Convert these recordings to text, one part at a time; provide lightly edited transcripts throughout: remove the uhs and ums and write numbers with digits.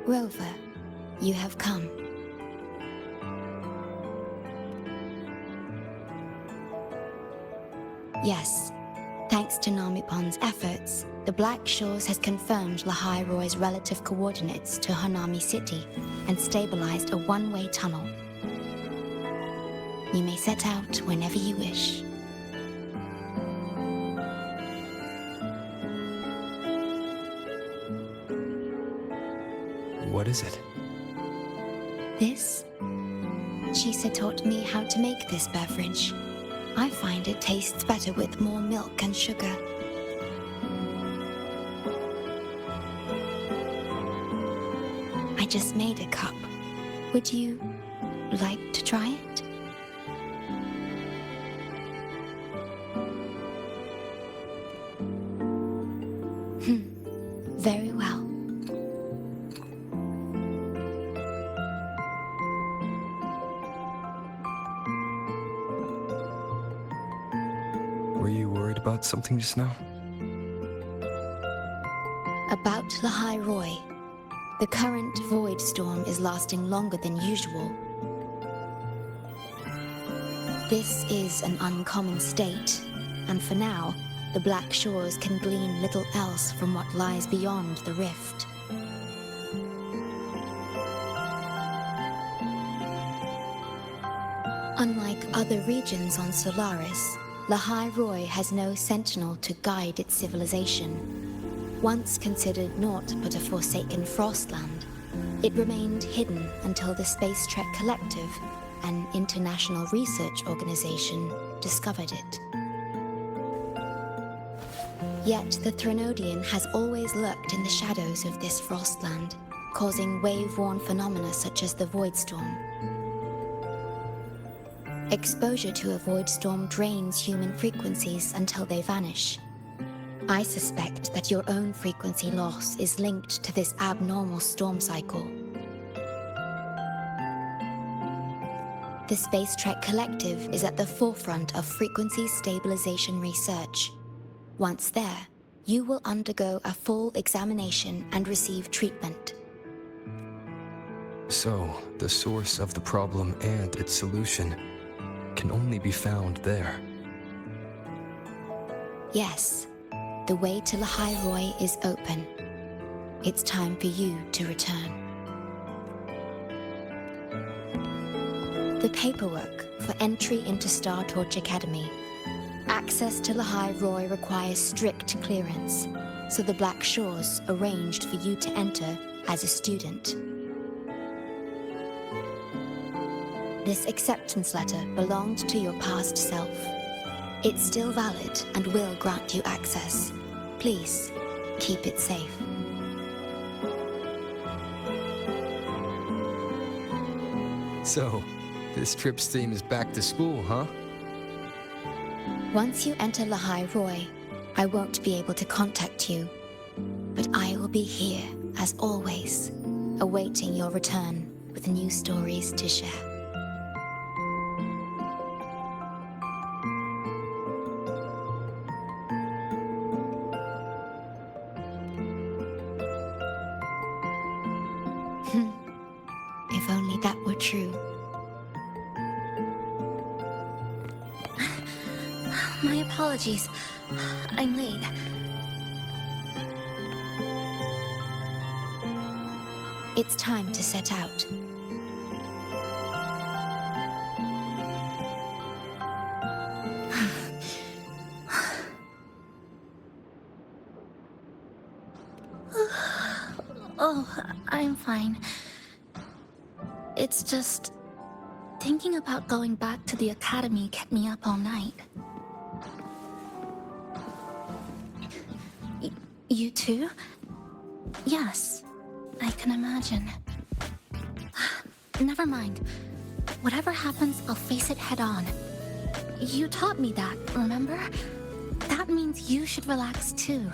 Rover, you have come. Yes, thanks to Namipon's efforts, the Black Shores has confirmed Lahai Roi's relative coordinates to Hanami City and stabilized a one-way tunnel. You may set out whenever you wish. What is it? This? Shisa taught me how to make this beverage. I find it tastes better with more milk and sugar. I just made a cup. Would you like to try it? Very well. Were you worried about something just now? About Lahai Roi. The current void storm is lasting longer than usual. This is an uncommon state, and for now, the Black Shores can glean little else from what lies beyond the rift. Unlike other regions on Solaris, Lahai Roi has no sentinel to guide its civilization. Once considered naught but a forsaken frostland, it remained hidden until the Space Trek Collective, an international research organization, discovered it. Yet the Threnodian has always lurked in the shadows of this frostland, causing wave-worn phenomena such as the void storm. Exposure to a void storm drains human frequencies until they vanish. I suspect that your own frequency loss is linked to this abnormal storm cycle. The Space Trek Collective is at the forefront of frequency stabilization research. Once there, you will undergo a full examination and receive treatment. So, the source of the problem and its solution can only be found there. Yes, the way to Lahai Roi is open. It's time for you to return. The paperwork for entry into Star Torch Academy. Access to Lahai Roi requires strict clearance, so the Black Shores arranged for you to enter as a student. This acceptance letter belonged to your past self. It's still valid and will grant you access. Please, keep it safe. So, this trip's theme is back to school, huh? Once you enter Lahai Roi, I won't be able to contact you, but I will be here, as always, awaiting your return with new stories to share. If only that were true. My apologies. I'm late. It's time to set out. Oh, I'm fine. It's just... thinking about going back to the academy kept me up all night. You too? Yes, I can imagine. Never mind. Whatever happens, I'll face it head on. You taught me that, remember? That means you should relax too.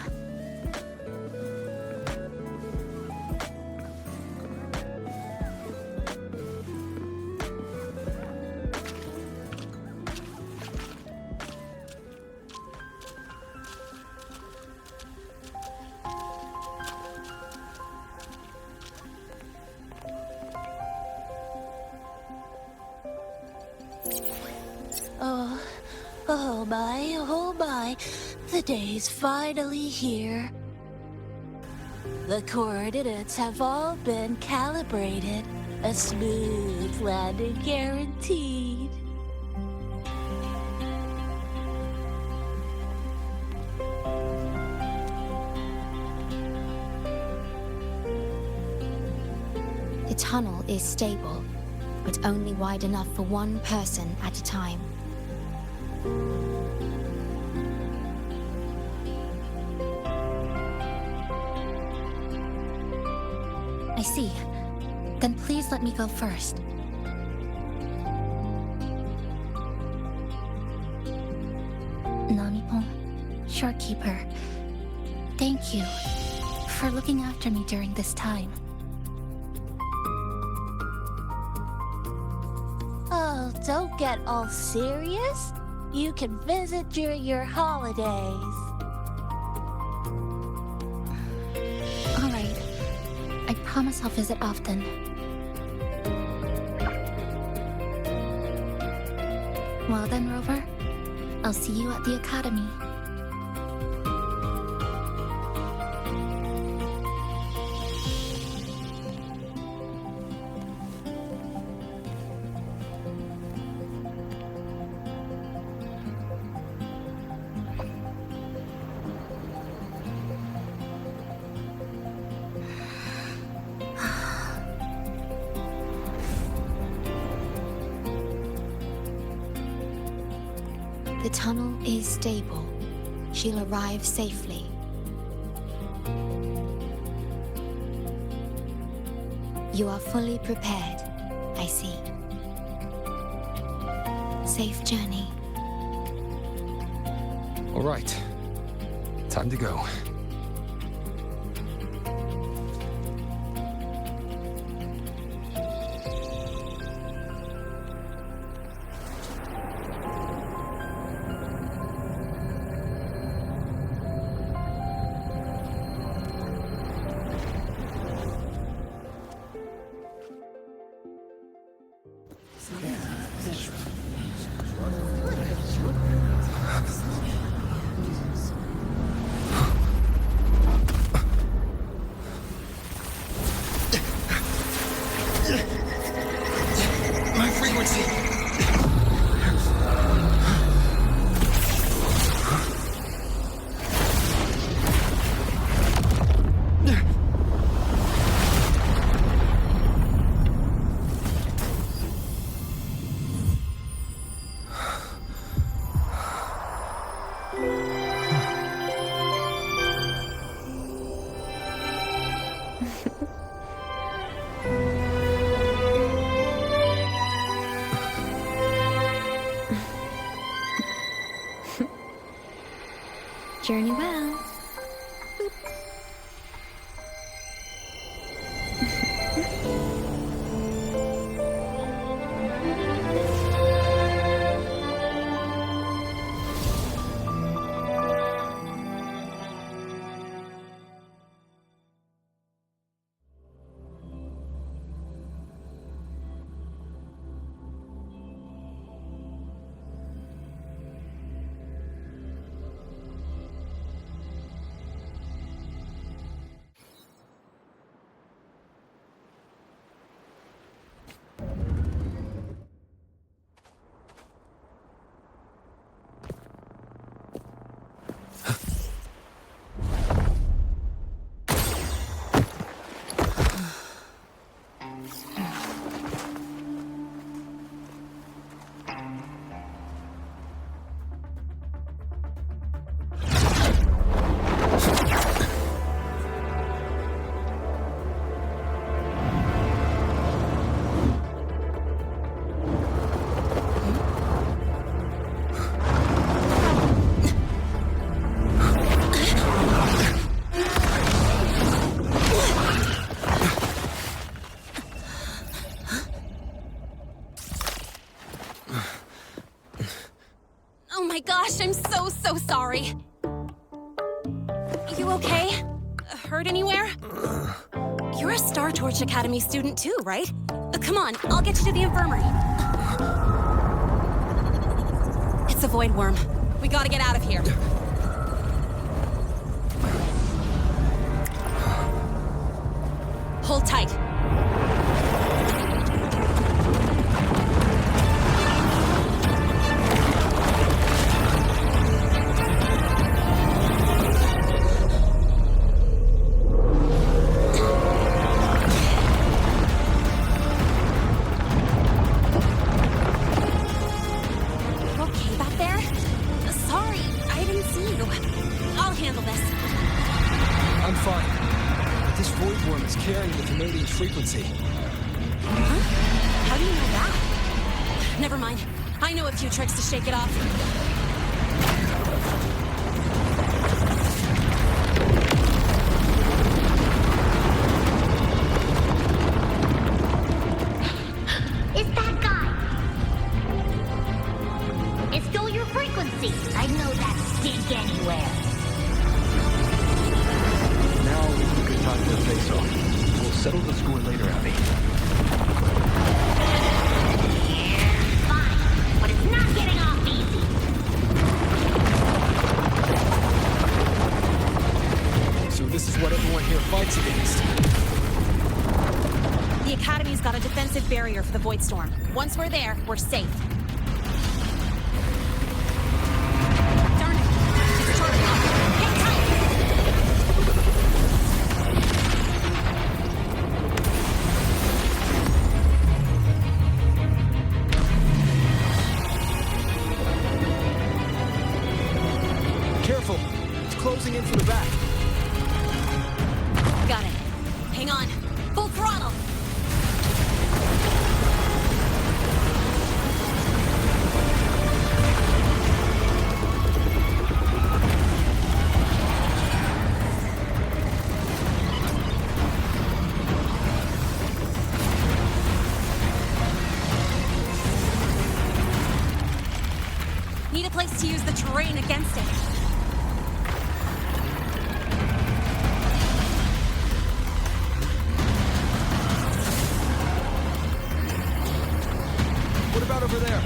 Oh my, the day's finally here. The coordinates have all been calibrated. A smooth landing guaranteed. The tunnel is stable, but only wide enough for one person at a time. I see. Then please let me go first. Namipon, Shorekeeper, thank you for looking after me during this time. Oh, don't get all serious. You can visit during your holidays. All right. I promise I'll visit often. Well then, Rover, I'll see you at the academy. The tunnel is stable. She'll arrive safely. You are fully prepared, I see. Safe journey. All right. Time to go. My frequency! Journey well. Oh my gosh, I'm so sorry. You okay? Hurt anywhere? You're a Star Torch Academy student too, right? Come on, I'll get you to the infirmary. It's a void worm. We gotta get out of here. Hold tight. Okay back there? Sorry, I didn't see you. I'll handle this. I'm fine. This void worm is carrying the Canadian frequency. Huh? How do you know that? Never mind. I know a few tricks to shake it off. It's that guy! It's still your frequency! I know that stink anywhere! Now is a good time to face off. We'll settle the score later, Abby. Fine, but it's not getting off easy! So this is what everyone here fights against. The Academy's got a defensive barrier for the Void Storm. Once we're there, we're safe. Darn it! It's charging up! Hang tight! Careful! It's closing in from the back. Got it. Hang on. Full throttle! Need a place to use the terrain against it. What about over there?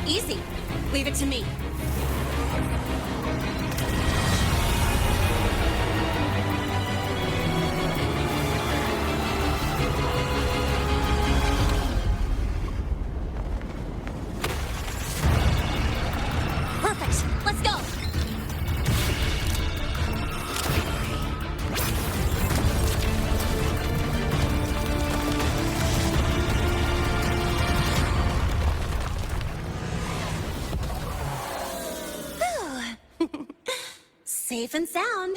Easy. Leave it to me. Perfect. Let's go. Safe and sound.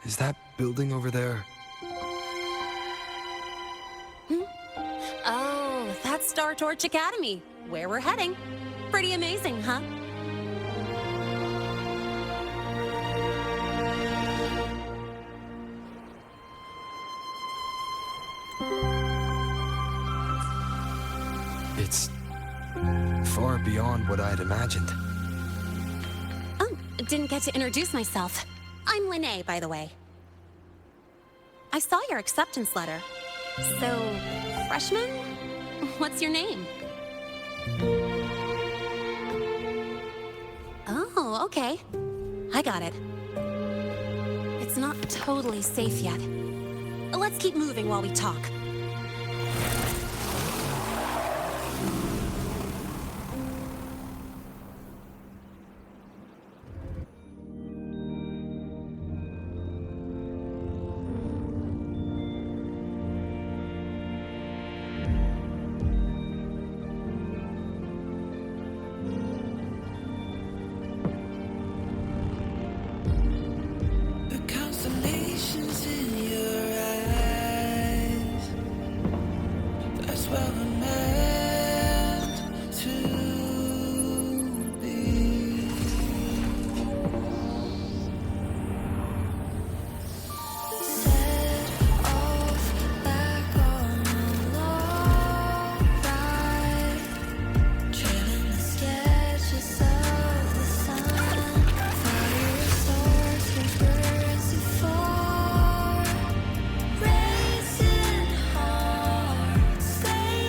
Is that building over there? Oh, that's Star Torch Academy, where we're heading. Pretty amazing, huh? It's far beyond what I'd imagined. Oh, didn't get to introduce myself. I'm Lene, by the way. I saw your acceptance letter. So, freshman? What's your name? Oh, okay. I got it. It's not totally safe yet. Let's keep moving while we talk. The constellations in your eyes. That's where we're meant to be. Set off back on a long ride, trailing the sketches of the sun. Fire source can burn so far. Racing hard, stay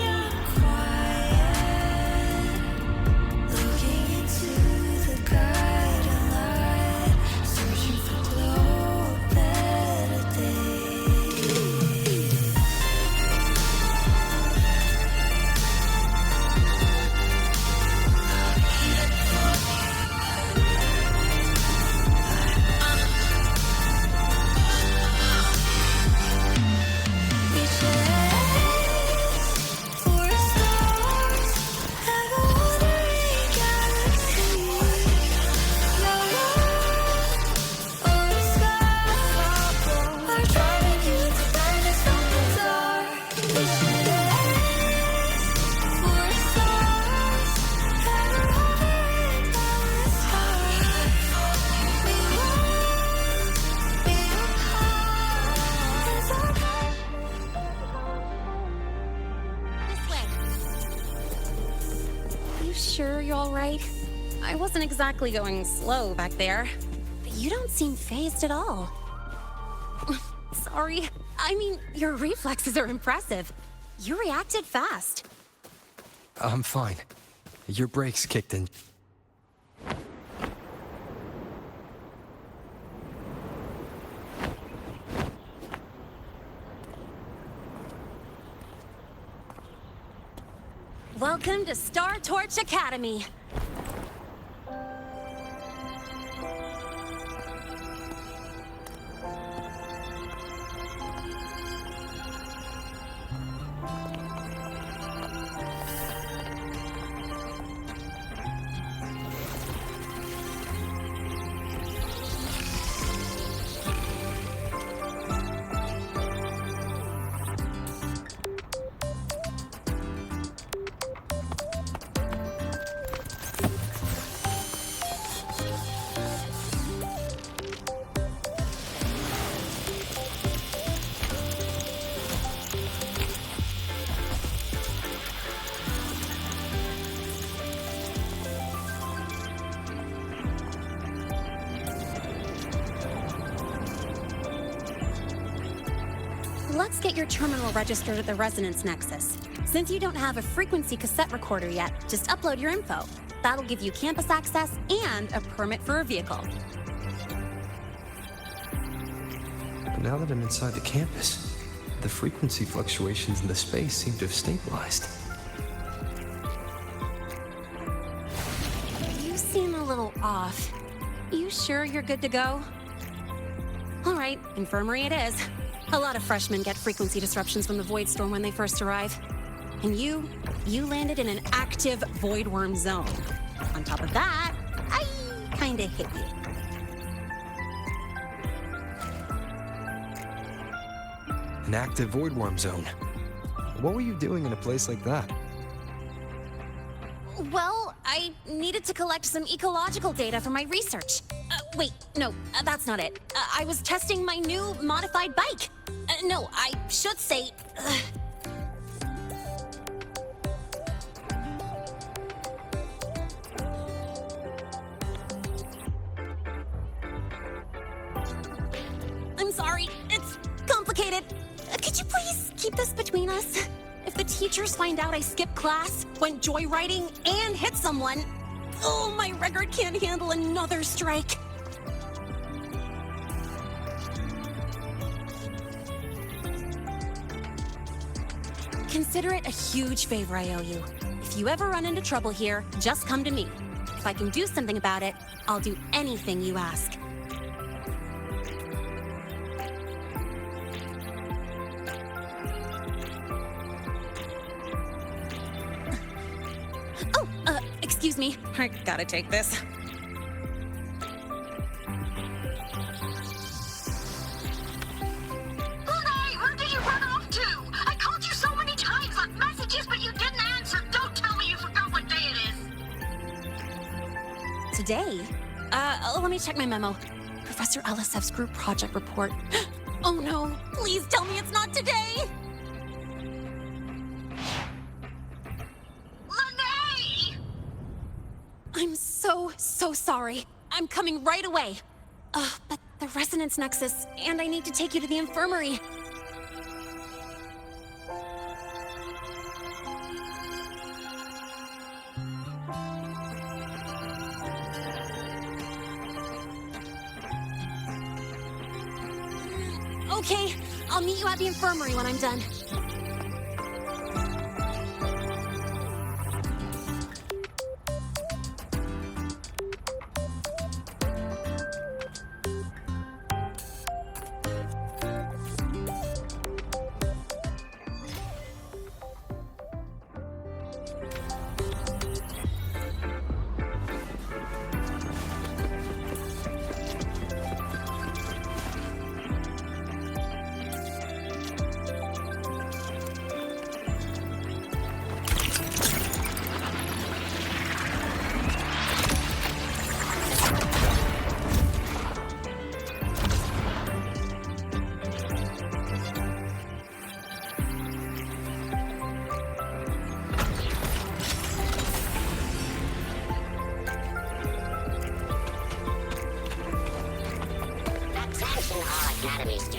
you sure you're alright? I wasn't exactly going slow back there. But you don't seem phased at all. Sorry. I mean, your reflexes are impressive. You reacted fast. I'm fine. Your brakes kicked in. Welcome to Star Torch Academy. Let's get your terminal registered at the Resonance Nexus. Since you don't have a frequency cassette recorder yet, just upload your info. That'll give you campus access and a permit for a vehicle. But now that I'm inside the campus, the frequency fluctuations in the space seem to have stabilized. You seem a little off. You sure you're good to go? All right, infirmary it is. A lot of freshmen get frequency disruptions from the Void Storm when they first arrive. And you landed in an active Void Worm zone. On top of that, I kinda hit you. An active Void Worm zone. What were you doing in a place like that? Well, I needed to collect some ecological data for my research. Wait, no, that's not it. I was testing my new modified bike. No, I should say... I'm sorry, it's complicated. Could you please keep this between us? If the teachers find out I skipped class, went joyriding, and hit someone, oh, my record can't handle another strike. Consider it a huge favor I owe you. If you ever run into trouble here, just come to me. If I can do something about it, I'll do anything you ask. Excuse me. I gotta take this. Lahai, where did you run off to? I called you so many times on messages, but you didn't answer. Don't tell me you forgot what day it is. Today? Let me check my memo. Professor Elisev's group project report. Oh no, please tell me it's not today! Lahai! I'm so sorry. I'm coming right away. But the Resonance Nexus, and I need to take you to the infirmary. Okay, I'll meet you at the infirmary when I'm done.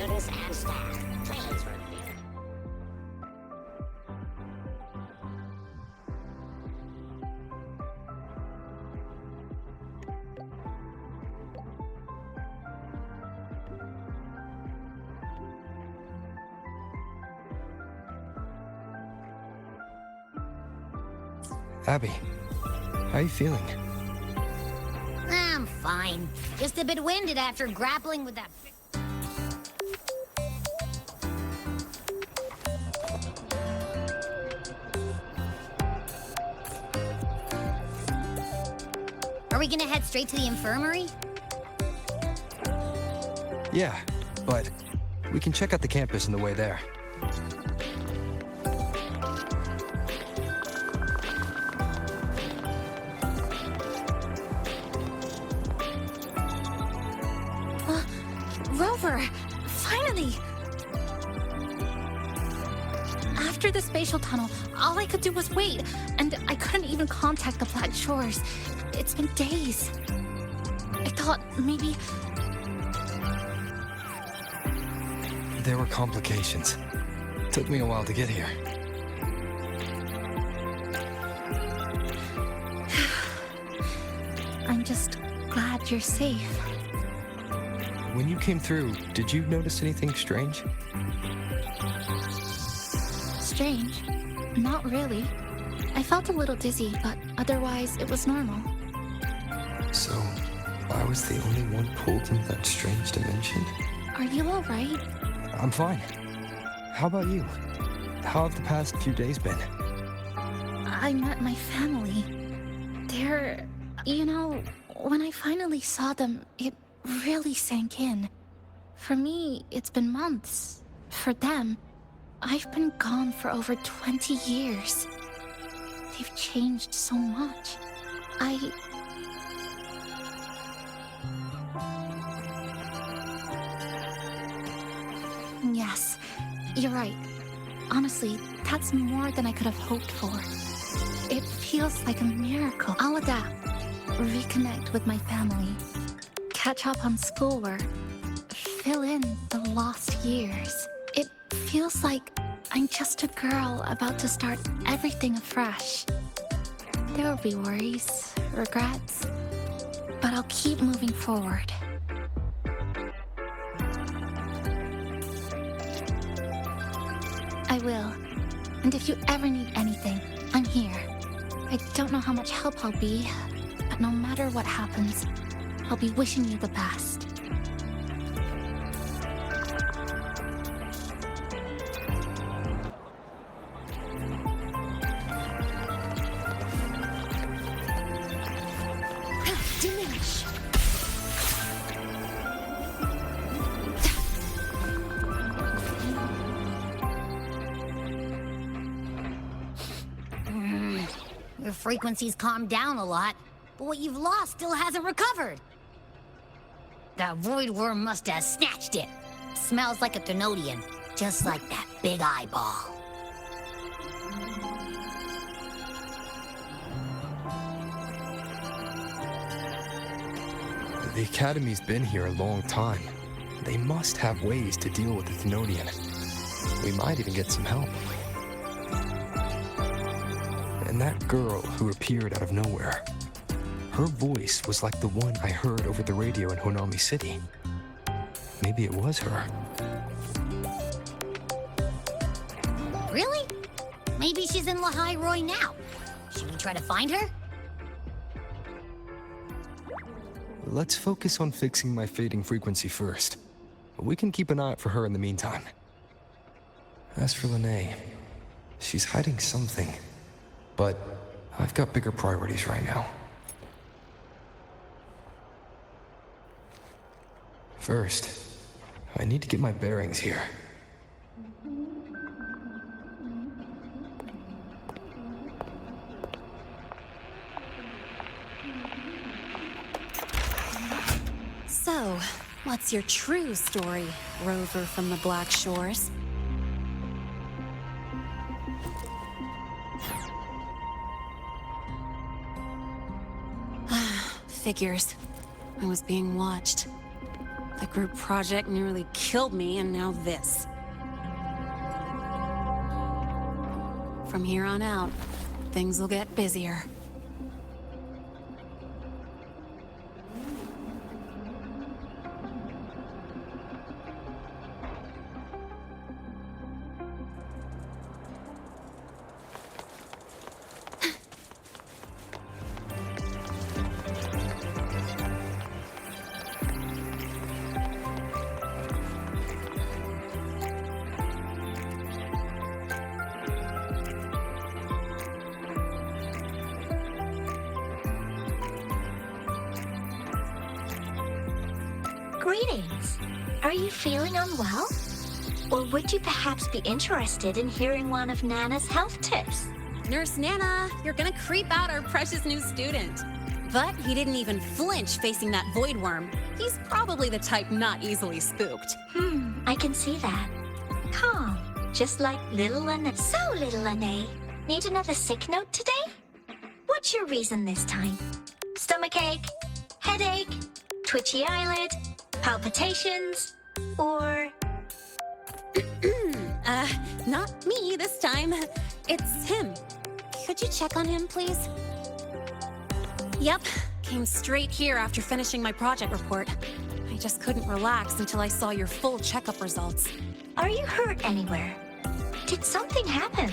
students and staff. Trailers were clear. Abby, how are you feeling? I'm fine. Just a bit winded after grappling with that. Are we gonna head straight to the infirmary? Yeah, but we can check out the campus on the way there. Rover! Finally! After the spatial tunnel, all I could do was wait, and I couldn't even contact the Black Shores. It's been days. I thought maybe... There were complications. Took me a while to get here. I'm just glad you're safe. When you came through, did you notice anything strange? Strange? Not really. I felt a little dizzy, but otherwise it was normal. So, I was the only one pulled into that strange dimension? Are you alright? I'm fine. How about you? How have the past few days been? I met my family. They're... You know, when I finally saw them, it really sank in. For me, it's been months. For them, I've been gone for over 20 years. They've changed so much. Yes, you're right. Honestly, that's more than I could have hoped for. It feels like a miracle. I'll adapt, reconnect with my family, catch up on schoolwork, fill in the lost years. It feels like I'm just a girl about to start everything afresh. There will be worries, regrets, but I'll keep moving forward. I will. And if you ever need anything, I'm here. I don't know how much help I'll be, but no matter what happens, I'll be wishing you the best. Diminish. Your frequency's calmed down a lot, but what you've lost still hasn't recovered. That void worm must have snatched it. Smells like a Thenodian, just like that big eyeball. The Academy's been here a long time. They must have ways to deal with the Thenodian. We might even get some help. And that girl who appeared out of nowhere, her voice was like the one I heard over the radio in Honami City. Maybe it was her. Really? Maybe she's in Lahai Roi now. Should we try to find her? Let's focus on fixing my fading frequency first. We can keep an eye out for her in the meantime. As for Lene, she's hiding something. But I've got bigger priorities right now. First, I need to get my bearings here. So, what's your true story, Rover from the Black Shores? Figures. I was being watched. The group project nearly killed me, and now this. From here on out, things will get busier. Greetings. Are you feeling unwell? Or would you perhaps be interested in hearing one of Nana's health tips? Nurse Nana, you're gonna creep out our precious new student. But he didn't even flinch facing that void worm. He's probably the type not easily spooked. I can see that. Calm, just like little Lene. So, little Lene, need another sick note today? What's your reason this time? Stomachache? Headache? Twitchy eyelid? Palpitations? Or... Not me this time. It's him. Could you check on him, please? Yep, came straight here after finishing my project report. I just couldn't relax until I saw your full checkup results. Are you hurt anywhere? Did something happen?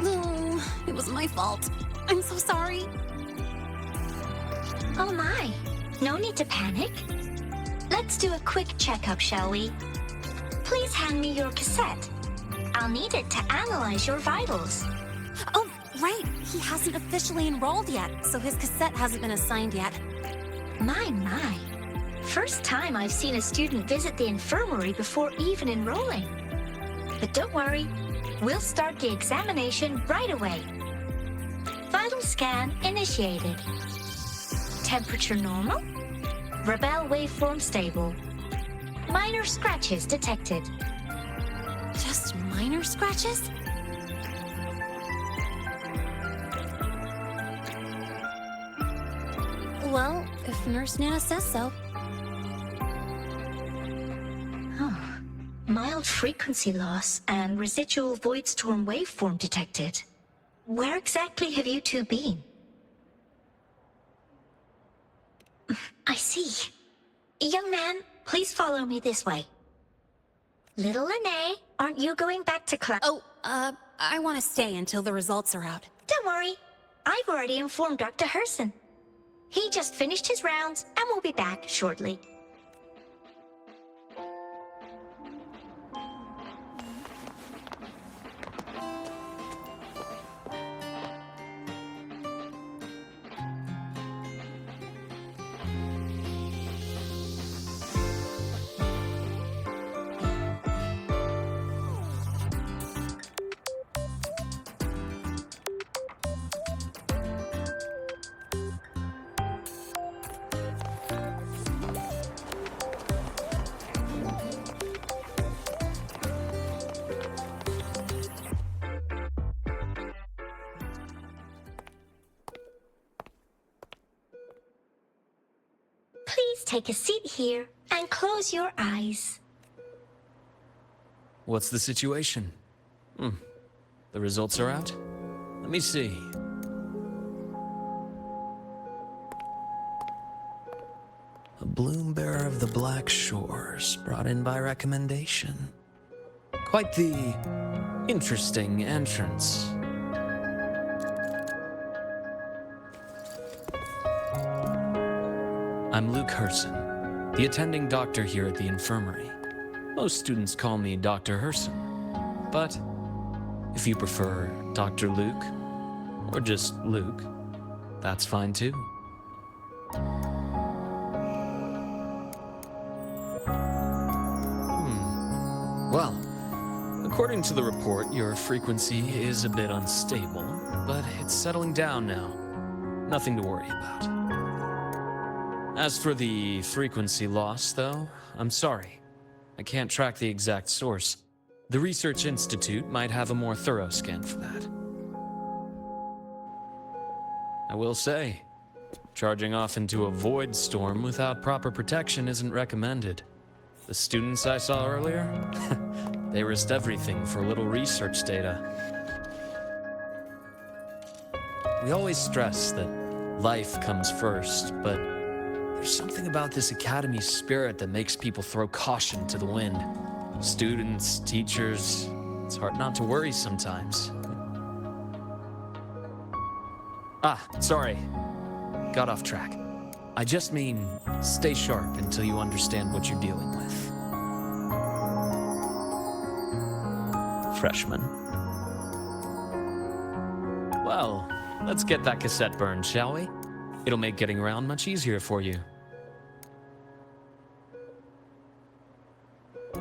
No, it was my fault. I'm so sorry. Oh my, no need to panic. Let's do a quick checkup, shall we? Please hand me your cassette. I'll need it to analyze your vitals. Oh, right. He hasn't officially enrolled yet, so his cassette hasn't been assigned yet. My. First time I've seen a student visit the infirmary before even enrolling. But don't worry, we'll start the examination right away. Vital scan initiated. Temperature normal. Rebel waveform stable. Minor scratches detected. Just minor scratches? Well, if Nurse Nana says so. Oh, mild frequency loss and residual void storm waveform detected. Where exactly have you two been? I see. Young man, please follow me this way. Little Lene, aren't you going back to class? Oh, I want to stay until the results are out. Don't worry. I've already informed Dr. Herson. He just finished his rounds and will be back shortly. Please take a seat here and close your eyes. What's the situation? The results are out? Let me see. A bloom bearer of the Black Shores, brought in by recommendation. Quite the interesting entrance. I'm Luke Herson, the attending doctor here at the infirmary. Most students call me Dr. Herson, but if you prefer Dr. Luke, or just Luke, that's fine too. Well, according to the report, your frequency is a bit unstable, but it's settling down now. Nothing to worry about. As for the frequency loss, though, I'm sorry. I can't track the exact source. The Research Institute might have a more thorough scan for that. I will say, Charging off into a void storm without proper protection isn't recommended. The students I saw earlier, they risked everything for a little research data. We always stress that life comes first, but there's something about this academy spirit that makes people throw caution to the wind. Students, teachers, it's hard not to worry sometimes. Sorry. Got off track. I just mean, stay sharp until you understand what you're dealing with. Freshman. Well, let's get that cassette burned, shall we? It'll make getting around much easier for you.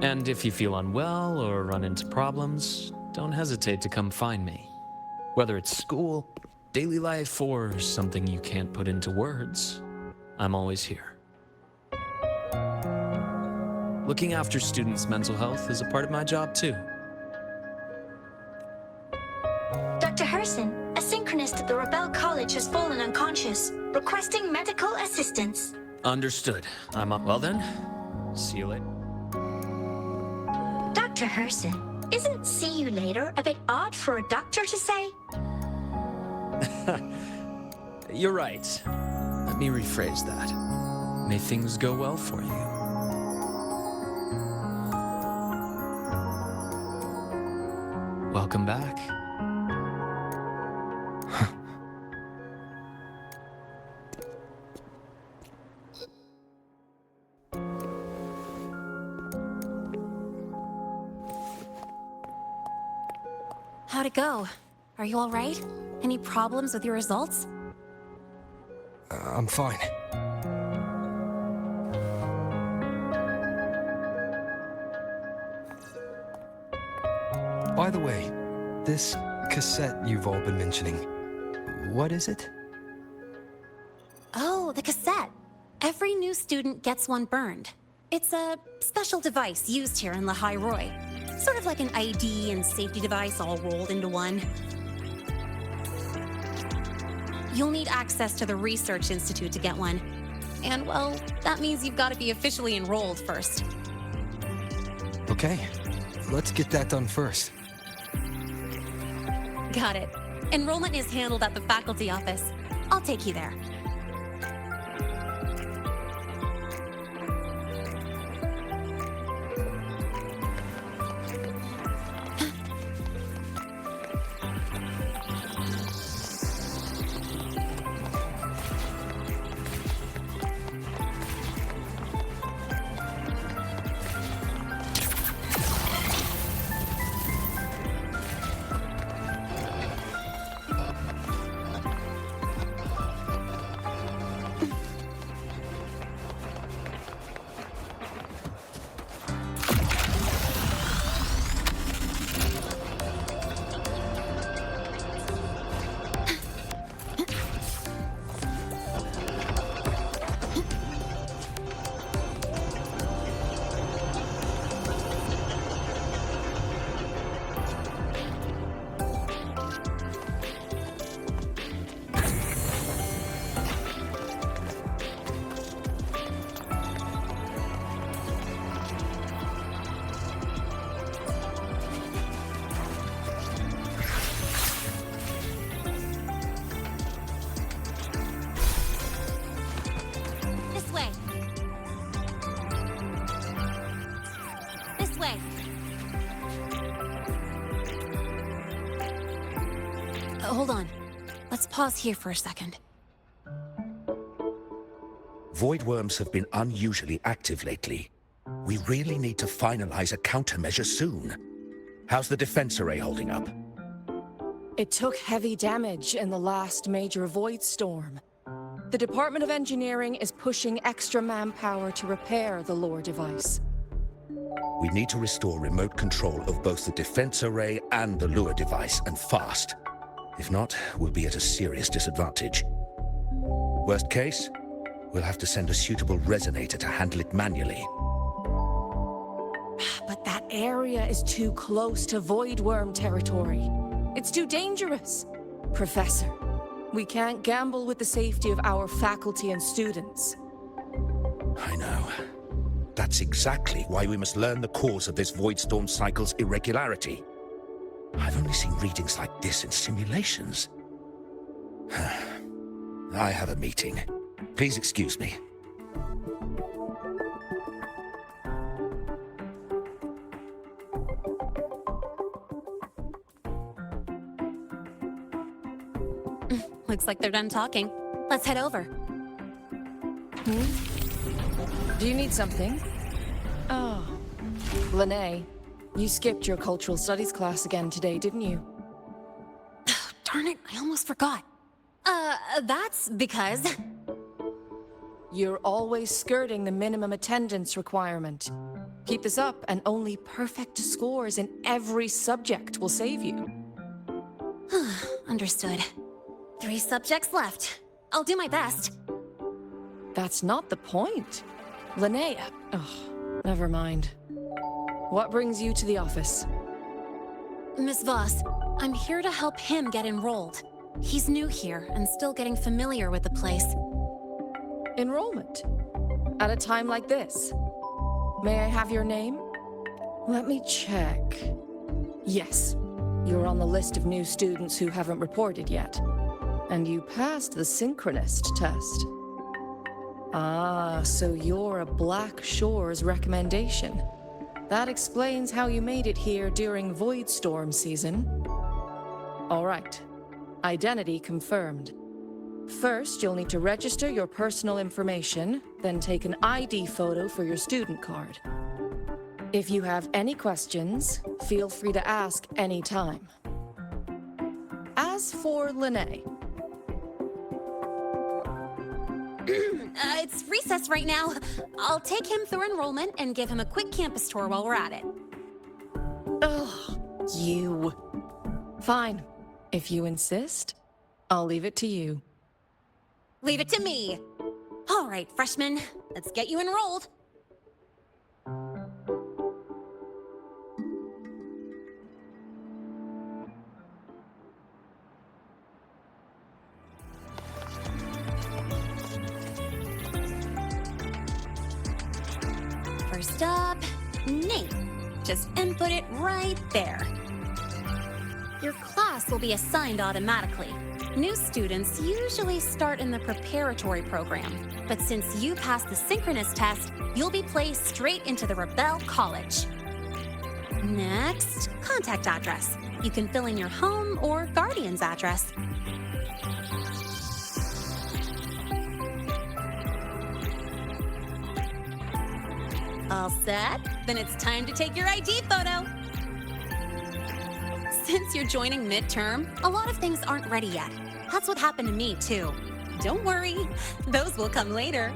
And if you feel unwell or run into problems, don't hesitate to come find me. Whether it's school, daily life, or something you can't put into words, I'm always here. Looking after students' mental health is a part of my job too. Dr. Herson, a synchronist at the Rebel College has fallen unconscious, requesting medical assistance. Understood. I'm up. Well then, see you later. Dr. Herson, isn't see you later a bit odd for a doctor to say? You're right. Let me rephrase that. May things go well for you. Welcome back. How'd it go? Are you all right? Any problems with your results? I'm fine. By the way, this cassette you've all been mentioning, what is it? Oh, the cassette. Every new student gets one burned. It's a special device used here in Lahai Roi. Sort of like an ID and safety device all rolled into one. You'll need access to the Research Institute to get one. And, well, that means you've got to be officially enrolled first. Okay, let's get that done first. Got it. Enrollment is handled at the faculty office. I'll take you there. Hold on. Let's pause here for a second. Void worms have been unusually active lately. We really need to finalize a countermeasure soon. How's the defense array holding up? It took heavy damage in the last major void storm. The Department of Engineering is pushing extra manpower to repair the lore device. We need to restore remote control of both the defense array and the lure device, and fast. If not, we'll be at a serious disadvantage. Worst case, we'll have to send a suitable resonator to handle it manually. But that area is too close to void worm territory. It's too dangerous. Professor, We can't gamble with the safety of our faculty and students. I know. That's exactly why we must learn the cause of this void storm cycle's irregularity. I've only seen readings like this in simulations. I have a meeting. Please excuse me. Looks like they're done talking. Let's head over. Do you need something? Oh. Lene, you skipped your cultural studies class again today, didn't you? Darn it, I almost forgot. That's because... You're always skirting the minimum attendance requirement. Keep this up, and only perfect scores in every subject will save you. Understood. 3 subjects left. I'll do my best. That's not the point. Linnea. Oh, never mind. What brings you to the office? Miss Voss, I'm here to help him get enrolled. He's new here and still getting familiar with the place. Enrollment? At a time like this? May I have your name? Let me check. Yes, you're on the list of new students who haven't reported yet. And you passed the synchronist test. Ah, so you're a Black Shores recommendation. That explains how you made it here during Void Storm season. All right. Identity confirmed. First, you'll need to register your personal information, then take an ID photo for your student card. If you have any questions, feel free to ask any time. As for Lene... It's recess right now. I'll take him through enrollment and give him a quick campus tour while we're at it. Ugh, you. Fine. If you insist, I'll leave it to you. Leave it to me. All right, freshman, let's get you enrolled. First up, name. Just input it right there. Your class will be assigned automatically. New students usually start in the preparatory program, but since you passed the synchronous test, you'll be placed straight into the Rebel College. Next, contact address. You can fill in your home or guardian's address. All set? Then it's time to take your ID photo. Since you're joining midterm, a lot of things aren't ready yet. That's what happened to me, too. Don't worry, those will come later.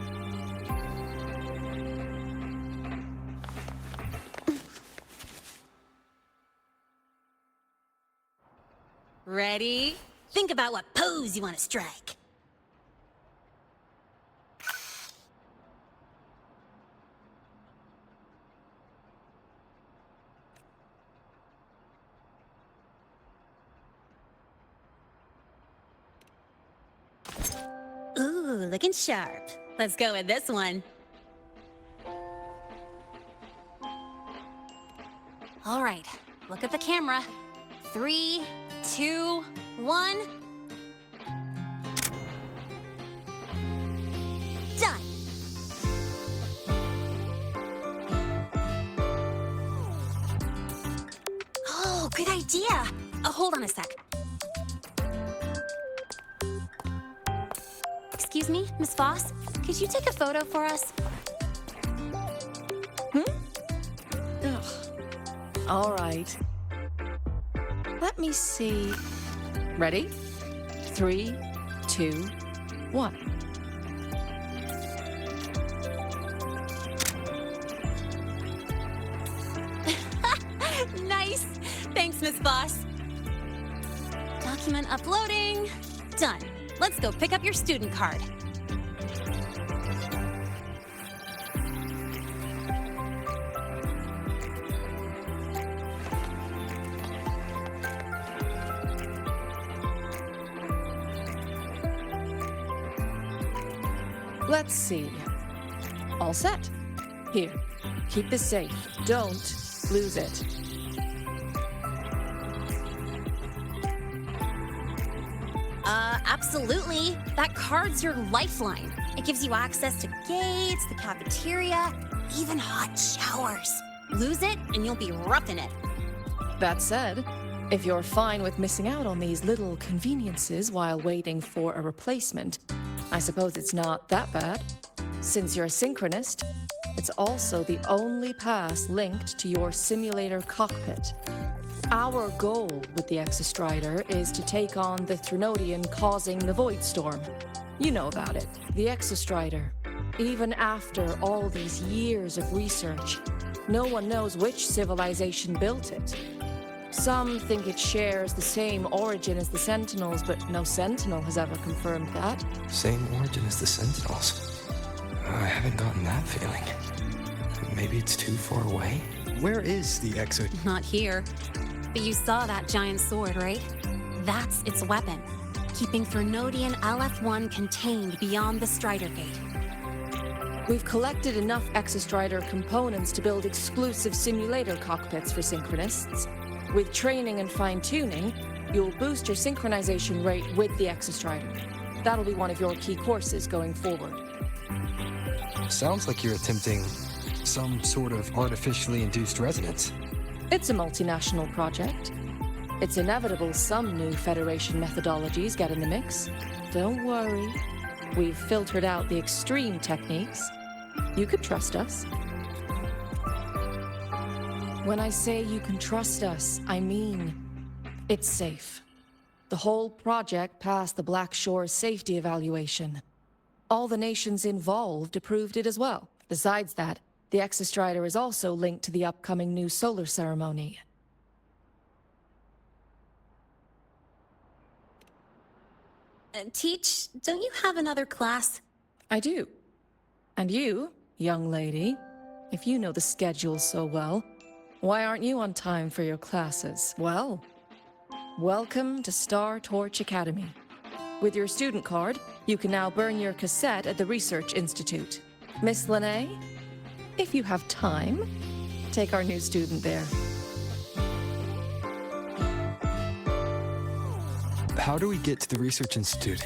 Ready? Think about what pose you want to strike. Ooh, looking sharp. Let's go with this one. All right, look at the camera. 3, 2, 1. Done. Oh, good idea. Hold on a sec. Excuse me, Miss Voss, could you take a photo for us? Ugh. All right. Let me see. Ready? 3, 2, 1. Nice. Thanks, Miss Voss. Document uploading. Done. Let's go pick up your student card. Let's see. All set. Here, keep this safe. Don't lose it. Absolutely. That card's your lifeline. It gives you access to gates, the cafeteria, even hot showers. Lose it, and you'll be roughing it. That said, if you're fine with missing out on these little conveniences while waiting for a replacement, I suppose it's not that bad. Since you're a synchronist, it's also the only pass linked to your simulator cockpit. Our goal with the Exostrider is to take on the Threnodian causing the Void Storm. You know about it. The Exostrider. Even after all these years of research, no one knows which civilization built it. Some think it shares the same origin as the Sentinels, but no Sentinel has ever confirmed that. Same origin as the Sentinels? I haven't gotten that feeling. Maybe it's too far away? Where is the Exo? Not here. But you saw that giant sword, right? That's its weapon, keeping Threnodian LF-1 contained beyond the Strider Gate. We've collected enough Exostrider components to build exclusive simulator cockpits for synchronists. With training and fine-tuning, you'll boost your synchronization rate with the Exostrider. That'll be one of your key courses going forward. Sounds like you're attempting some sort of artificially induced resonance. It's a multinational project. It's inevitable some new Federation methodologies get in the mix. Don't worry. We've filtered out the extreme techniques. You can trust us. When I say you can trust us, I mean it's safe. The whole project passed the Black Shore's safety evaluation. All the nations involved approved it as well. Besides that, the Exostrider is also linked to the upcoming new solar ceremony. Teach, don't you have another class? I do. And you, young lady, if you know the schedule so well, why aren't you on time for your classes? Well, welcome to Star Torch Academy. With your student card, you can now burn your cassette at the Research Institute. Miss Linnae, if you have time, take our new student there. How do we get to the Research Institute?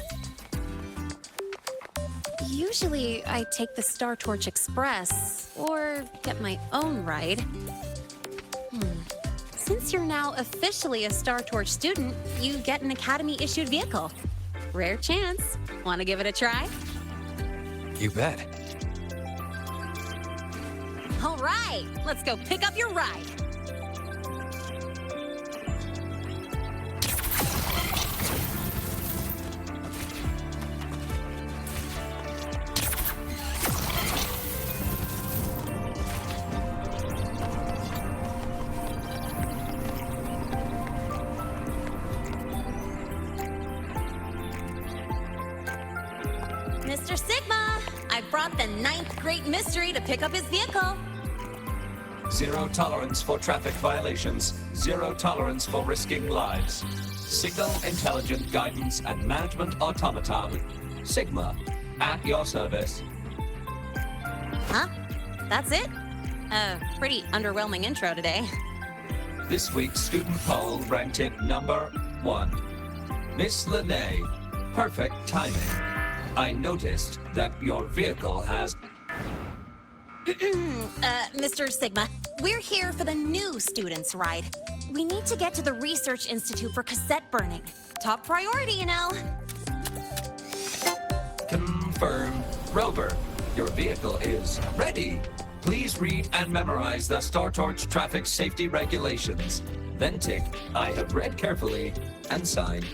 Usually, I take the Star Torch Express, or get my own ride. Since you're now officially a Star Torch student, you get an Academy-issued vehicle. Rare chance. Want to give it a try? You bet. All right, let's go pick up your ride. Mr. Sigma, I brought the 9th Great Mystery to pick up his vehicle. Zero tolerance for traffic violations. Zero tolerance for risking lives. Signal intelligent guidance and management automaton. Sigma, at your service. Huh? That's it? Pretty underwhelming intro today. This week's student poll ranked it number 1. Miss Linnae, perfect timing. I noticed that your vehicle has... Mr. Sigma, we're here for the new students' ride. We need to get to the Research Institute for cassette burning. Top priority, you know. Confirmed. Rover, your vehicle is ready. Please read and memorize the Star Torch traffic safety regulations. Then tick, I have read carefully, and sign.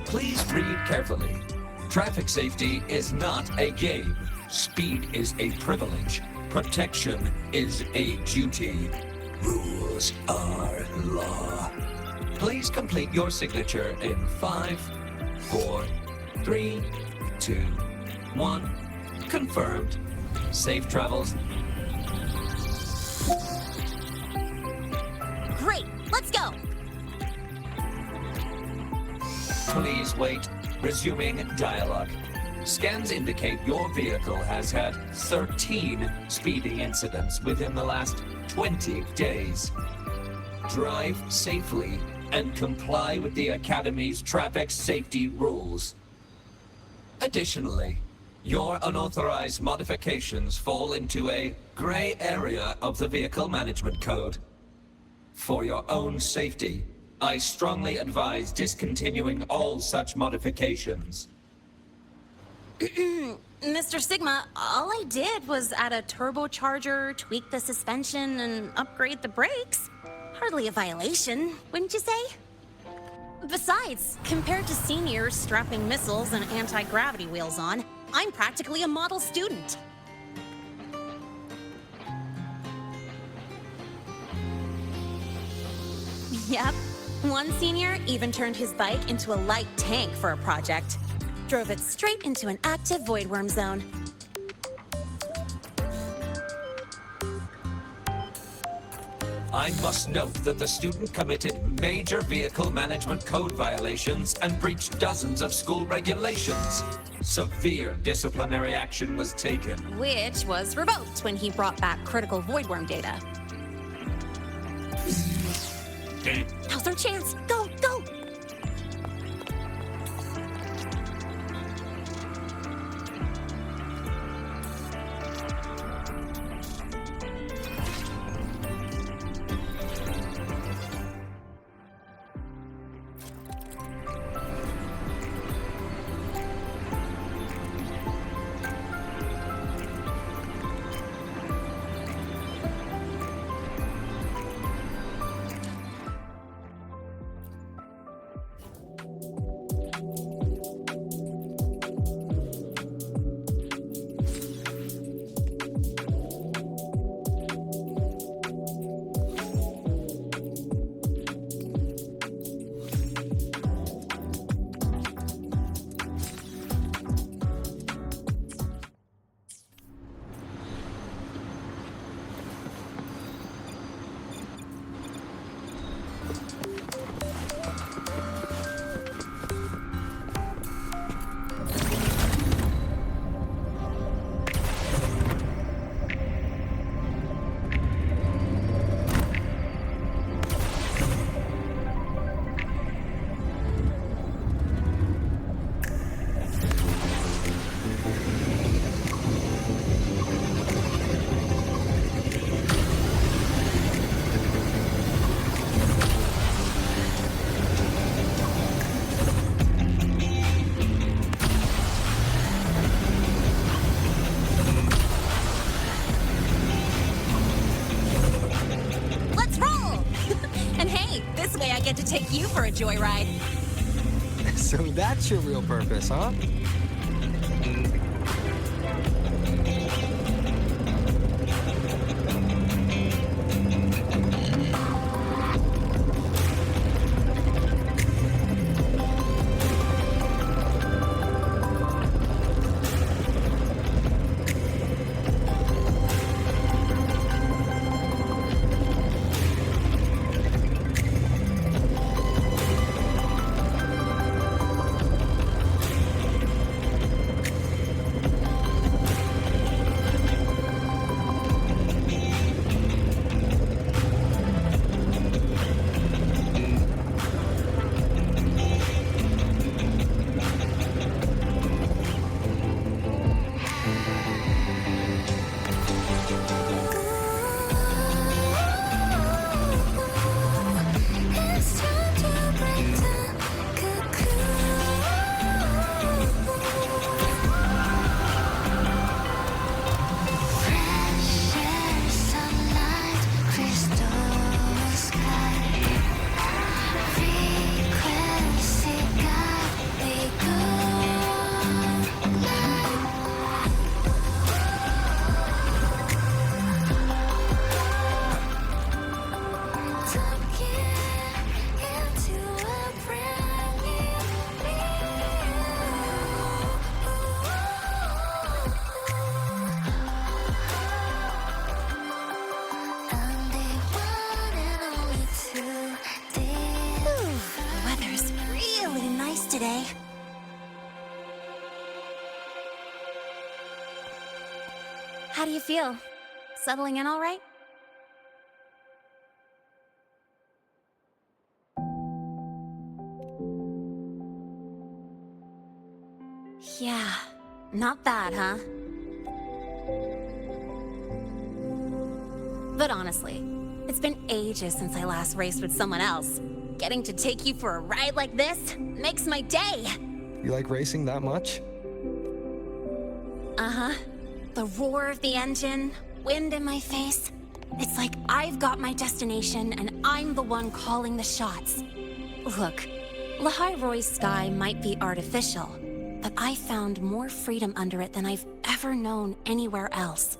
Please read carefully. Traffic safety is not a game. Speed is a privilege. Protection is a duty. Rules are law. Please complete your signature in 5, 4, 3, 2, 1. Confirmed. Safe travels. Great, let's go! Please wait. Resuming dialogue. Scans indicate your vehicle has had 13 speeding incidents within the last 20 days. Drive safely and comply with the Academy's traffic safety rules. Additionally, your unauthorized modifications fall into a gray area of the Vehicle Management Code. For your own safety, I strongly advise discontinuing all such modifications. Mr. Sigma, all I did was add a turbocharger, tweak the suspension, and upgrade the brakes. Hardly a violation, wouldn't you say? Besides, compared to seniors strapping missiles and anti-gravity wheels on, I'm practically a model student. Yep. One senior even turned his bike into a light tank for a project. Drove it straight into an active voidworm zone. I must note that the student committed major vehicle management code violations and breached dozens of school regulations. Severe disciplinary action was taken. Which was revoked when he brought back critical voidworm data. Now's our chance. Go, go! Take you for a joyride. So that's your real purpose, huh? today. How do you feel? Settling in all right? Yeah, not bad, huh? But honestly, it's been ages since I last raced with someone else. Getting to take you for a ride like this makes my day! You like racing that much? Uh-huh. The roar of the engine, wind in my face. It's like I've got my destination and I'm the one calling the shots. Look, Lahai Roi's sky might be artificial, but I found more freedom under it than I've ever known anywhere else.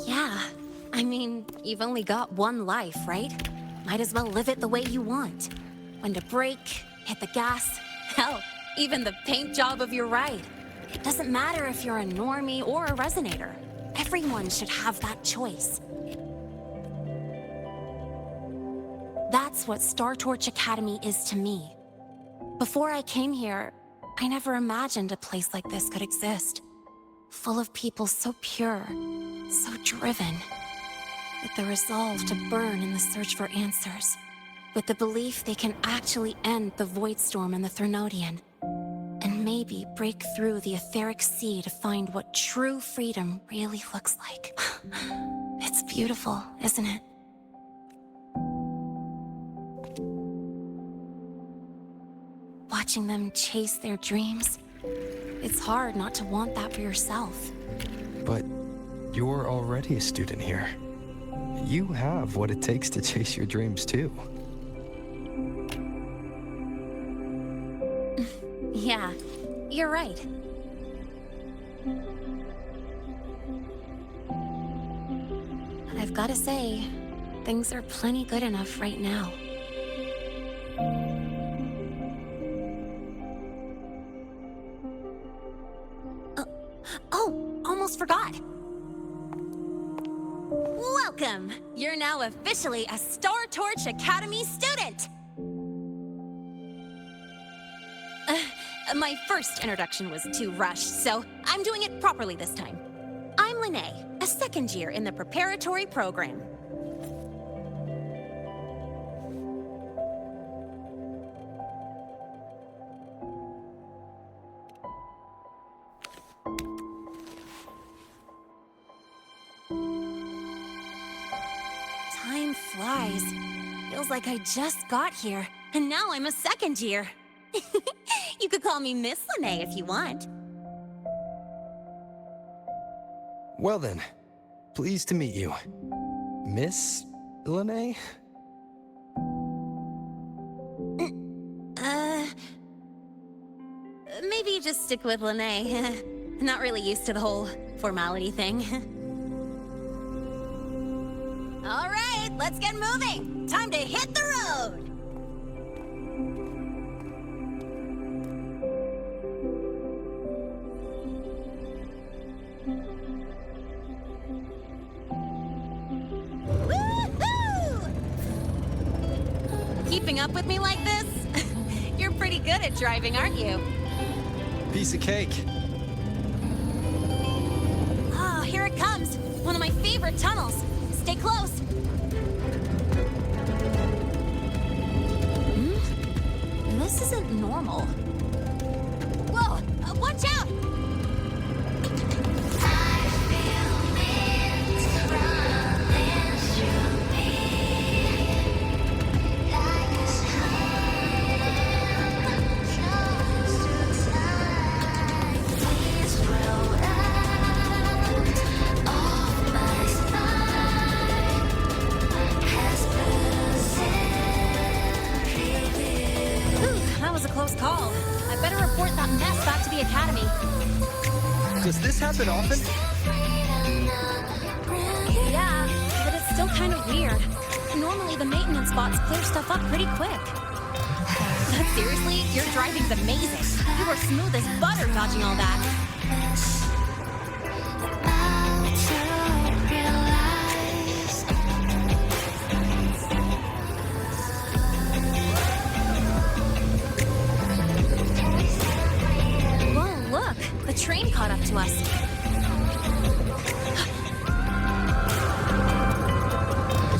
Yeah, I mean, you've only got one life, right? Might as well live it the way you want. When to brake, hit the gas, hell, even the paint job of your ride. It doesn't matter if you're a normie or a resonator. Everyone should have that choice. That's what Star Torch Academy is to me. Before I came here, I never imagined a place like this could exist. Full of people so pure, so driven. With the resolve to burn in the search for answers. With the belief they can actually end the Void Storm and the Threnodian. And maybe break through the etheric sea to find what true freedom really looks like. It's beautiful, isn't it? Watching them chase their dreams. It's hard not to want that for yourself. But you're already a student here. You have what it takes to chase your dreams too. Yeah, you're right. But I've gotta say, things are plenty good enough right now. Oh, almost forgot. Welcome! You're now officially a Star Torch Academy student! My first introduction was too rushed, so I'm doing it properly this time. I'm Lene, a second year in the preparatory program. Time flies. Feels like I just got here, and now I'm a second year. You could call me Miss Lene if you want. Well then, pleased to meet you. Miss Lene? Maybe just stick with Lene. Not really used to the whole formality thing. All right, let's get moving. Time to hit the road. Keeping up with me like this? You're pretty good at driving, aren't you? Piece of cake. Oh, here it comes. One of my favorite tunnels. Stay close. This isn't normal. Whoa! Watch out! Does this happen often? Yeah, but it's still kind of weird. Normally the maintenance bots clear stuff up pretty quick. But seriously, your driving's amazing. You were smooth as butter dodging all that.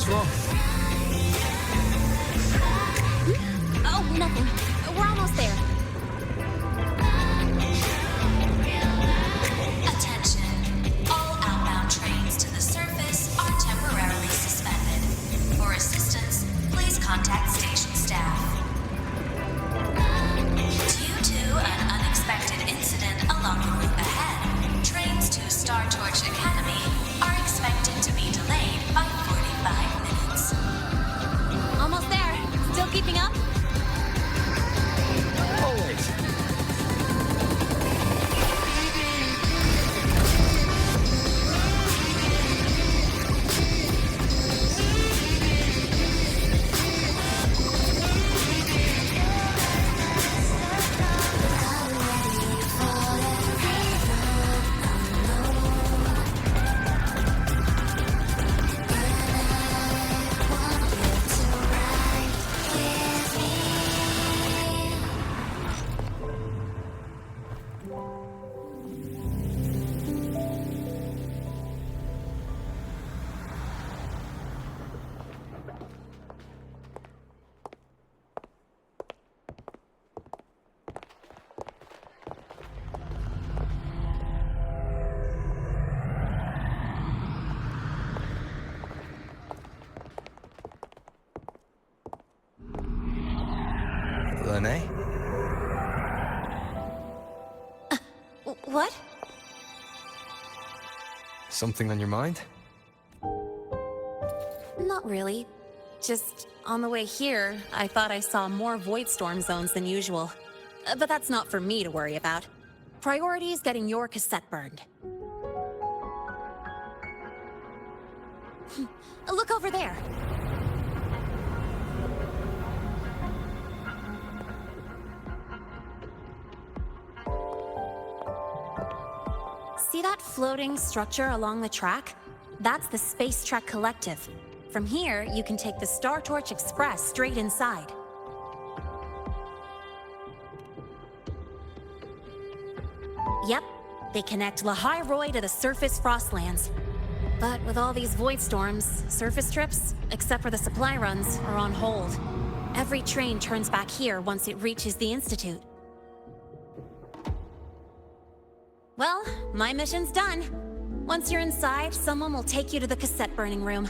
What's wrong? Oh, nothing. We're almost there. Attention. All outbound trains to the surface are temporarily suspended. For assistance, please contact station staff. Due to an unexpected incident along the route ahead, trains to Star Torch Academy are expected to be delayed by 45 minutes. Almost there. Still keeping up? Always. Lene? What? Something on your mind? Not really. Just on the way here, I thought I saw more void storm zones than usual. But that's not for me to worry about. Priority is getting your cassette burned. Look over there. See that floating structure along the track? That's the Space Trek Collective. From here, you can take the Star Torch Express straight inside. Yep, they connect Lahai Roi to the surface Frostlands. But with all these void storms, surface trips, except for the supply runs, are on hold. Every train turns back here once it reaches the Institute. Well, my mission's done. Once you're inside, someone will take you to the cassette burning room.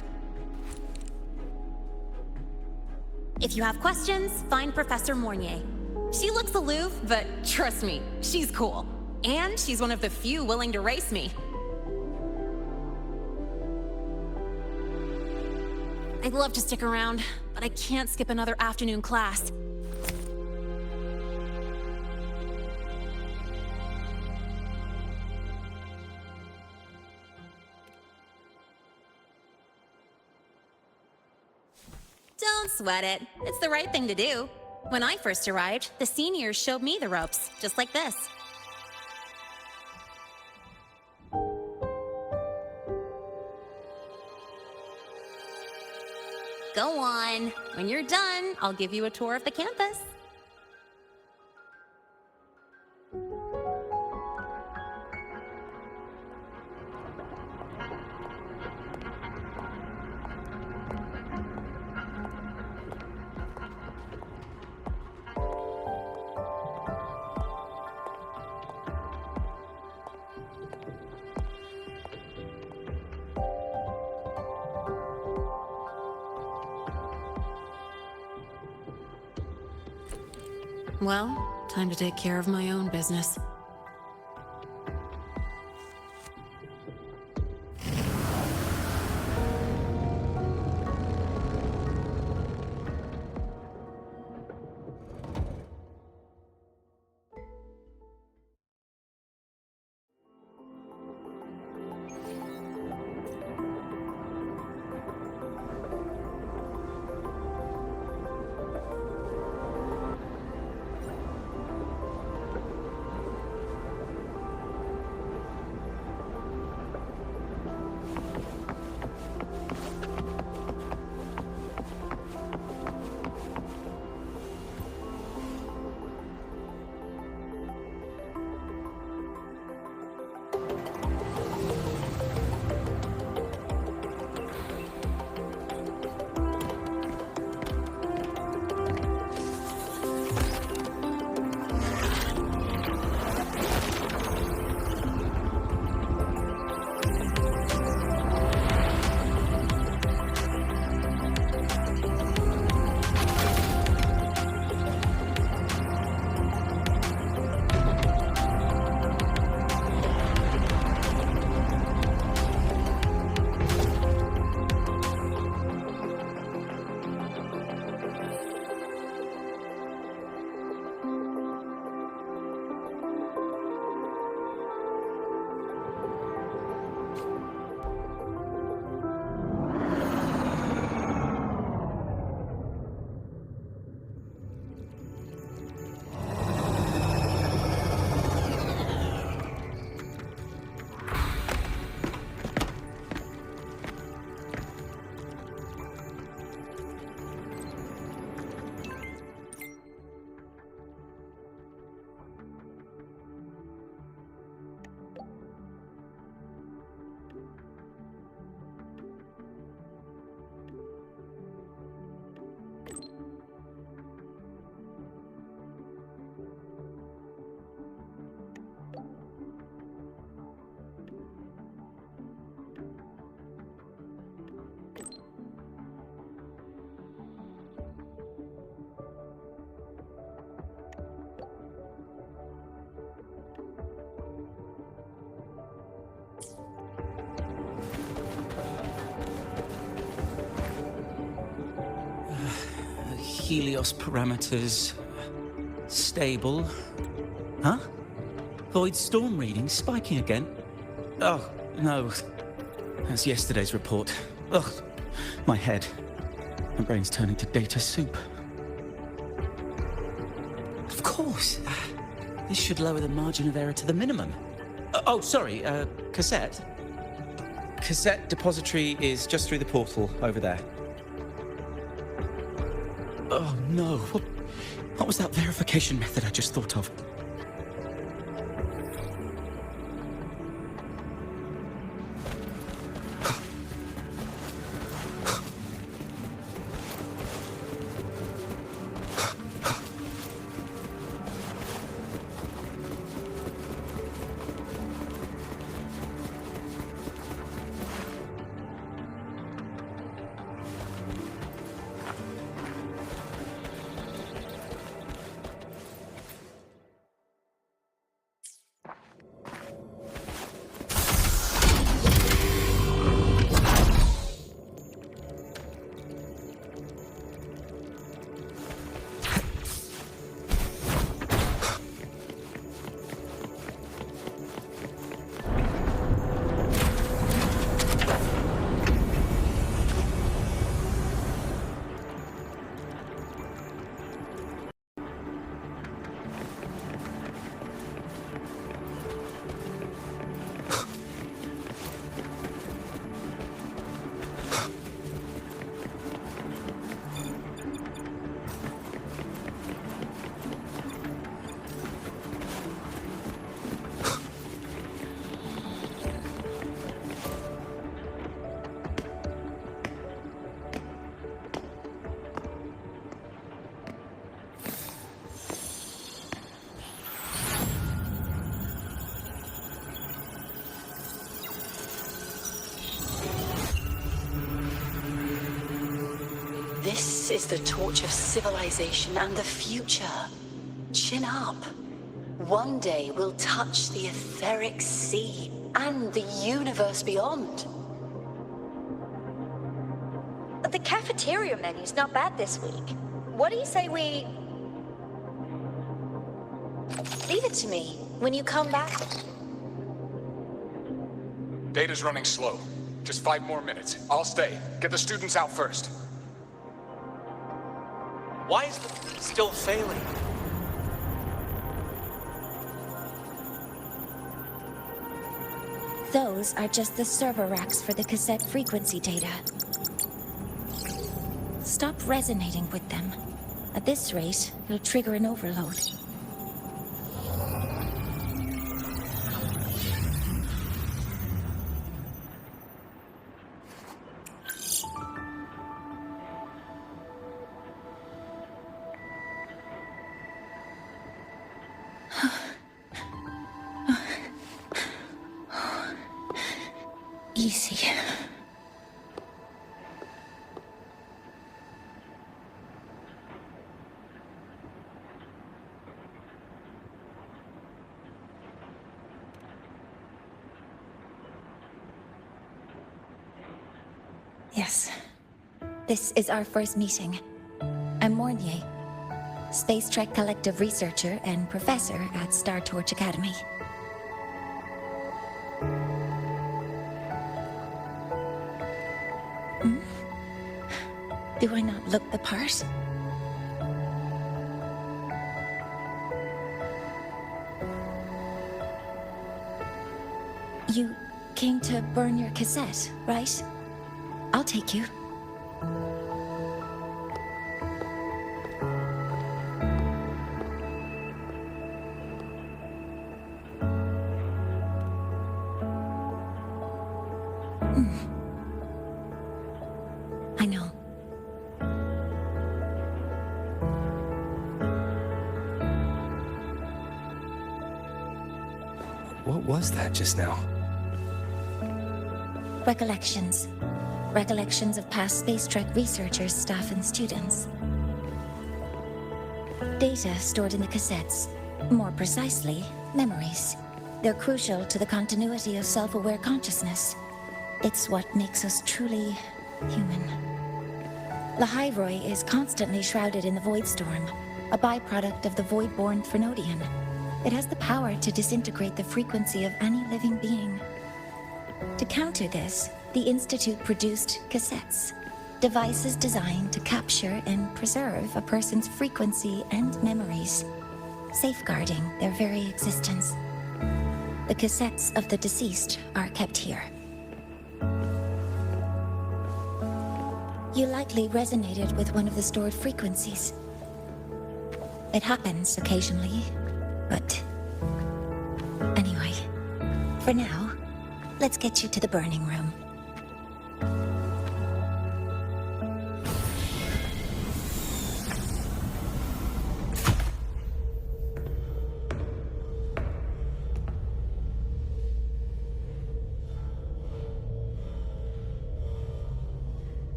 If you have questions, find Professor Mornier. She looks aloof, but trust me, she's cool. And she's one of the few willing to race me. I'd love to stick around, but I can't skip another afternoon class. Don't sweat it. It's the right thing to do. When I first arrived, the seniors showed me the ropes, just like this. Go on. When you're done, I'll give you a tour of the campus. Well, time to take care of my own business. Helios parameters stable. Huh? Void storm reading spiking again? Oh, no. That's yesterday's report. Ugh, my head. My brain's turning to data soup. Of course. This should lower the margin of error to the minimum. Oh, sorry, cassette. Cassette depository is just through the portal over there. Oh, no. What was that verification method I just thought of? This is the torch of civilization and the future. Chin up. One day we'll touch the etheric sea and the universe beyond. The cafeteria menu's not bad this week. What do you say we... Leave it to me. When you come back... Data's running slow. Just 5 more minutes. I'll stay. Get the students out first. Why is it still failing? Those are just the server racks for the cassette frequency data. Stop resonating with them. At this rate, you'll trigger an overload. Easy. Yes. This is our first meeting. I'm Mornier, Space Trek Collective researcher and professor at Star Torch Academy. Do I not look the part? You came to burn your cassette, right? I'll take you. I know. What was that just now? Recollections. Recollections of past Space Trek researchers, staff, and students. Data stored in the cassettes. More precisely, memories. They're crucial to the continuity of self-aware consciousness. It's what makes us truly human. Lahai Roi is constantly shrouded in the Void Storm, a byproduct of the Void-born Thrnodian. It has the power to disintegrate the frequency of any living being. To counter this, the Institute produced cassettes, devices designed to capture and preserve a person's frequency and memories, safeguarding their very existence. The cassettes of the deceased are kept here. You likely resonated with one of the stored frequencies. It happens occasionally, but... Anyway, for now, let's get you to the burning room.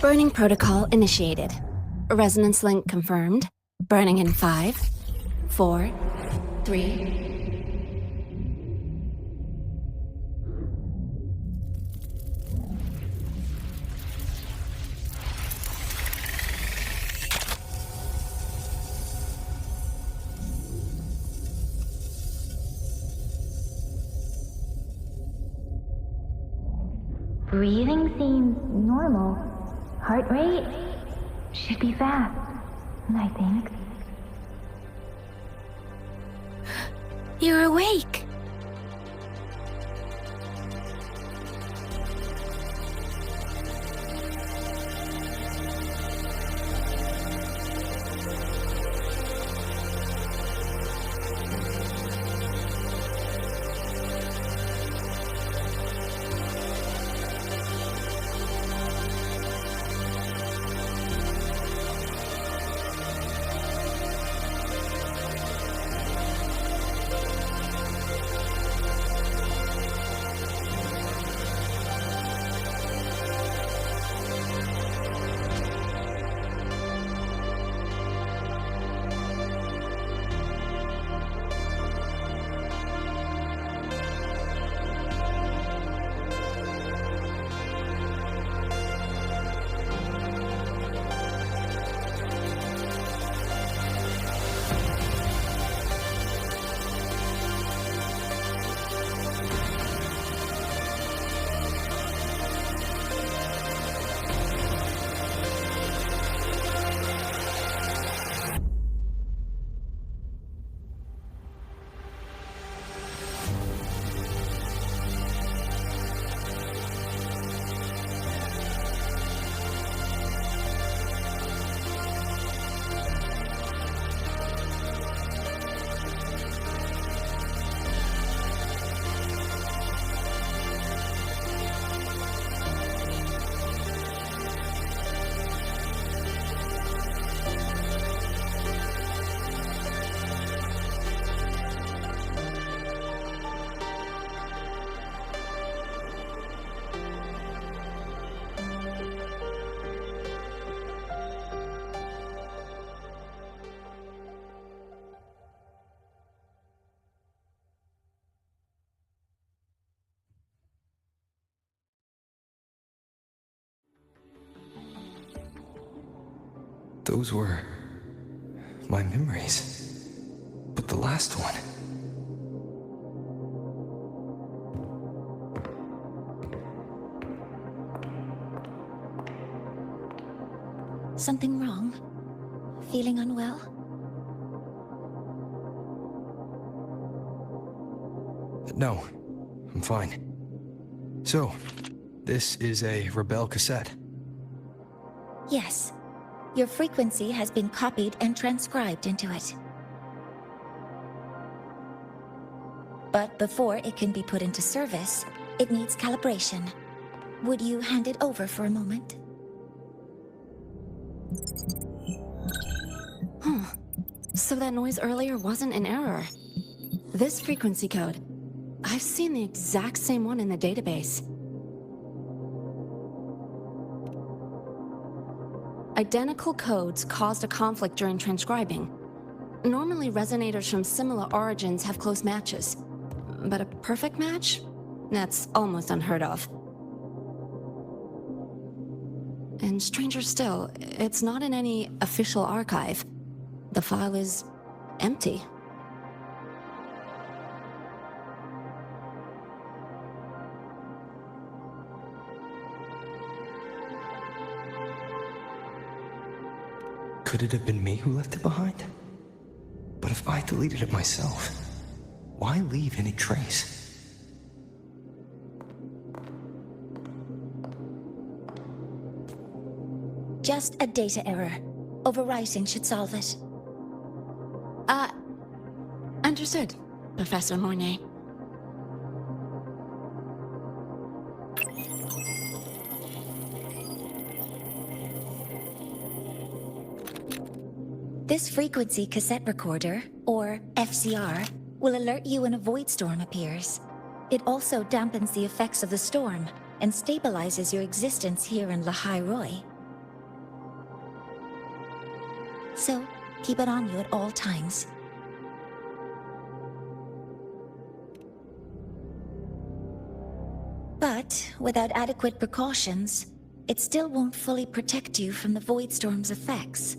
Burning protocol initiated. Resonance link confirmed. Burning in 5, 4, 3... Breathing seems normal. Heart rate should be fast, I think. You're awake! Those were my memories. But the last one... Something wrong? Feeling unwell? No, I'm fine. So, this is a Rebel cassette. Yes. Your frequency has been copied and transcribed into it. But before it can be put into service, it needs calibration. Would you hand it over for a moment? So that noise earlier wasn't an error. This frequency code, I've seen the exact same one in the database. Identical codes caused a conflict during transcribing. Normally, resonators from similar origins have close matches. But a perfect match? That's almost unheard of. And stranger still, it's not in any official archive. The file is empty. Could it have been me who left it behind? But if I deleted it myself, why leave any trace? Just a data error. Overwriting should solve it. Understood, Professor Mornay. This frequency cassette recorder, or FCR, will alert you when a void storm appears. It also dampens the effects of the storm and stabilizes your existence here in Lahai Roi. So, keep it on you at all times. But, without adequate precautions, it still won't fully protect you from the void storm's effects.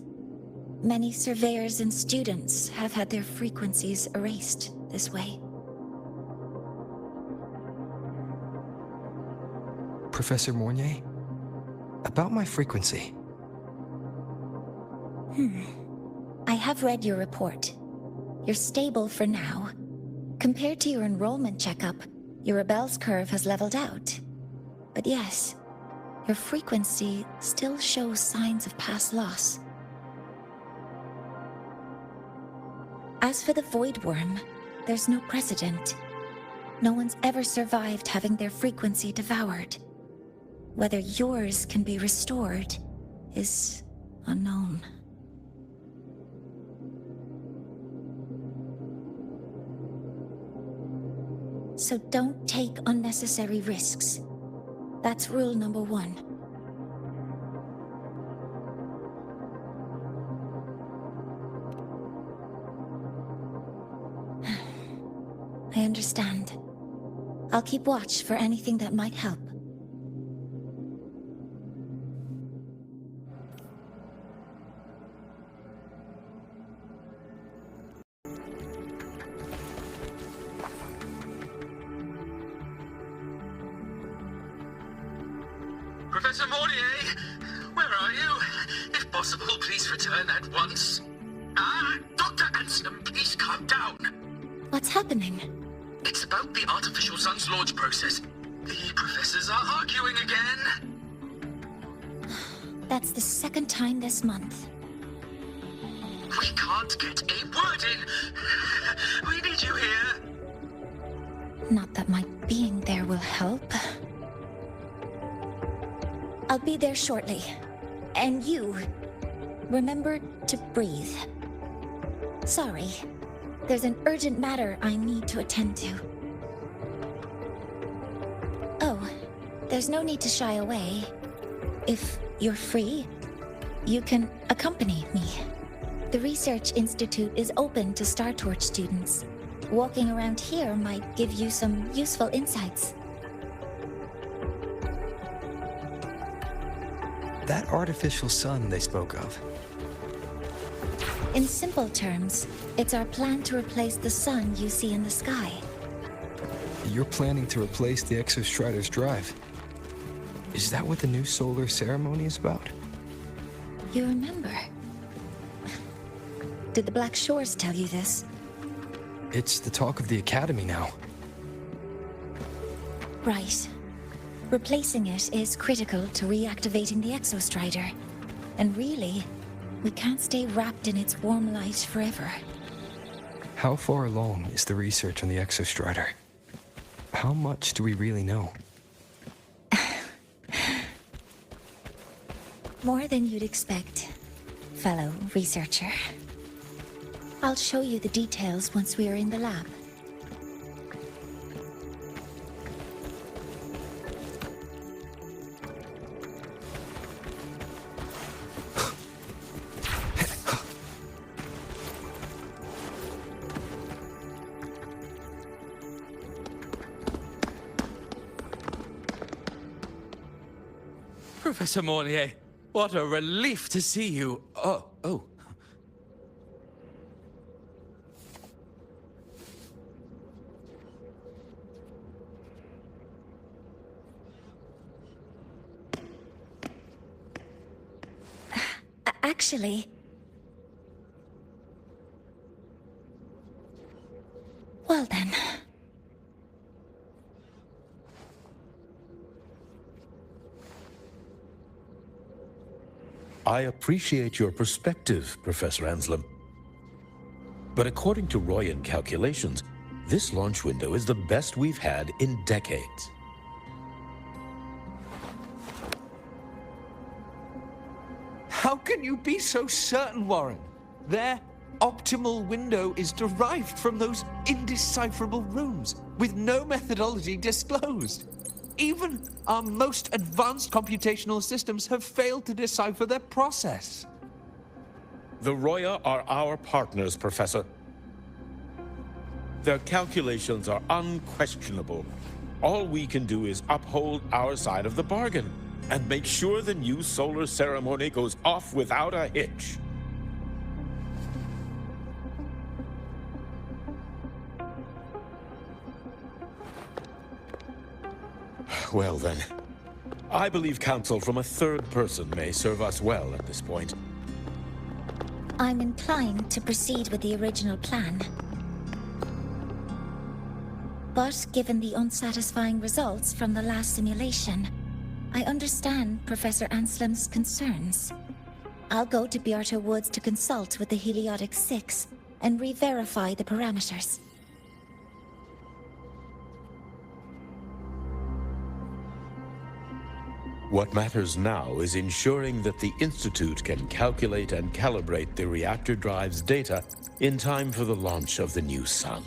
Many surveyors and students have had their frequencies erased this way. Professor Mornay? About my frequency. I have read your report. You're stable for now. Compared to your enrollment checkup, your rebel's curve has leveled out. But yes, your frequency still shows signs of past loss. As for the Void Worm, there's no precedent. No one's ever survived having their frequency devoured. Whether yours can be restored is unknown. So don't take unnecessary risks. That's rule number 1. I understand. I'll keep watch for anything that might help. Professor Mornier, where are you? If possible, please return at once. Dr. Ansem, please calm down. What's happening? It's about the artificial sun's launch process. The professors are arguing again. That's the second time this month. We can't get a word in. We need you here. Not that my being there will help. I'll be there shortly. And you, remember to breathe. Sorry. There's an urgent matter I need to attend to. Oh, there's no need to shy away. If you're free, you can accompany me. The Research Institute is open to Star Torch students. Walking around here might give you some useful insights. That artificial sun they spoke of. In simple terms, it's our plan to replace the sun you see in the sky. You're planning to replace the Exostrider's drive. Is that what the new solar ceremony is about? You remember? Did the Black Shores tell you this? It's the talk of the Academy now. Right. Replacing it is critical to reactivating the Exostrider. And really, we can't stay wrapped in its warm light forever. How far along is the research on the Exostrider? How much do we really know? More than you'd expect, fellow researcher. I'll show you the details once we are in the lab. Professor Mornier, What a relief to see you. Oh. Actually... Well then... I appreciate your perspective, Professor Anselm. But according to Royan calculations, this launch window is the best we've had in decades. How can you be so certain, Warren? Their optimal window is derived from those indecipherable runes, with no methodology disclosed. Even our most advanced computational systems have failed to decipher their process. The Roya are our partners, Professor. Their calculations are unquestionable. All we can do is uphold our side of the bargain and make sure the new solar ceremony goes off without a hitch. Well then, I believe counsel from a third person may serve us well at this point. I'm inclined to proceed with the original plan. But given the unsatisfying results from the last simulation, I understand Professor Anselm's concerns. I'll go to Beata Woods to consult with the Heliotic 6 and re-verify the parameters. What matters now is ensuring that the Institute can calculate and calibrate the reactor drive's data in time for the launch of the new sun.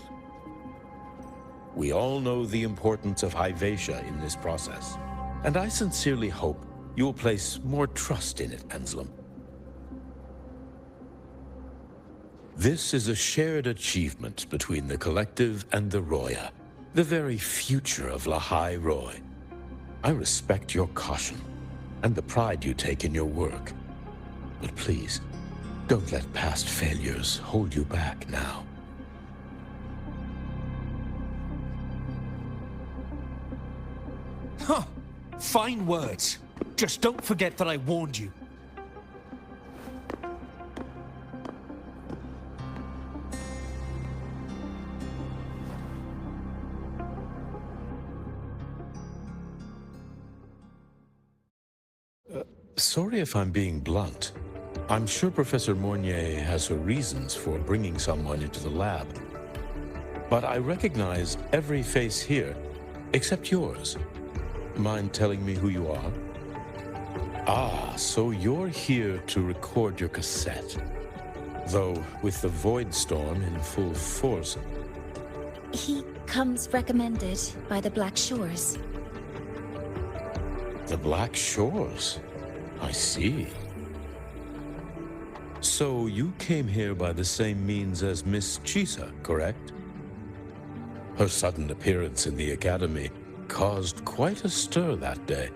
We all know the importance of Hyvatia in this process, and I sincerely hope you'll place more trust in it, Anselm. This is a shared achievement between the Collective and the Roya, the very future of Lahai Roi. I respect your caution and the pride you take in your work. But please, don't let past failures hold you back now. Huh. Fine words. Just don't forget that I warned you. Sorry if I'm being blunt. I'm sure Professor Mornier has her reasons for bringing someone into the lab. But I recognize every face here, except yours. Mind telling me who you are? Ah, so you're here to record your cassette. Though, with the Void Storm in full force... He comes recommended by the Black Shores. The Black Shores? I see. So you came here by the same means as Miss Chisa, correct? Her sudden appearance in the Academy caused quite a stir that day.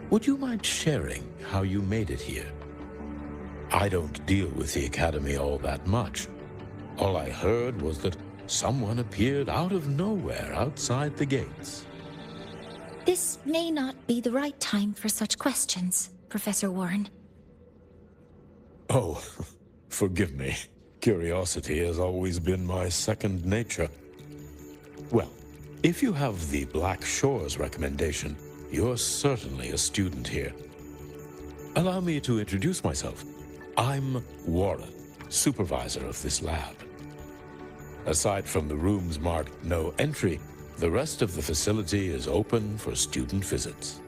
Would you mind sharing how you made it here? I don't deal with the Academy all that much. All I heard was that someone appeared out of nowhere outside the gates. This may not be the right time for such questions, Professor Warren. Oh, forgive me. Curiosity has always been my second nature. Well, if you have the Black Shores recommendation, you're certainly a student here. Allow me to introduce myself. I'm Warren, supervisor of this lab. Aside from the rooms marked no entry, the rest of the facility is open for student visits.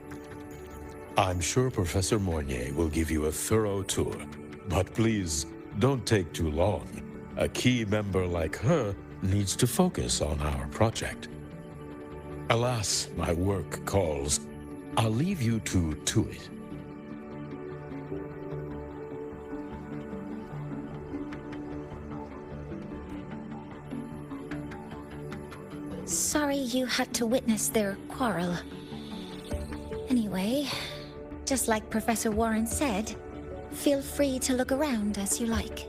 I'm sure Professor Mornier will give you a thorough tour, but please don't take too long. A key member like her needs to focus on our project. Alas, my work calls. I'll leave you to it. Sorry you had to witness their quarrel. Anyway, Just like Professor Warren said, feel free to look around as you like.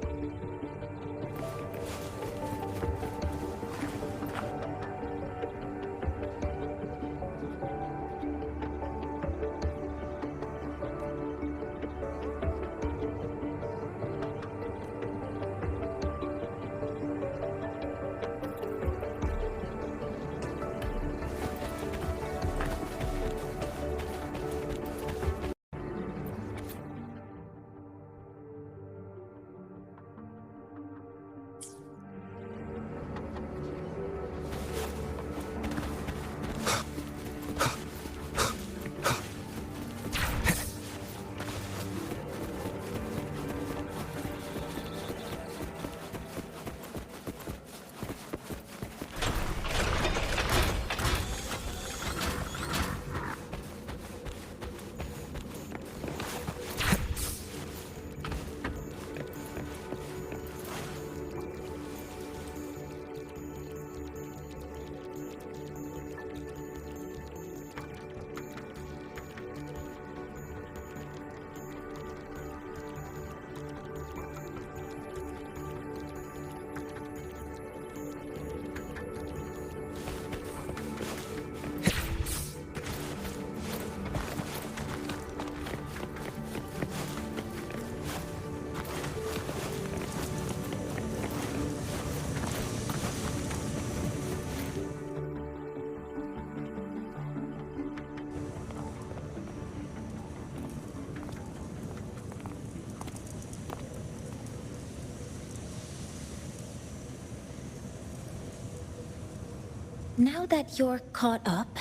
Now that you're caught up,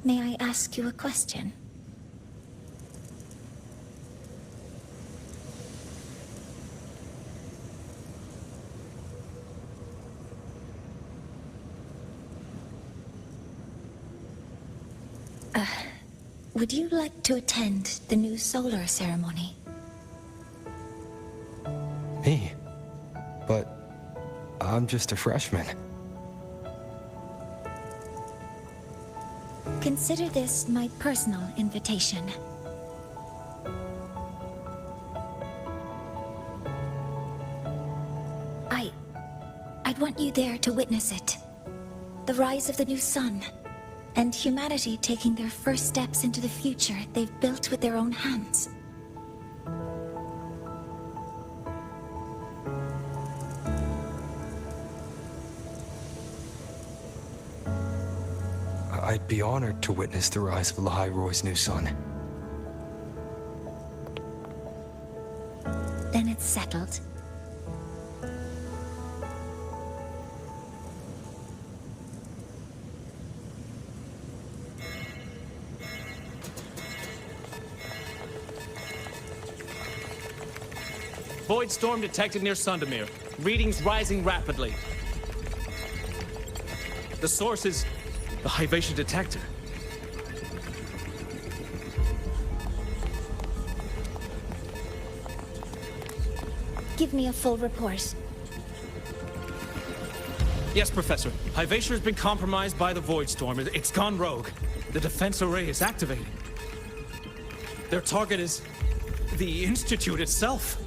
may I ask you a question? Would you like to attend the new solar ceremony? Me? But I'm just a freshman. Consider this my personal invitation. I'd want you there to witness it. The rise of the new sun, and humanity taking their first steps into the future they've built with their own hands. I'd be honored to witness the rise of Lahai Roi's new sun. Then it's settled. Void storm detected near Sundermere. Readings rising rapidly. The source is the Hyvatia detector. Give me a full report. Yes, Professor. Hyvatia has been compromised by the Void Storm. It's gone rogue. The defense array is activated. Their target is the Institute itself.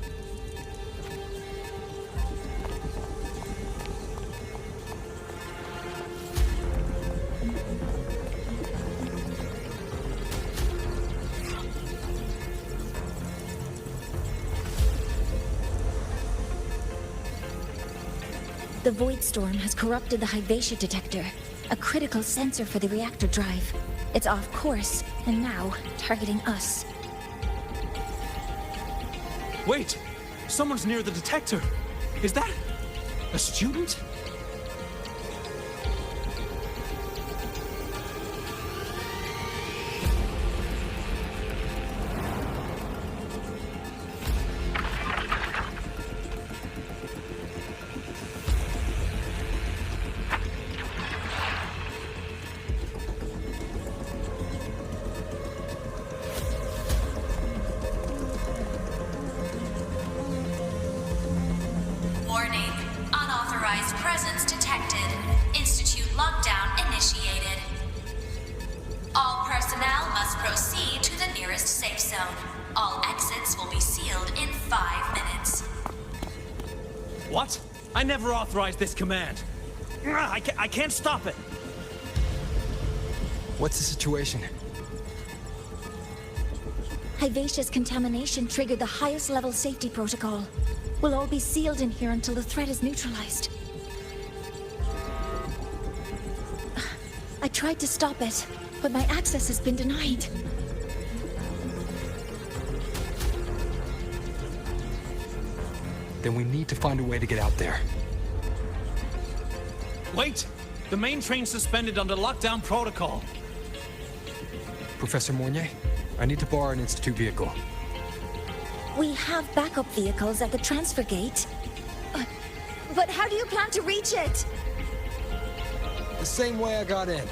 The Void Storm has corrupted the Hyvatia detector, a critical sensor for the reactor drive. It's off course, and now targeting us. Wait! Someone's near the detector! Is that a student? Warning. Unauthorized presence nearest safe zone. All exits will be sealed in 5 minutes. What? I never authorized this command. I can't stop it. What's the situation? Hivacious contamination triggered the highest level safety protocol. We'll all be sealed in here until the threat is neutralized. I tried to stop it, but my access has been denied. Then we need to find a way to get out there. Wait! The main train's suspended under lockdown protocol. Professor Mornier, I need to borrow an Institute vehicle. We have backup vehicles at the transfer gate. But how do you plan to reach it? The same way I got in.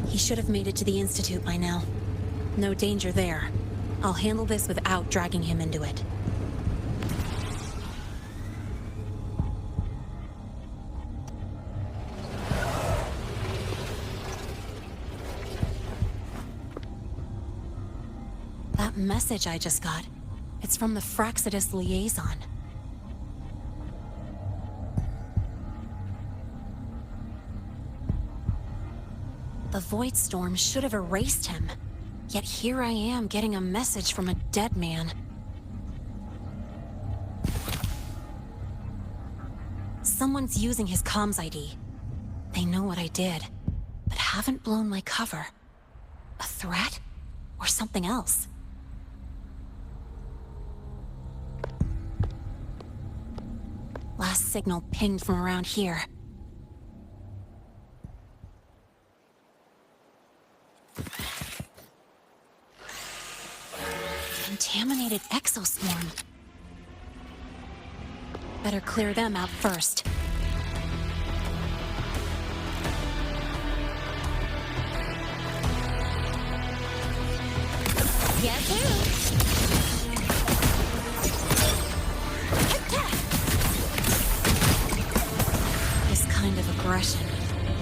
He should have made it to the Institute by now. No danger there. I'll handle this without dragging him into it. That message I just got, it's from the Fraxidus liaison. The Void Storm should have erased him. Yet here I am getting a message from a dead man. Someone's using his comms ID. They know what I did, but haven't blown my cover. A threat? Or something else? Last signal pinged from around here. Contaminated exoswarm. Better clear them out first. Guess who? This kind of aggression.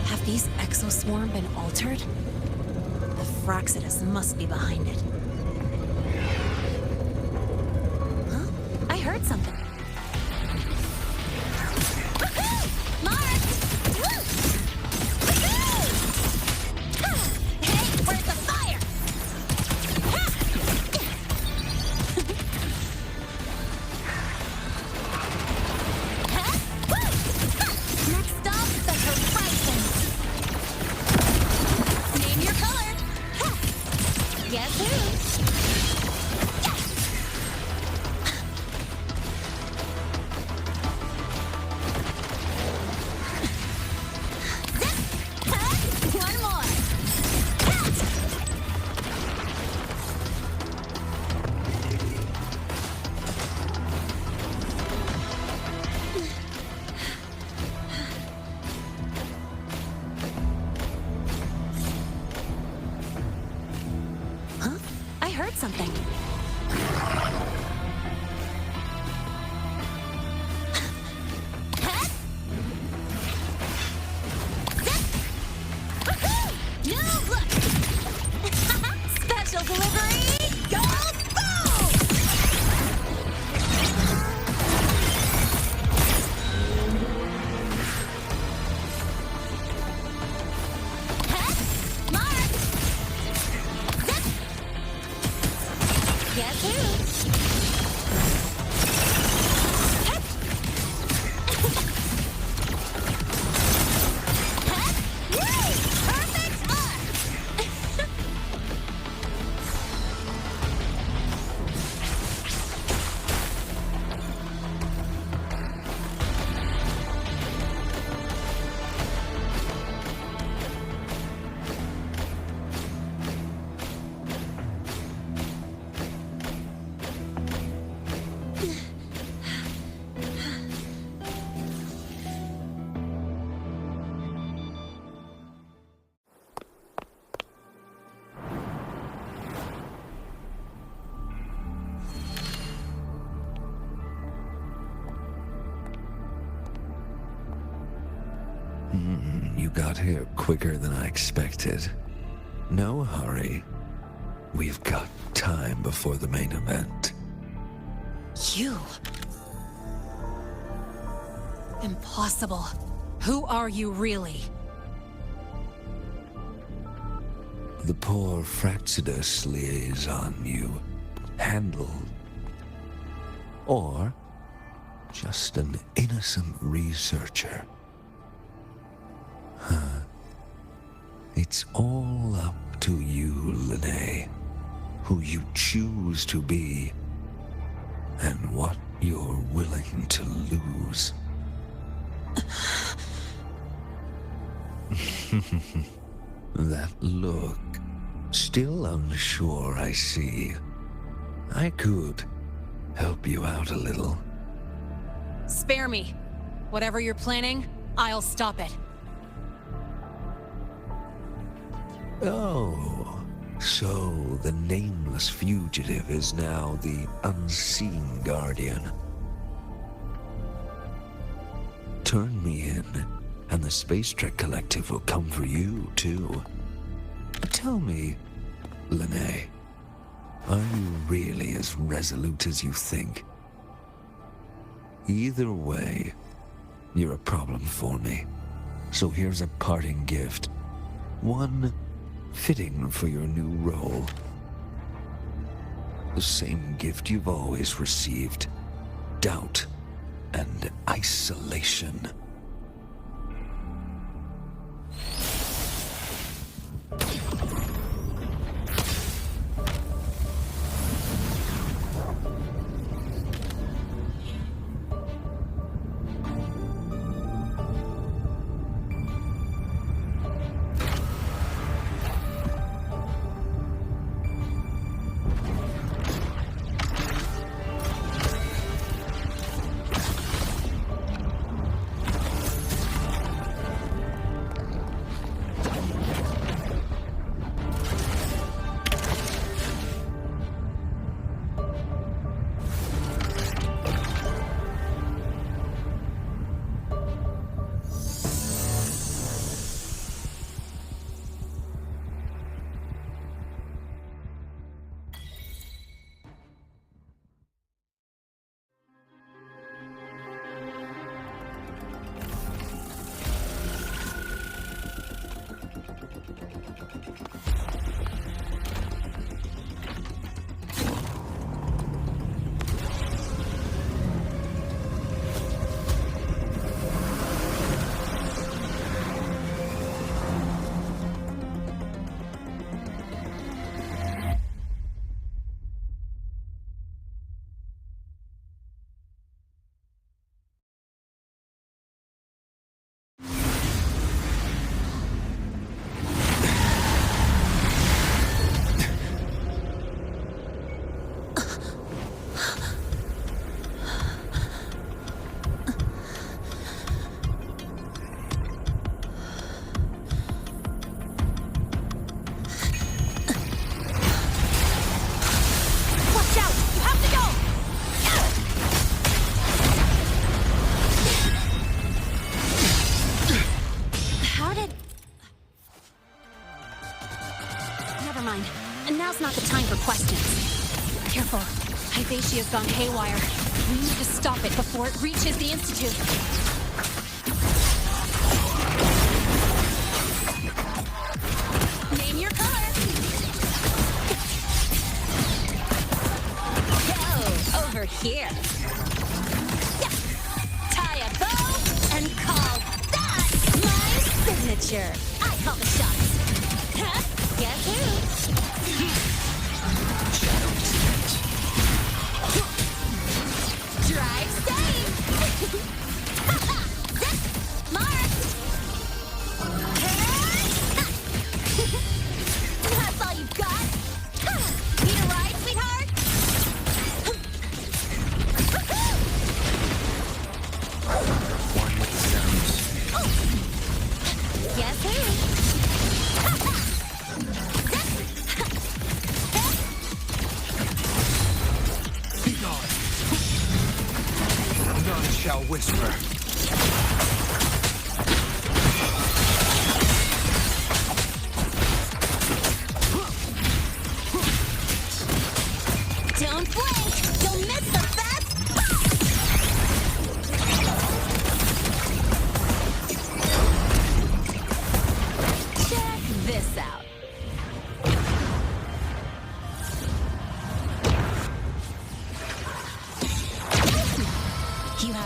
Have these exoswarm been altered? The Fraxidus must be behind it. Huh? I heard something. got here quicker than I expected. No hurry. We've got time before the main event. You? Impossible. Who are you really? The poor Fraxidus liaison you handled. Or just an innocent researcher. Huh. It's all up to you, Lahai. Who you choose to be, and what you're willing to lose. That look. Still unsure, I see. I could help you out a little. Spare me. Whatever you're planning, I'll stop it. Oh, so the nameless fugitive is now the unseen guardian. Turn me in, and the Space Trek Collective will come for you, too. Tell me, Lahai, are you really as resolute as you think? Either way, you're a problem for me. So here's a parting gift. One fitting for your new role. The same gift you've always received. Doubt and isolation. Now's not the time for questions. Careful. Hypatia's gone haywire. We need to stop it before it reaches the Institute. Name your color. Go over here. Yeah. Tie a bow and call that my signature. I call the shots. Huh? Guess who? Drive safe! Marked! That's all you've got? Need a ride, sweetheart? One with the sounds. Guess who? None shall whisper.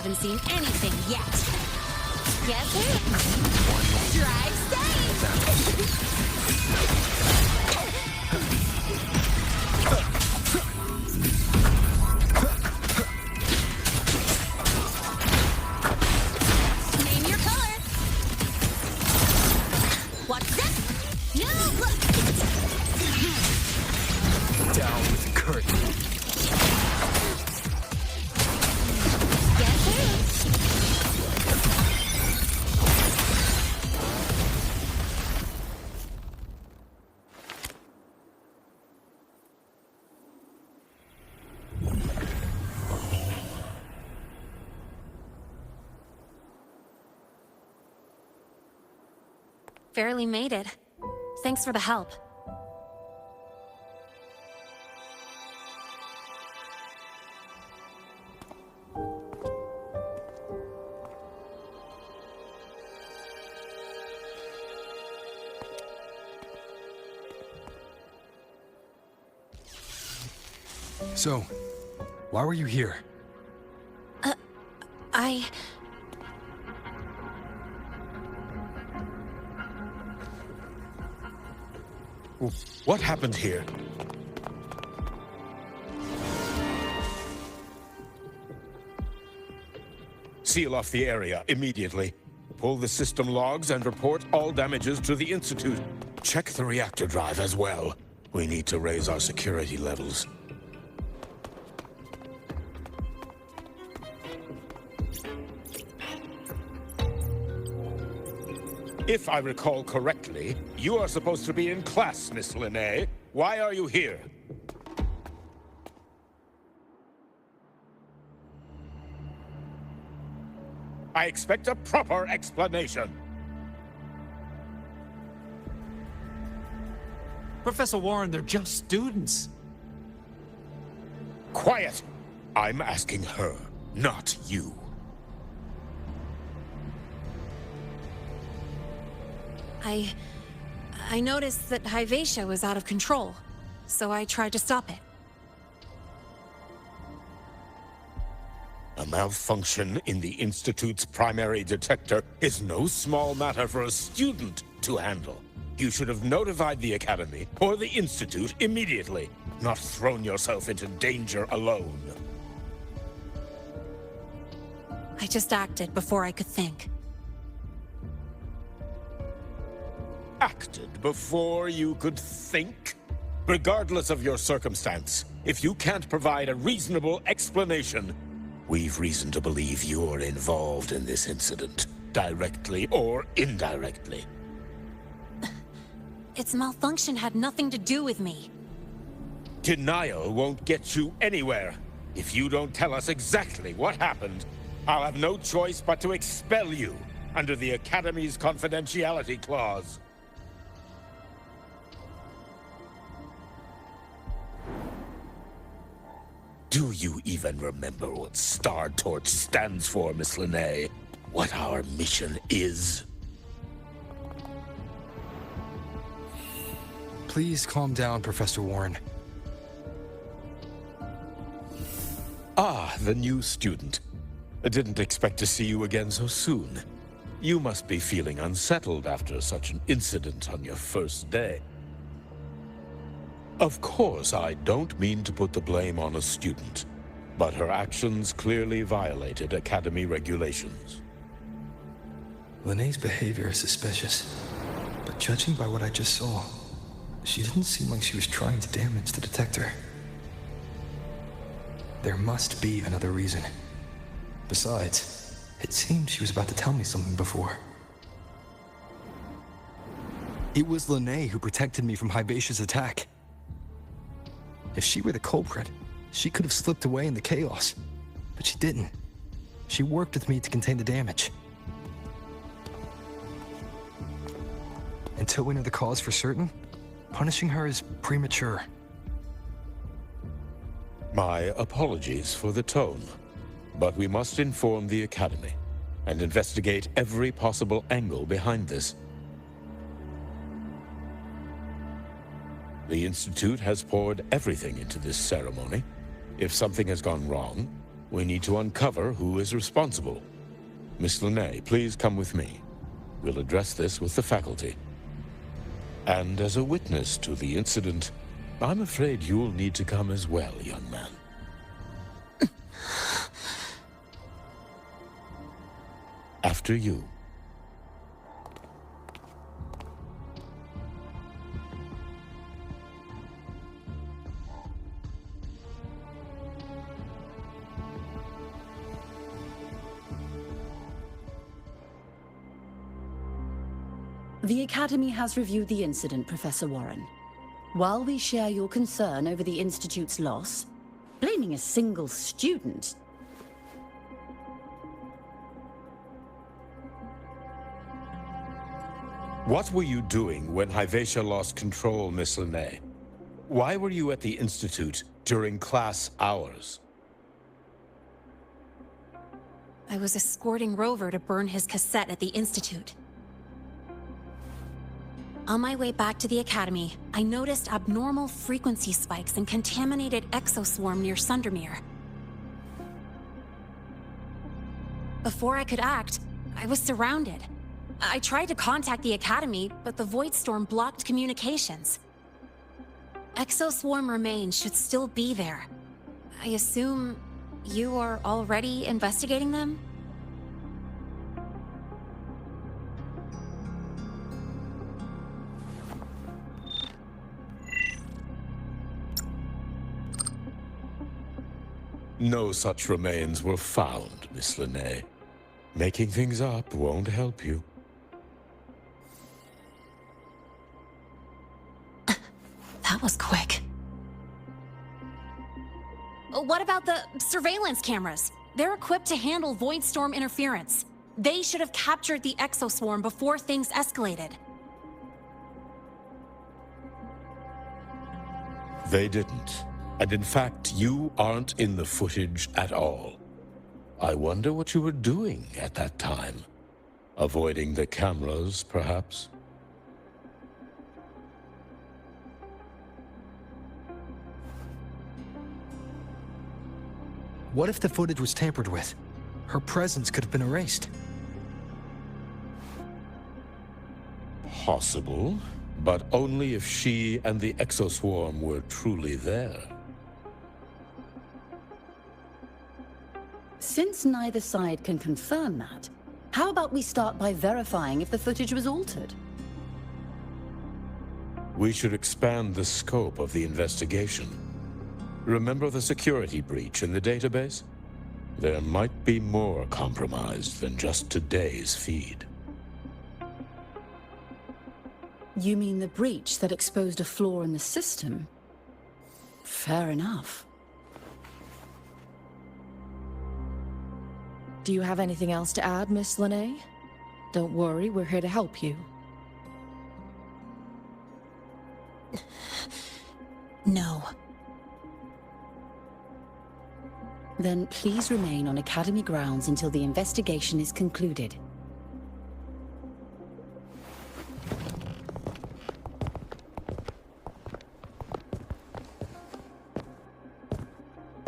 haven't seen anything yet. Guess who? Drive safe! Name your color. What's this? New look! Down with the curtain. Guess who? Barely made it. Thanks for the help. So, why were you here? What happened here? Seal off the area immediately. Pull the system logs and report all damages to the Institute. Check the reactor drive as well. We need to raise our security levels. If I recall correctly, you are supposed to be in class, Miss Linnae. Why are you here? I expect a proper explanation. Professor Warren, they're just students. Quiet! I'm asking her, not you. I noticed that Hyvatia was out of control, so I tried to stop it. A malfunction in the Institute's primary detector is no small matter for a student to handle. You should have notified the Academy or the Institute immediately, not thrown yourself into danger alone. I just acted before I could think. Acted before you could think? Regardless of your circumstance, if you can't provide a reasonable explanation, we've reason to believe you're involved in this incident, directly or indirectly. Its malfunction had nothing to do with me. Denial won't get you anywhere. If you don't tell us exactly what happened, I'll have no choice but to expel you under the Academy's confidentiality clause. Do you even remember what Star Torch stands for, Miss Linnae? What our mission is? Please calm down, Professor Warren. Ah, the new student. I didn't expect to see you again so soon. You must be feeling unsettled after such an incident on your first day. Of course, I don't mean to put the blame on a student, but her actions clearly violated Academy regulations. Linnae's behavior is suspicious, but judging by what I just saw, she didn't seem like she was trying to damage the detector. There must be another reason. Besides, it seemed she was about to tell me something before. It was Linnae who protected me from Hybatia's attack. If she were the culprit, she could have slipped away in the chaos. But she didn't. She worked with me to contain the damage. Until we know the cause for certain, punishing her is premature. My apologies for the tone, but we must inform the Academy and investigate every possible angle behind this. The Institute has poured everything into this ceremony. If something has gone wrong, We need to uncover who is responsible. Miss Linnae, please come with me. We'll address this with the faculty. And as a witness to the incident, I'm afraid you'll need to come as well, young man. After you. The Academy has reviewed the incident, Professor Warren. While we share your concern over the Institute's loss, blaming a single student... What were you doing when Hyvatia lost control, Miss Linnae? Why were you at the Institute during class hours? I was escorting Rover to burn his cassette at the Institute. On my way back to the Academy, I noticed abnormal frequency spikes and contaminated exoswarm near Sundermere. Before I could act, I was surrounded. I tried to contact the Academy, but the Void Storm blocked communications. Exoswarm remains should still be there. I assume you are already investigating them? No such remains were found, Miss Linnae. Making things up won't help you. That was quick. What about the surveillance cameras? They're equipped to handle Void Storm interference. They should have captured the exoswarm before things escalated. They didn't. And in fact, you aren't in the footage at all. I wonder what you were doing at that time. Avoiding the cameras, perhaps? What if the footage was tampered with? Her presence could have been erased. Possible, but only if she and the exoswarm were truly there. Since neither side can confirm that, how about we start by verifying if the footage was altered? We should expand the scope of the investigation. Remember the security breach in the database? There might be more compromised than just today's feed. You mean the breach that exposed a flaw in the system? Fair enough. Do you have anything else to add, Miss Linnae? Don't worry, we're here to help you. No. Then please remain on Academy grounds until the investigation is concluded.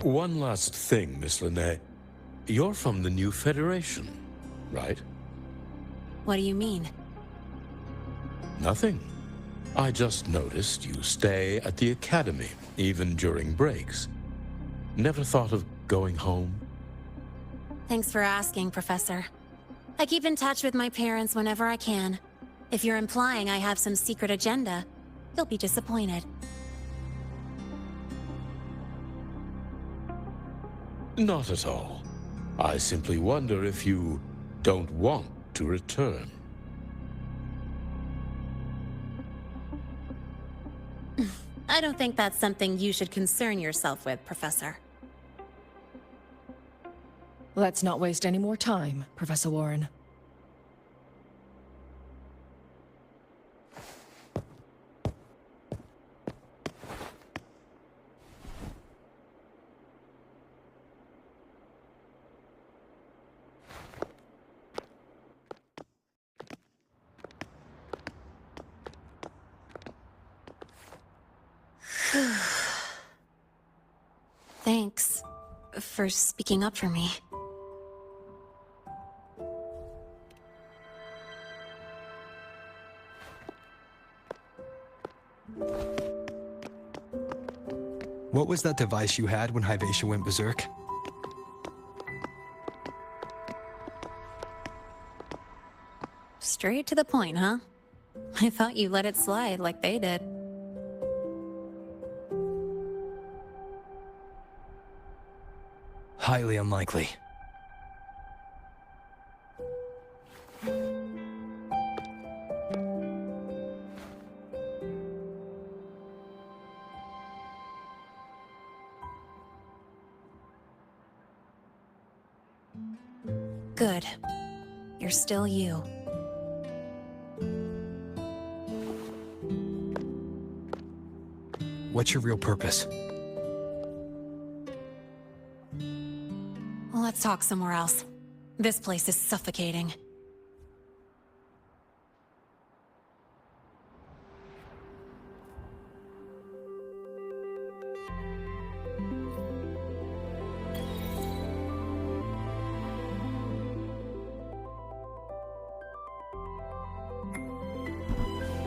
One last thing, Miss Linnae. You're from the new Federation, right? What do you mean? Nothing. I just noticed you stay at the Academy, even during breaks. Never thought of going home? Thanks for asking, Professor. I keep in touch with my parents whenever I can. If you're implying I have some secret agenda, you'll be disappointed. Not at all. I simply wonder if you don't want to return. I don't think that's something you should concern yourself with, Professor. Let's not waste any more time, Professor Warren. Thanks. for speaking up for me. What was that device you had when Hyvatia went berserk? Straight to the point, huh? I thought you let it slide like they did. Highly unlikely. Good. You're still you. What's your real purpose? Let's talk somewhere else. This place is suffocating.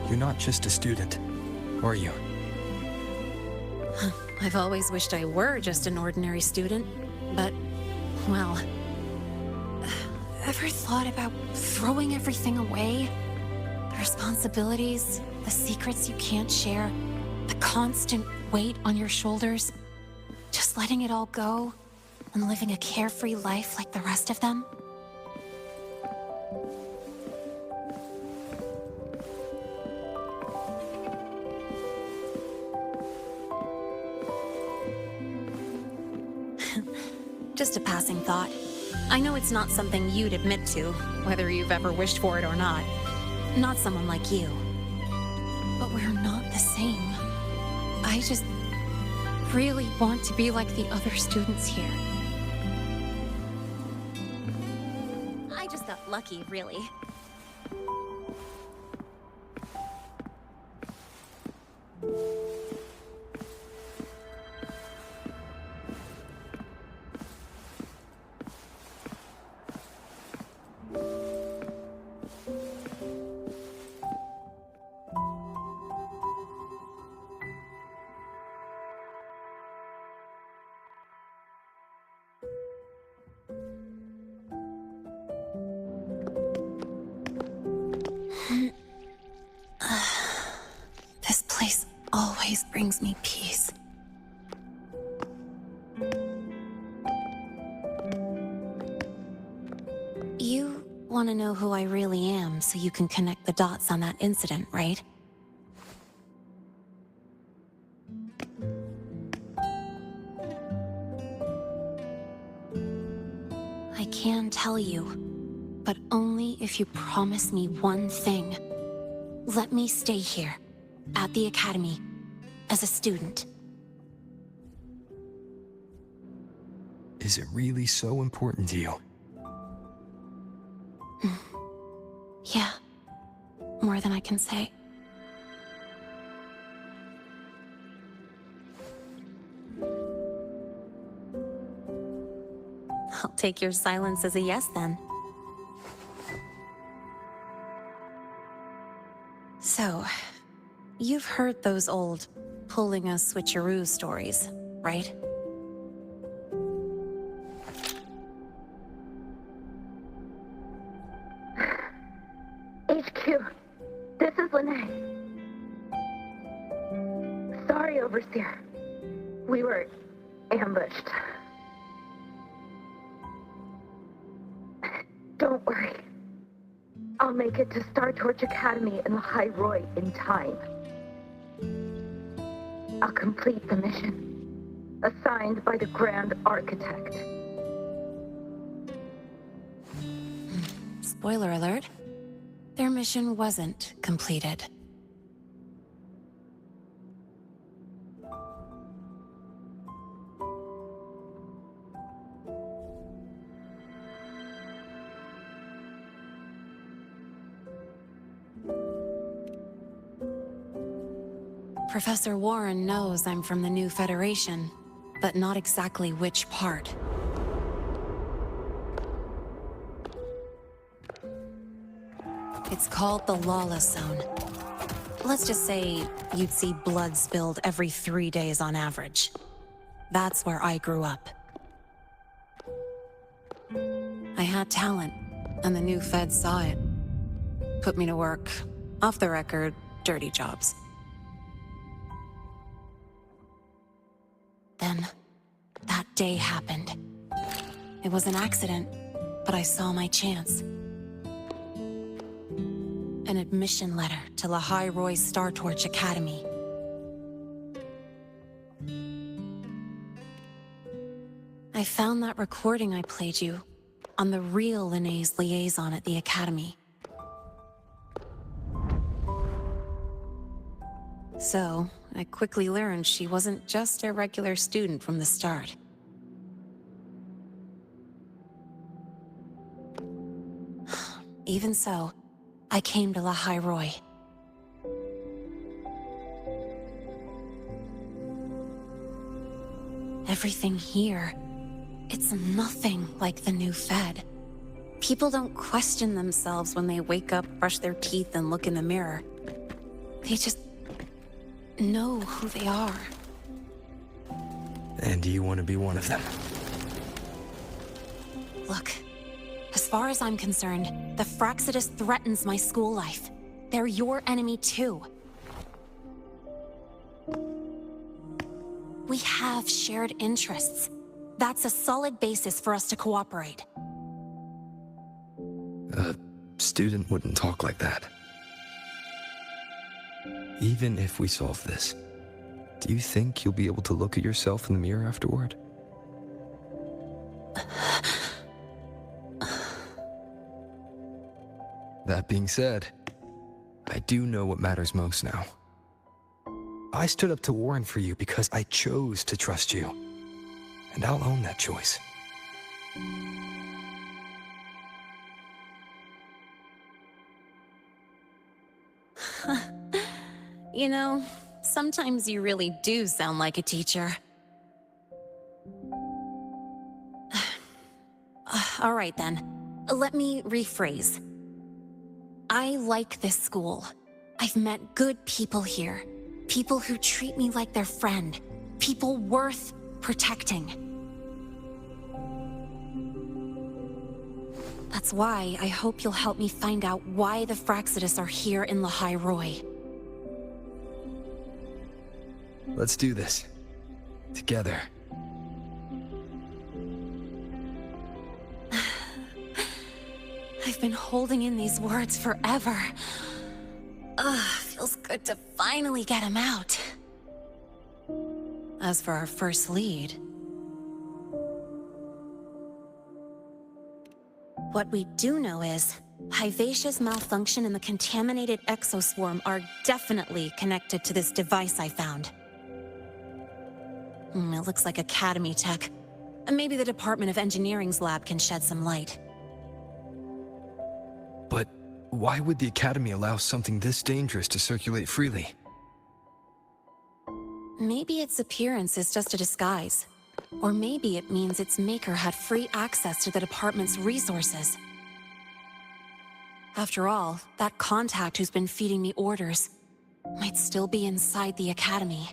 You're not just a student, are you? I've always wished I were just an ordinary student, but, well... Ever thought about throwing everything away? The responsibilities, the secrets you can't share, the constant weight on your shoulders? Just letting it all go and living a carefree life like the rest of them? Just a passing thought. I know it's not something you'd admit to, whether you've ever wished for it or not. Not someone like you. But we're not the same. I just really want to be like the other students here. I just got lucky, really. This place always brings me peace. You want to know who I really am so you can connect the dots on that incident, right? I can tell you, but only if you promise me one thing. Let me stay here, at the Academy, as a student. Is it really so important to you? Yeah, more than I can say. I'll take your silence as a yes, then. So, you've heard those old pulling a switcheroo stories, right? HQ, this is Lahai. Sorry, Overseer. We were ambushed. Don't worry. I'll make it to Star Torch Academy in Lahai Roi in time. I'll complete the mission, assigned by the Grand Architect. Spoiler alert. Their mission wasn't completed. Professor Warren knows I'm from the new Federation, but not exactly which part. It's called the Lawless Zone. Let's just say you'd see blood spilled every 3 days on average. That's where I grew up. I had talent, and the new feds saw it. Put me to work, off the record, dirty jobs. Then, that day happened. It was an accident, but I saw my chance. An admission letter to Lahai Roi's Star Torch Academy. I found that recording I played you on the real Linné's liaison at the Academy. So, I quickly learned she wasn't just a regular student from the start. Even so, I came to Lahai Roi. Everything here, it's nothing like the new Fed. People don't question themselves when they wake up, brush their teeth, and look in the mirror. They just know who they are. And do you want to be one of them? Look, as far as I'm concerned, the Fraxidus threatens my school life. They're your enemy too. We have shared interests. That's a solid basis for us to cooperate. A student wouldn't talk like that. Even if we solve this, do you think you'll be able to look at yourself in the mirror afterward? That being said, I do know what matters most now. I stood up to Warren for you because I chose to trust you. And I'll own that choice. You know, sometimes you really do sound like a teacher. All right then, let me rephrase. I like this school. I've met good people here. People who treat me like their friend. People worth protecting. That's why I hope you'll help me find out why the Fraxidus are here in Lahai Roi. Let's do this. Together. I've been holding in these words forever. Feels good to finally get them out. As for our first lead, what we do know is Hyvatia's malfunction and the contaminated exoswarm are definitely connected to this device I found. It looks like Academy tech. Maybe the Department of Engineering's lab can shed some light. But why would the Academy allow something this dangerous to circulate freely? Maybe its appearance is just a disguise. Or maybe it means its maker had free access to the department's resources. After all, that contact who's been feeding me orders might still be inside the Academy.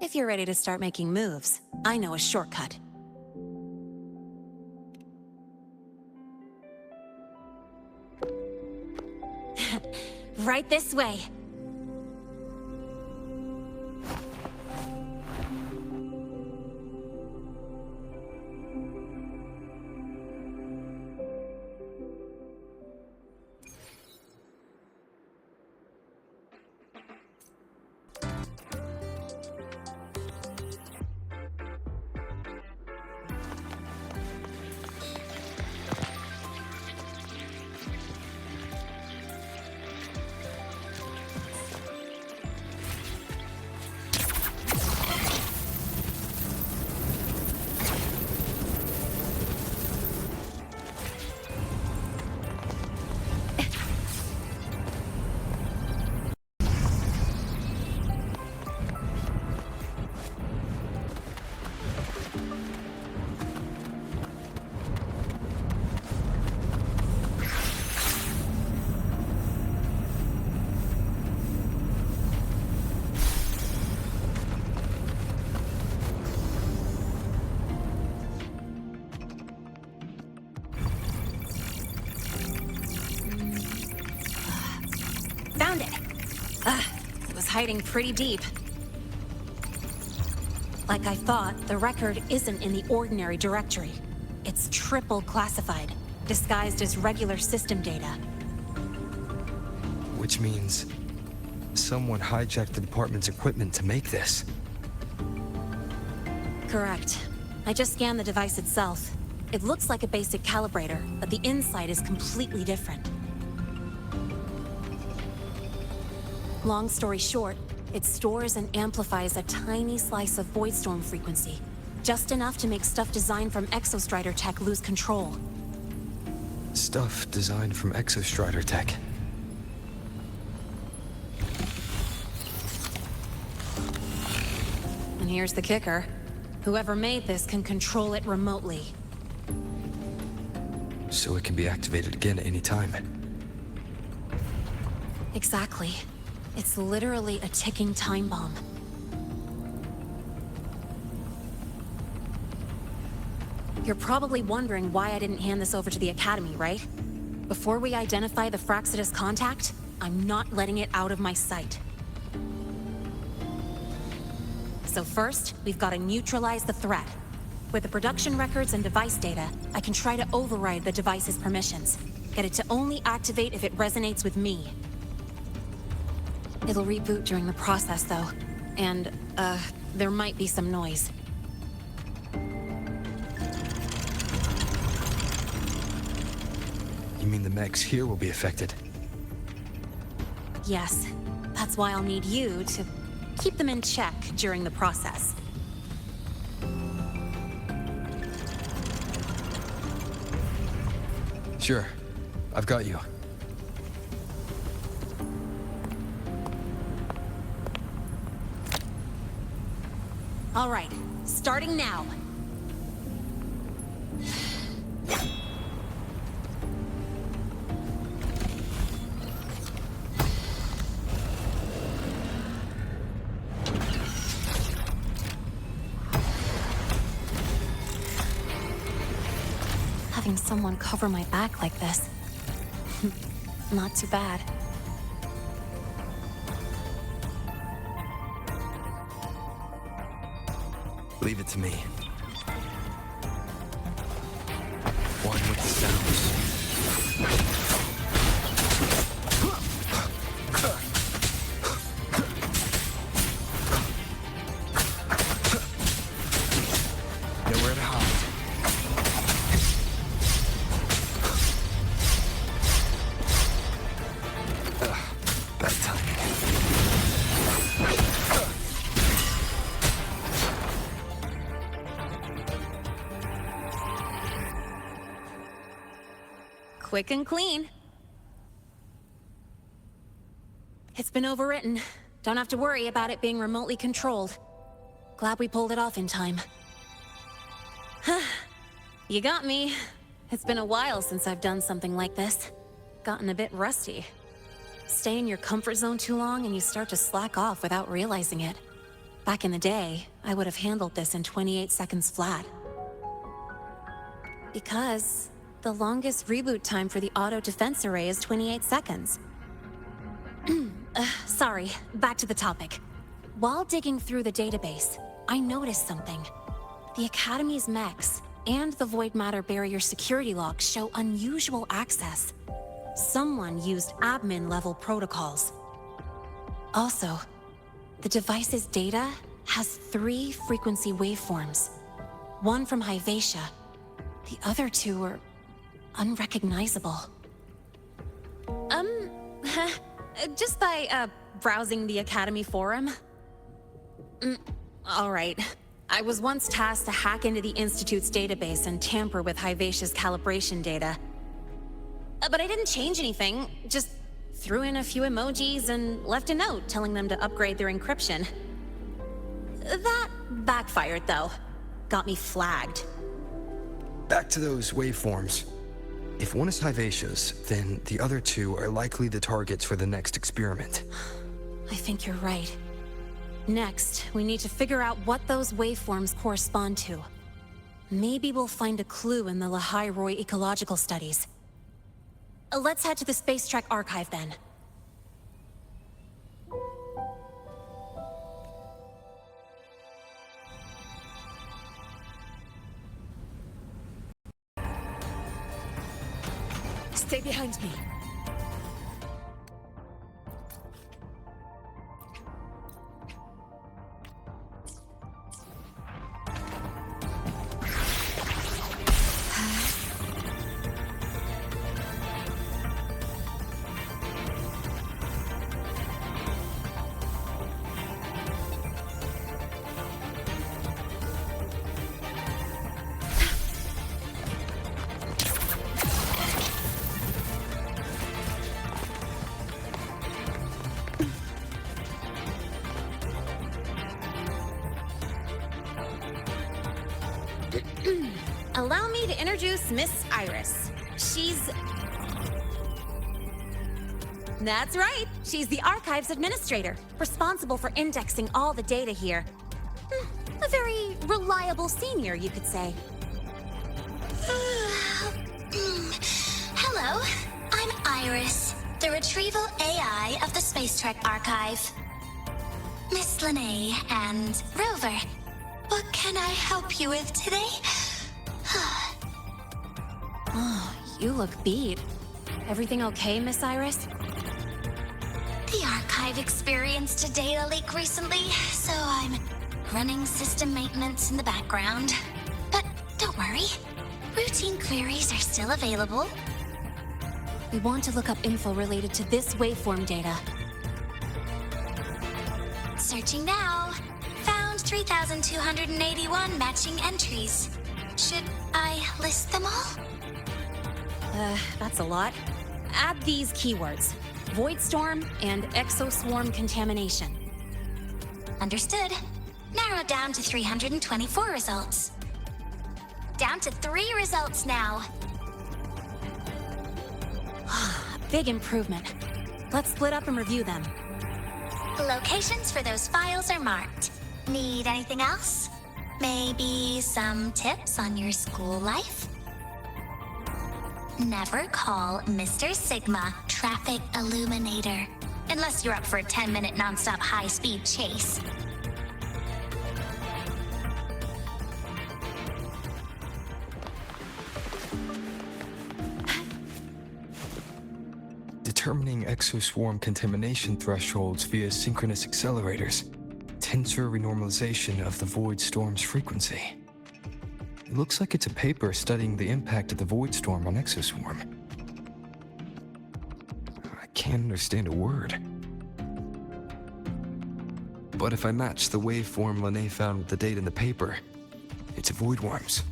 If you're ready to start making moves, I know a shortcut. Right this way. Found it! It was hiding pretty deep. Like I thought, the record isn't in the ordinary directory. It's triple classified, disguised as regular system data. Which means someone hijacked the department's equipment to make this. Correct. I just scanned the device itself. It looks like a basic calibrator, but the inside is completely different. Long story short, it stores and amplifies a tiny slice of Voidstorm frequency, just enough to make stuff designed from Exostrider tech lose control. Stuff designed from Exostrider tech. And here's the kicker. Whoever made this can control it remotely. So it can be activated again at any time. Exactly. It's literally a ticking time bomb. You're probably wondering why I didn't hand this over to the Academy, right? Before we identify the Fraxidus contact, I'm not letting it out of my sight. So first, we've got to neutralize the threat. With the production records and device data, I can try to override the device's permissions. Get it to only activate if it resonates with me. It'll reboot during the process, though. And, there might be some noise. You mean the mechs here will be affected? Yes. That's why I'll need you to keep them in check during the process. Sure. I've got you. All right, starting now. Having someone cover my back like this, not too bad. Leave it to me. One with the sounds. Nowhere to hide. Bad timing. Quick and clean. It's been overwritten. Don't have to worry about it being remotely controlled. Glad we pulled it off in time. You got me. It's been a while since I've done something like this. Gotten a bit rusty. Stay in your comfort zone too long and you start to slack off without realizing it. Back in the day, I would have handled this in 28 seconds flat. Because the longest reboot time for the auto defense array is 28 seconds. Sorry, back to the topic. While digging through the database, I noticed something. The Academy's mechs and the Void Matter Barrier security logs show unusual access. Someone used admin-level protocols. Also, the device's data has 3 frequency waveforms. One from Hyvatia. The other 2 are unrecognizable. Just by, browsing the Academy forum? Alright. I was once tasked to hack into the Institute's database and tamper with Hyvatia's calibration data. But I didn't change anything, just threw in a few emojis and left a note telling them to upgrade their encryption. That backfired, though. Got me flagged. Back to those waveforms. If one is Hyvatia's, then the other 2 are likely the targets for the next experiment. I think you're right. Next, we need to figure out what those waveforms correspond to. Maybe we'll find a clue in the Lahai Roi ecological studies. Let's head to the Space Trek archive then. Stay behind me. Allow me to introduce Miss Iris. That's right. She's the Archives Administrator, responsible for indexing all the data here. A very reliable senior, you could say. Hello, I'm Iris, the Retrieval AI of the Space Trek Archive. Miss Linnae and Rover, what can I help you with today? Oh, you look beat. Everything okay, Miss Iris? The Archive experienced a data leak recently, so I'm running system maintenance in the background. But don't worry, routine queries are still available. We want to look up info related to this waveform data. Searching now. Found 3,281 matching entries. Should I list them all? That's a lot. Add these keywords: Void Storm and Exoswarm Contamination. Understood. Narrowed down to 324 results. Down to 3 results now. Big improvement. Let's split up and review them. Locations for those files are marked. Need anything else? Maybe some tips on your school life? Never call Mr. Sigma Traffic Illuminator, unless you're up for a 10-minute non-stop high-speed chase. Determining exoswarm contamination thresholds via synchronous accelerators. Tensor renormalization of the void storm's frequency. It looks like it's a paper studying the impact of the void storm on exoswarm. I can't understand a word. But if I match the waveform Linnae found with the data in the paper, it's void worms.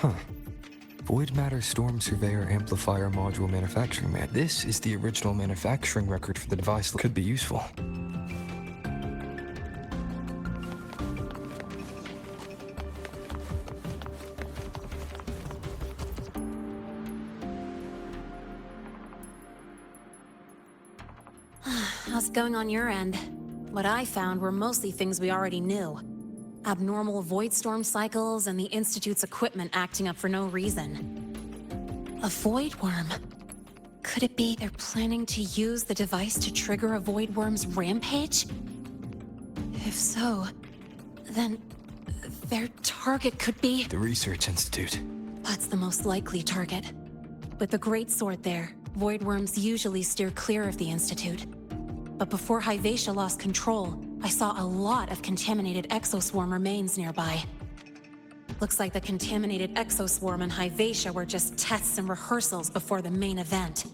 Huh. Void Matter Storm Surveyor Amplifier Module Manufacturing Man. This is the original manufacturing record for the device. Could be useful. How's it going on your end? What I found were mostly things we already knew. Abnormal void storm cycles and the Institute's equipment acting up for no reason. A void worm? Could it be they're planning to use the device to trigger a void worm's rampage? If so, then their target could be... The Research Institute. That's the most likely target. With the Great Sword there, void worms usually steer clear of the Institute. But before Hyvatia lost control, I saw a lot of contaminated exoswarm remains nearby. Looks like the contaminated exoswarm and Hyvatia were just tests and rehearsals before the main event.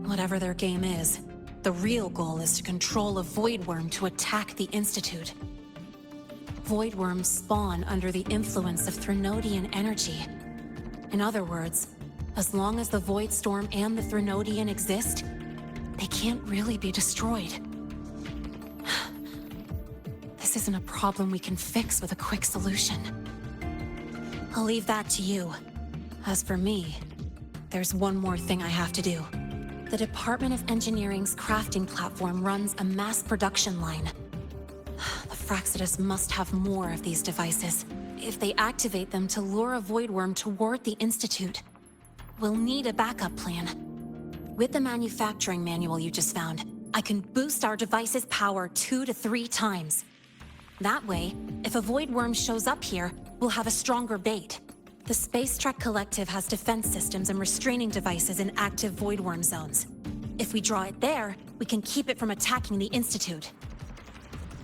Whatever their game is, the real goal is to control a void worm to attack the Institute. Void worms spawn under the influence of Threnodian energy. In other words, as long as the Void Storm and the Threnodian exist, they can't really be destroyed. This isn't a problem we can fix with a quick solution. I'll leave that to you. As for me, there's one more thing I have to do. The Department of Engineering's crafting platform runs a mass production line. The Fraxidus must have more of these devices. If they activate them to lure a void worm toward the Institute, we'll need a backup plan. With the manufacturing manual you just found, I can boost our device's power 2 to 3 times. That way, if a void worm shows up here, we'll have a stronger bait. The Space Trek Collective has defense systems and restraining devices in active void worm zones. If we draw it there, we can keep it from attacking the Institute.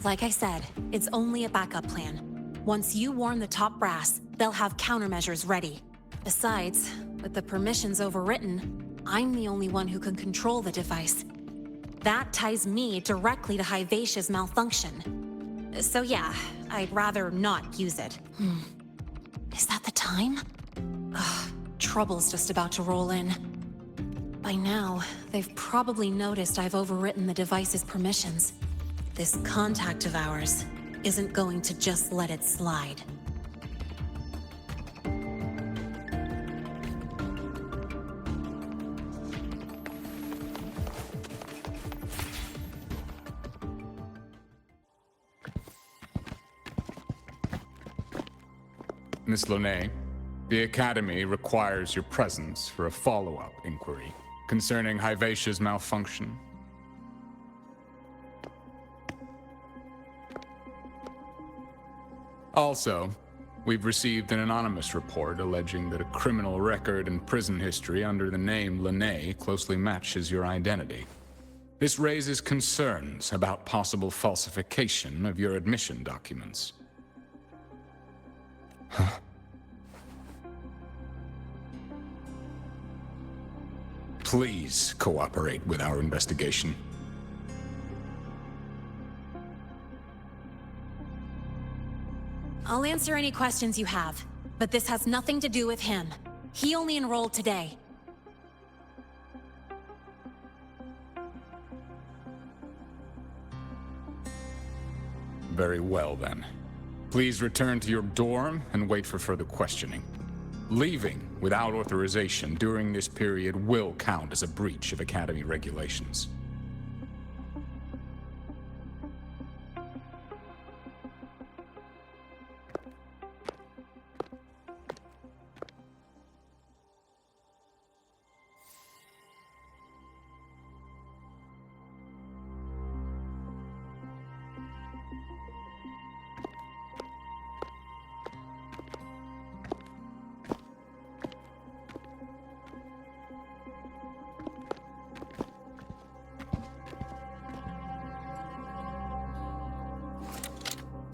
Like I said, it's only a backup plan. Once you warn the top brass, they'll have countermeasures ready. Besides, with the permissions overwritten, I'm the only one who can control the device. That ties me directly to Hivacia's malfunction. So yeah, I'd rather not use it. Is that the time? Ugh, trouble's just about to roll in. By now, they've probably noticed I've overwritten the device's permissions. This contact of ours isn't going to just let it slide. Miss Lahai, the Academy requires your presence for a follow-up inquiry concerning Hivacia's malfunction. Also, we've received an anonymous report alleging that a criminal record and prison history under the name Lahai closely matches your identity. This raises concerns about possible falsification of your admission documents. Huh? Please cooperate with our investigation. I'll answer any questions you have, but this has nothing to do with him. He only enrolled today. Very well, then. Please return to your dorm and wait for further questioning. Leaving without authorization during this period will count as a breach of Academy regulations.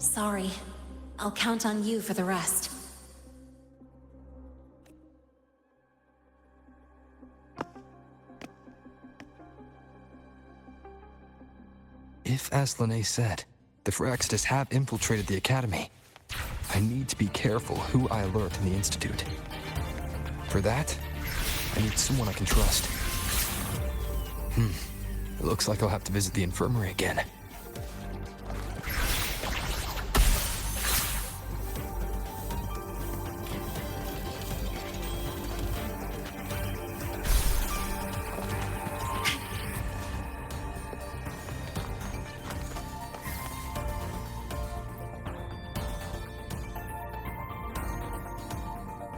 Sorry. I'll count on you for the rest. If, as Lahai said, the Phyrexidus have infiltrated the Academy, I need to be careful who I alert in the Institute. For that, I need someone I can trust. It looks like I'll have to visit the infirmary again.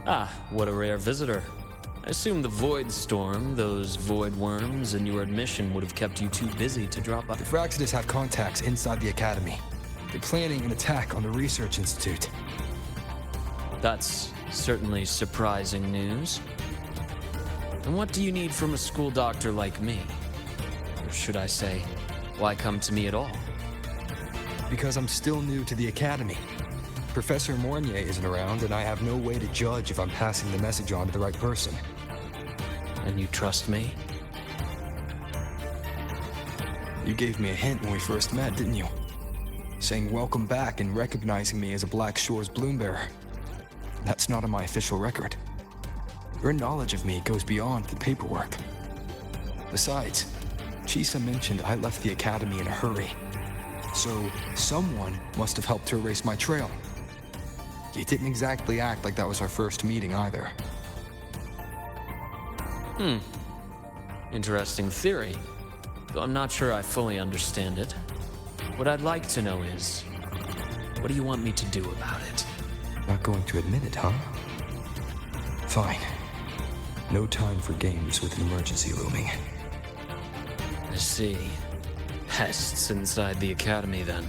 Ah, what a rare visitor. I assume the Void Storm, those void worms, and your admission would have kept you too busy to drop by. The Phyrexidus have contacts inside the Academy. They're planning an attack on the Research Institute. That's certainly surprising news. And what do you need from a school doctor like me? Or should I say, why come to me at all? Because I'm still new to the Academy. Professor Mornier isn't around, and I have no way to judge if I'm passing the message on to the right person. And you trust me? You gave me a hint when we first met, didn't you? Saying welcome back and recognizing me as a Black Shore's bloom bearer. That's not on my official record. Your knowledge of me goes beyond the paperwork. Besides, Chisa mentioned I left the Academy in a hurry. So, someone must have helped to erase my trail. You didn't exactly act like that was our first meeting either. Interesting theory. Though I'm not sure I fully understand it. What I'd like to know is, what do you want me to do about it? Not going to admit it, huh? Fine. No time for games with an emergency looming. see. Pests inside the Academy, then.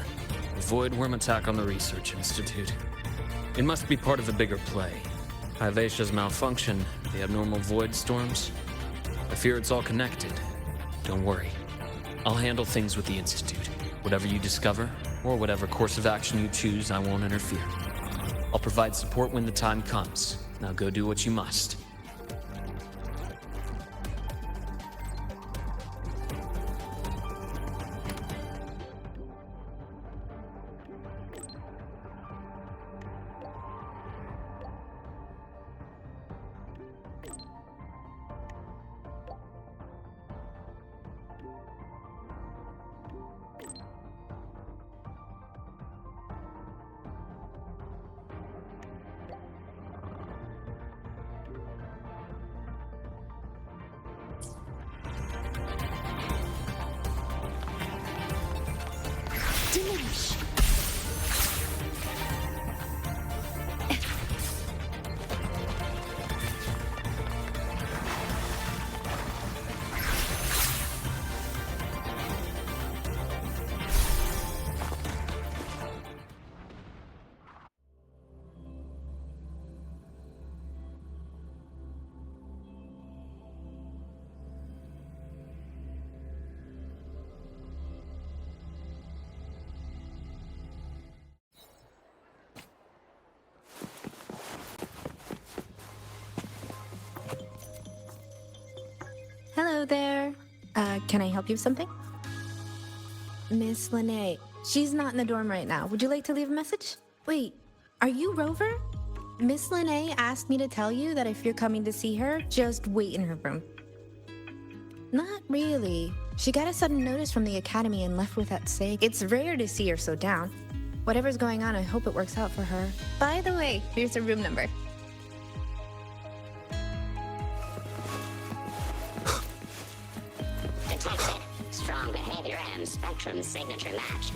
A void worm attack on the Research Institute. It must be part of a bigger play. Hyvatia's malfunction, the abnormal void storms. I fear it's all connected. Don't worry. I'll handle things with the Institute. Whatever you discover, or whatever course of action you choose, I won't interfere. I'll provide support when the time comes. Now go do what you must. Diminish. Hello there. Can I help you with something? Miss Lene. She's not in the dorm right now. Would you like to leave a message? Wait, are you Rover? Miss Lene asked me to tell you that if you're coming to see her, just wait in her room. Not really. She got a sudden notice from the Academy and left without saying. It's rare to see her so down. Whatever's going on, I hope it works out for her. By the way, here's her room number. Detected. Strong behavior and spectrum signature match.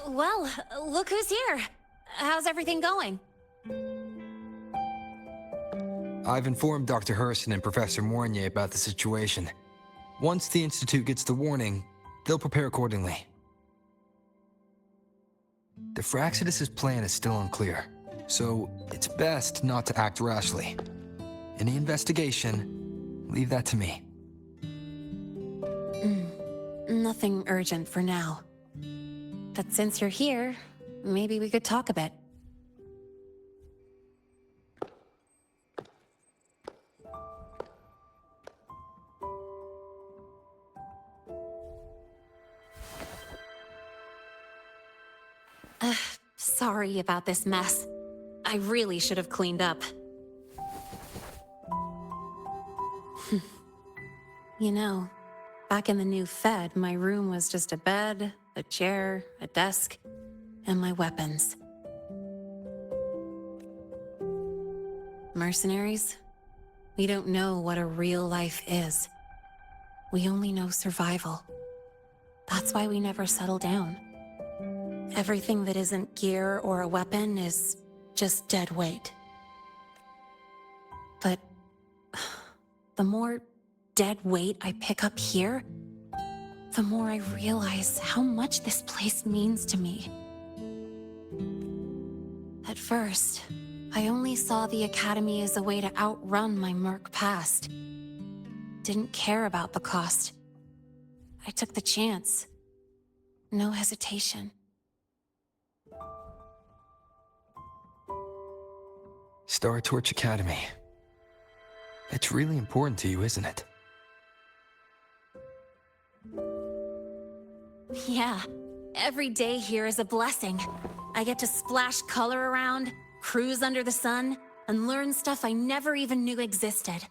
Well, look who's here. How's everything going? I've informed Dr. Hurston and Professor Mournier about the situation. Once the Institute gets the warning, they'll prepare accordingly. The Fraxidus' plan is still unclear, so it's best not to act rashly. Any investigation, leave that to me. Nothing urgent for now. But since you're here, maybe we could talk a bit. Sorry about this mess. I really should have cleaned up. You know, back in the new Fed, my room was just a bed, a chair, a desk, and my weapons. Mercenaries? We don't know what a real life is. We only know survival. That's why we never settle down. Everything that isn't gear or a weapon is just dead weight. But the more dead weight I pick up here, the more I realize how much this place means to me. At first, I only saw the Academy as a way to outrun my merc past. Didn't care about the cost. I took the chance. No hesitation. Star Torch Academy. It's really important to you, isn't it? Yeah, every day here is a blessing. I get to splash color around, cruise under the sun, and learn stuff I never even knew existed.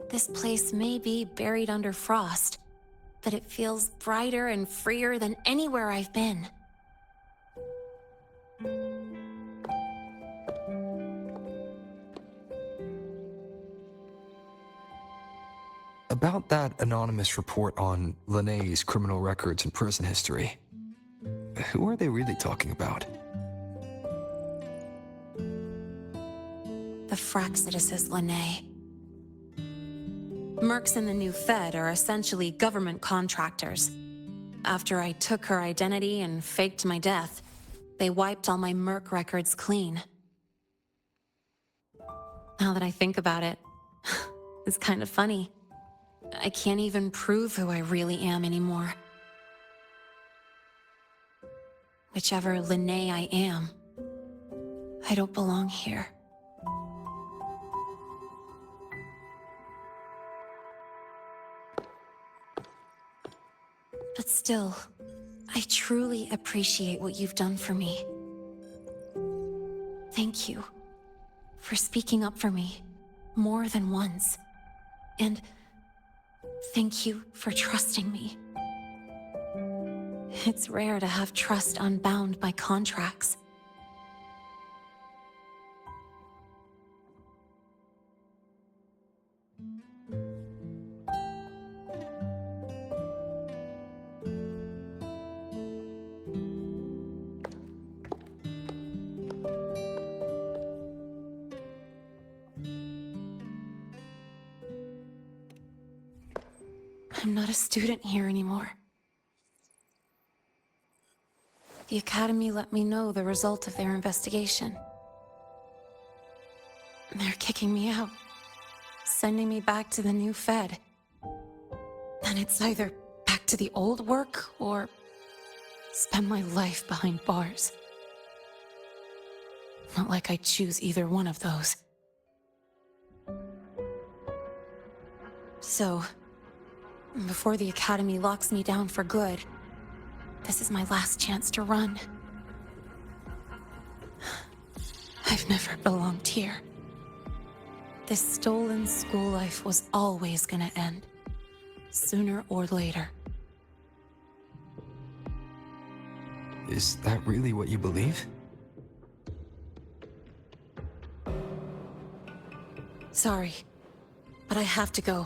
This place may be buried under frost, but it feels brighter and freer than anywhere I've been. About that anonymous report on Linnea's criminal records and prison history, who are they really talking about? The Fraxituses Linnae. Mercs in the new Fed are essentially government contractors. After I took her identity and faked my death, they wiped all my Merc records clean. Now that I think about it, it's kind of funny. I can't even prove who I really am anymore. Whichever Linnae I am, I don't belong here. But still, I truly appreciate what you've done for me. Thank you for speaking up for me more than once. And thank you for trusting me. It's rare to have trust unbound by contracts. I'm not a student here anymore. The Academy let me know the result of their investigation. They're kicking me out, sending me back to the new Fed. And it's either back to the old work or spend my life behind bars. Not like I choose either one of those. So, before the Academy locks me down for good, this is my last chance to run. I've never belonged here. This stolen school life was always gonna end, sooner or later. Is that really what you believe? Sorry, but I have to go.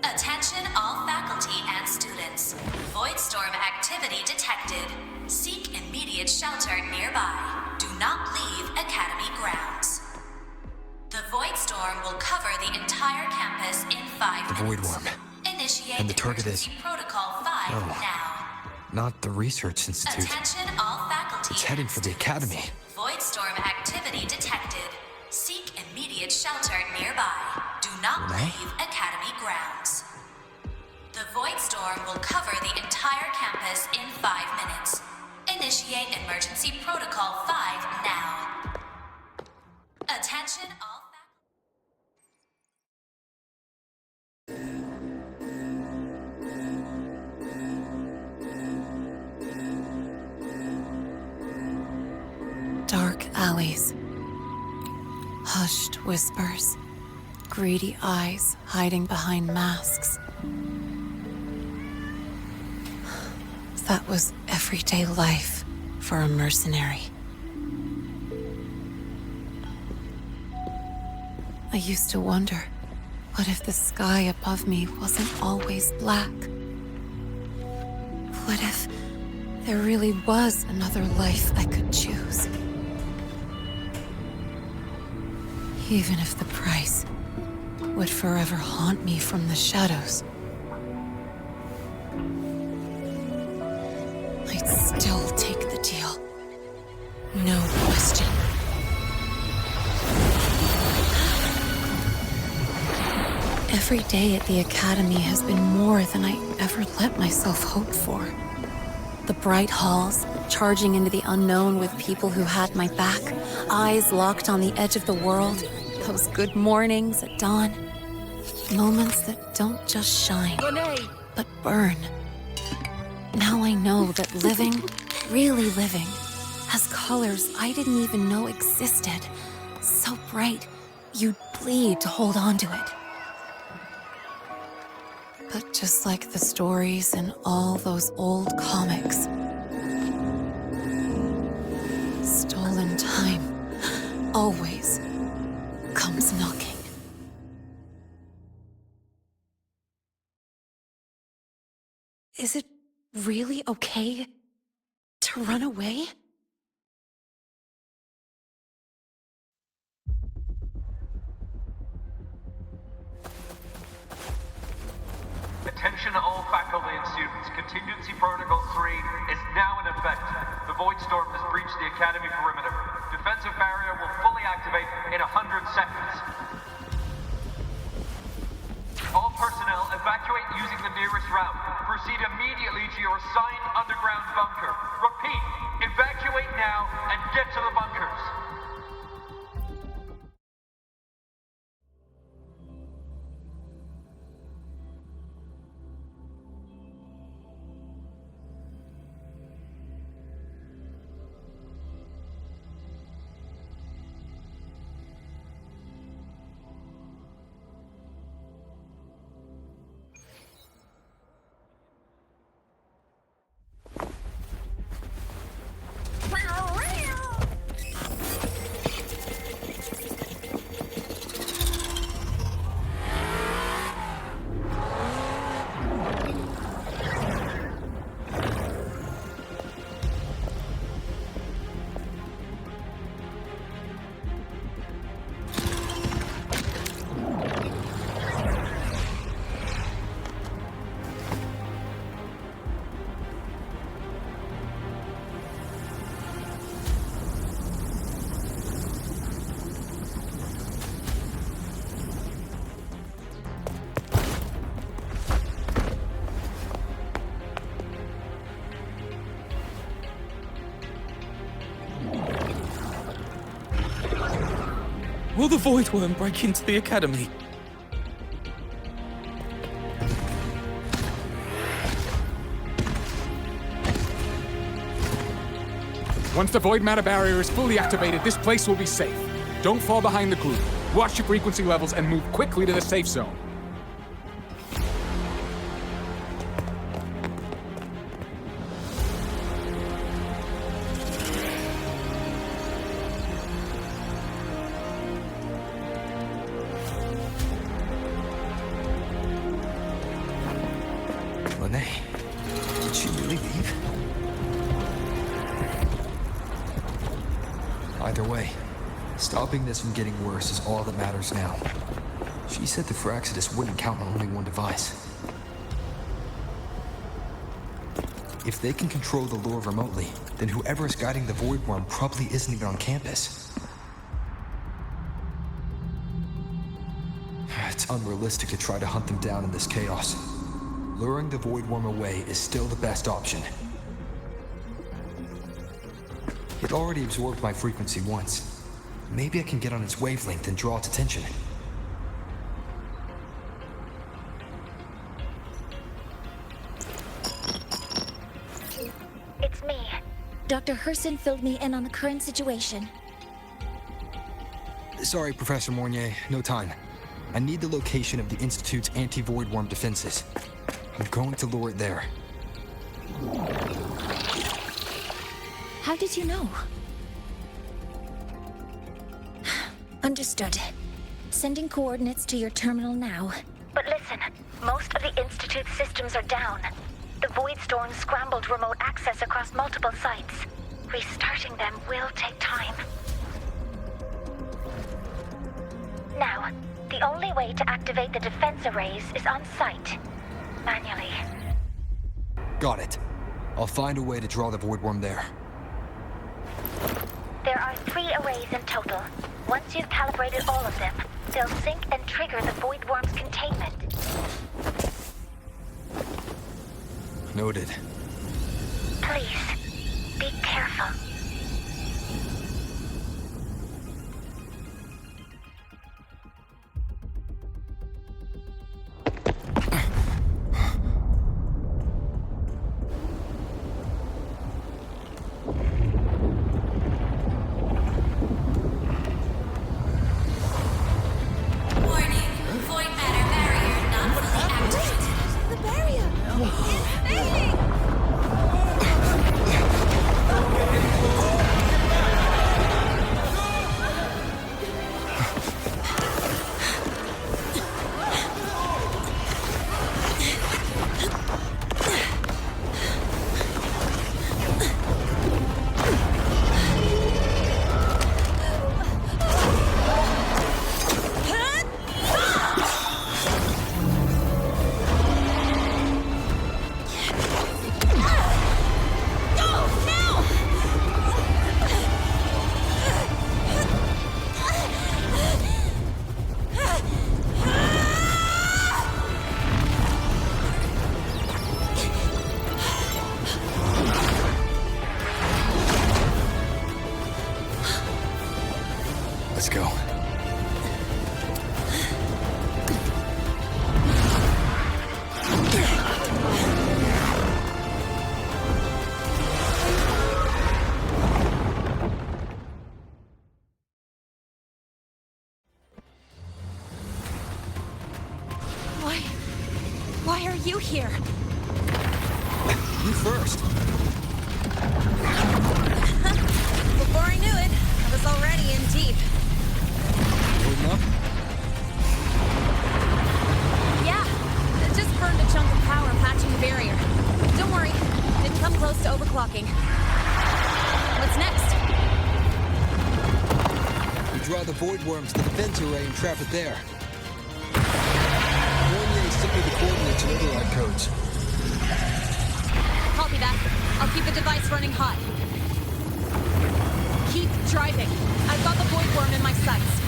Attention all faculty and students. Voidstorm activity detected. Seek immediate shelter nearby. Do not leave Academy grounds. The Voidstorm will cover the entire campus in 5 The minutes. Void Worm. Initiate And the target is... Protocol 5 now. Not the Research Institute. Attention all faculty. It's heading for the Academy. Voidstorm activity detected. Seek immediate shelter nearby. Do not Renee? leave Academy grounds. The Voidstorm will cover the entire campus in 5 minutes. Initiate emergency protocol 5 now. Attention all Dark alleys. Hushed whispers. Greedy eyes hiding behind masks. That was everyday life for a mercenary. I used to wonder, what if the sky above me wasn't always black? What if there really was another life I could choose? Even if the price would forever haunt me from the shadows, I'd still take the deal. No question. Every day at the Academy has been more than I ever let myself hope for. The bright halls, charging into the unknown with people who had my back, eyes locked on the edge of the world, those good mornings at dawn. Moments that don't just shine, but burn. Now I know that living, really living, has colors I didn't even know existed. So bright, you'd bleed to hold on to it. But just like the stories in all those old comics, stolen time always comes knocking. Is it really okay to run away? Attention all faculty and students. Contingency Protocol 3 is now in effect. The Void Storm has breached the Academy perimeter. Defensive barrier will fully activate in 100 seconds. All personnel evacuate using the nearest route. Proceed immediately to your assigned underground bunker. Repeat, evacuate now and get to the bunkers. Will the Void Worm break into the Academy? Once the Void Matter Barrier is fully activated, this place will be safe. Don't fall behind the group. Watch your frequency levels and move quickly to the safe zone. Did she really leave? Either way, stopping this from getting worse is all that matters now. She said the Firaxidus wouldn't count on only one device. If they can control the lure remotely, then whoever is guiding the Void Worm probably isn't even on campus. It's unrealistic to try to hunt them down in this chaos. Luring the Void Worm away is still the best option. It already absorbed my frequency once. Maybe I can get on its wavelength and draw its attention. It's me. Dr. Herson filled me in on the current situation. Sorry, Professor Mornier, no time. I need the location of the Institute's anti-Void Worm defenses. I'm going to lure it there. How did you know? Understood. Sending coordinates to your terminal now. But listen, most of the Institute's systems are down. The Void Storm scrambled remote access across multiple sites. Restarting them will take time. Now, the only way to activate the defense arrays is on site. Manually. Got it. I'll find a way to draw the Void Worm there. There are 3 arrays in total. Once you've calibrated all of them, they'll sync and trigger the Void Worm's containment. Noted. Please, be careful. Let's go. Why are you here? You first. Before I knew it, I was already in deep. Holding up? Yeah, it just burned a chunk of power patching the barrier. Don't worry, didn't come close to overclocking. What's next? We draw the void worm to the defense array and trap it there. Send me the coordinates and override codes. Copy that. I'll keep the device running hot. Keep driving. I've got the void worm in my sights.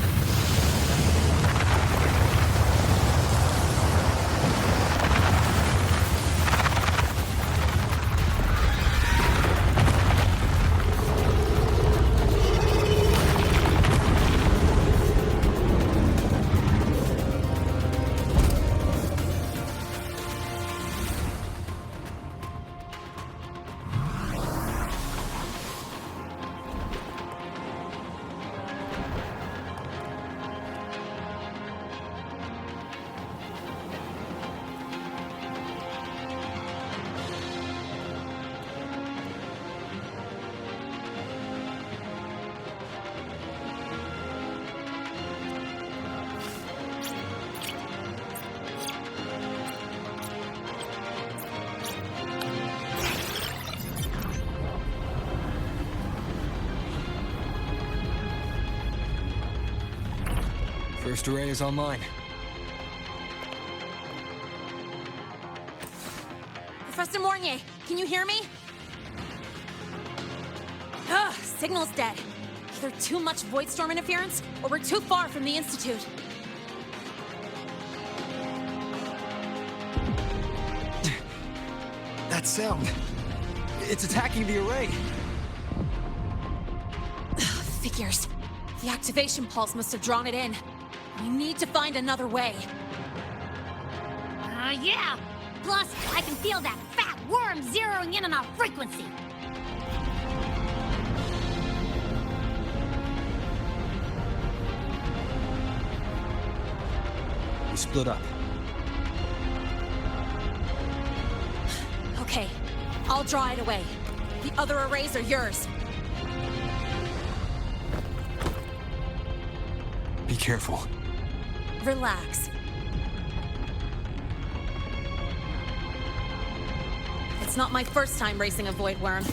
First array is online. Professor Mornier, can you hear me? Ugh, signal's dead. Either too much void storm interference, or we're too far from the Institute. That sound. It's attacking the array. Figures. The activation pulse must have drawn it in. We need to find another way. Yeah! Plus, I can feel that fat worm zeroing in on our frequency. We split up. Okay, I'll draw it away. The other arrays are yours. Be careful. Relax. It's not my first time racing a void worm.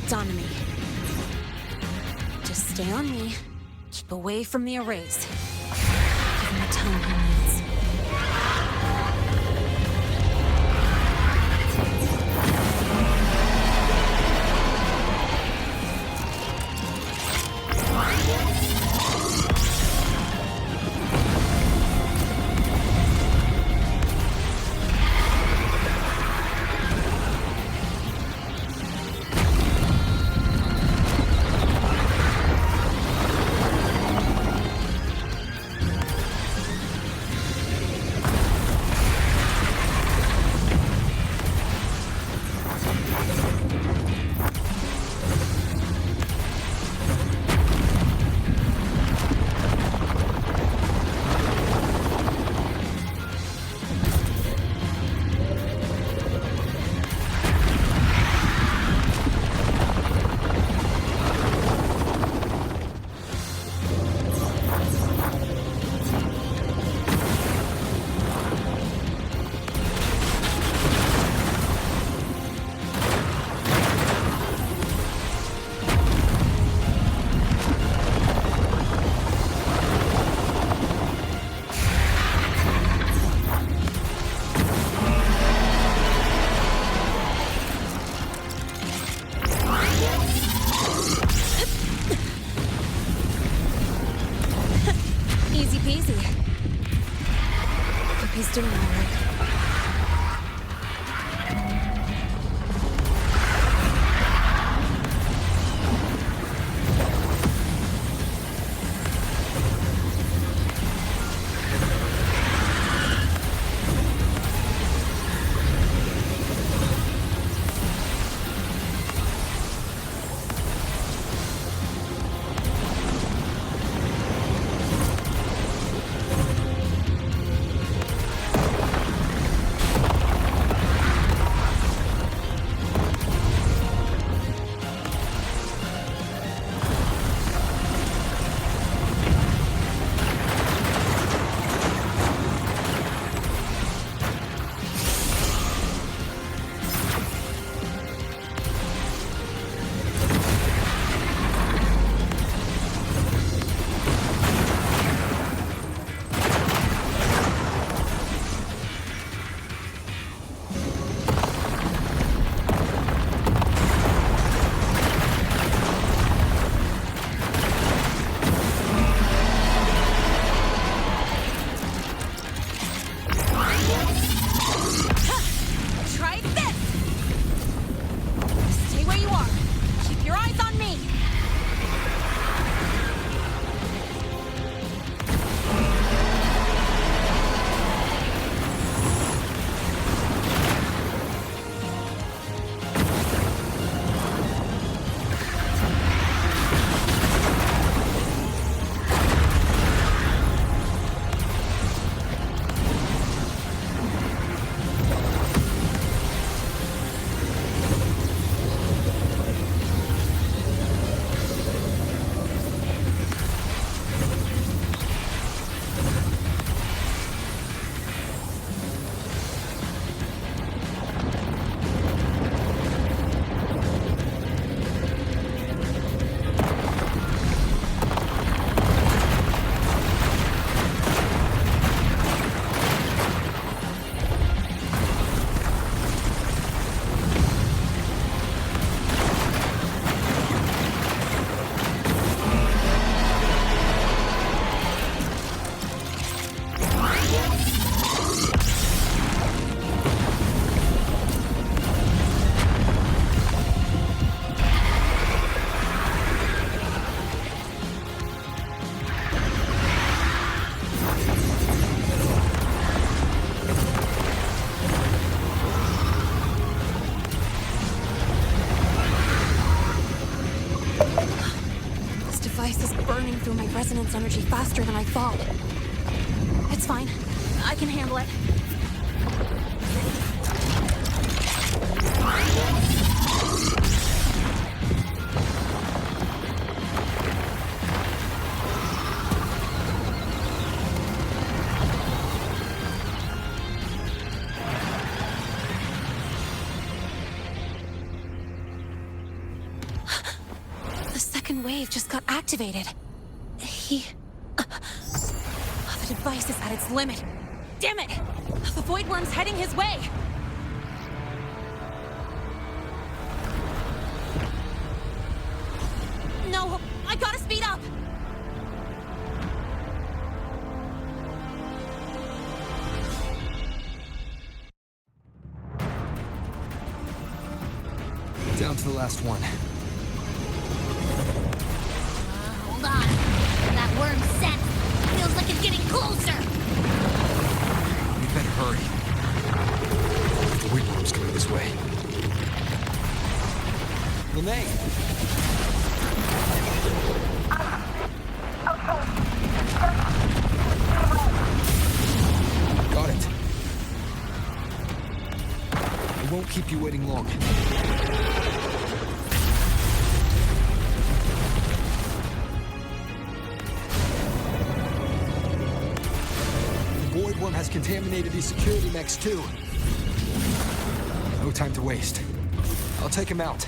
It's on me. Just stay on me. Keep away from the arrays. Give him the time he needs. He's doing all right. Through my resonance energy faster than I thought. It's fine. I can handle it. main wave just got activated. The device is at its limit. Damn it! The Void Worm's heading his way! No, I gotta speed up! Down to the last one. Hold on. That worm's scent feels like it's getting closer. We better hurry. The Void Worm's coming this way. Lene! Got it. I won't keep you waiting long. The Void Worm has contaminated these security mechs too. No time to waste. I'll take him out.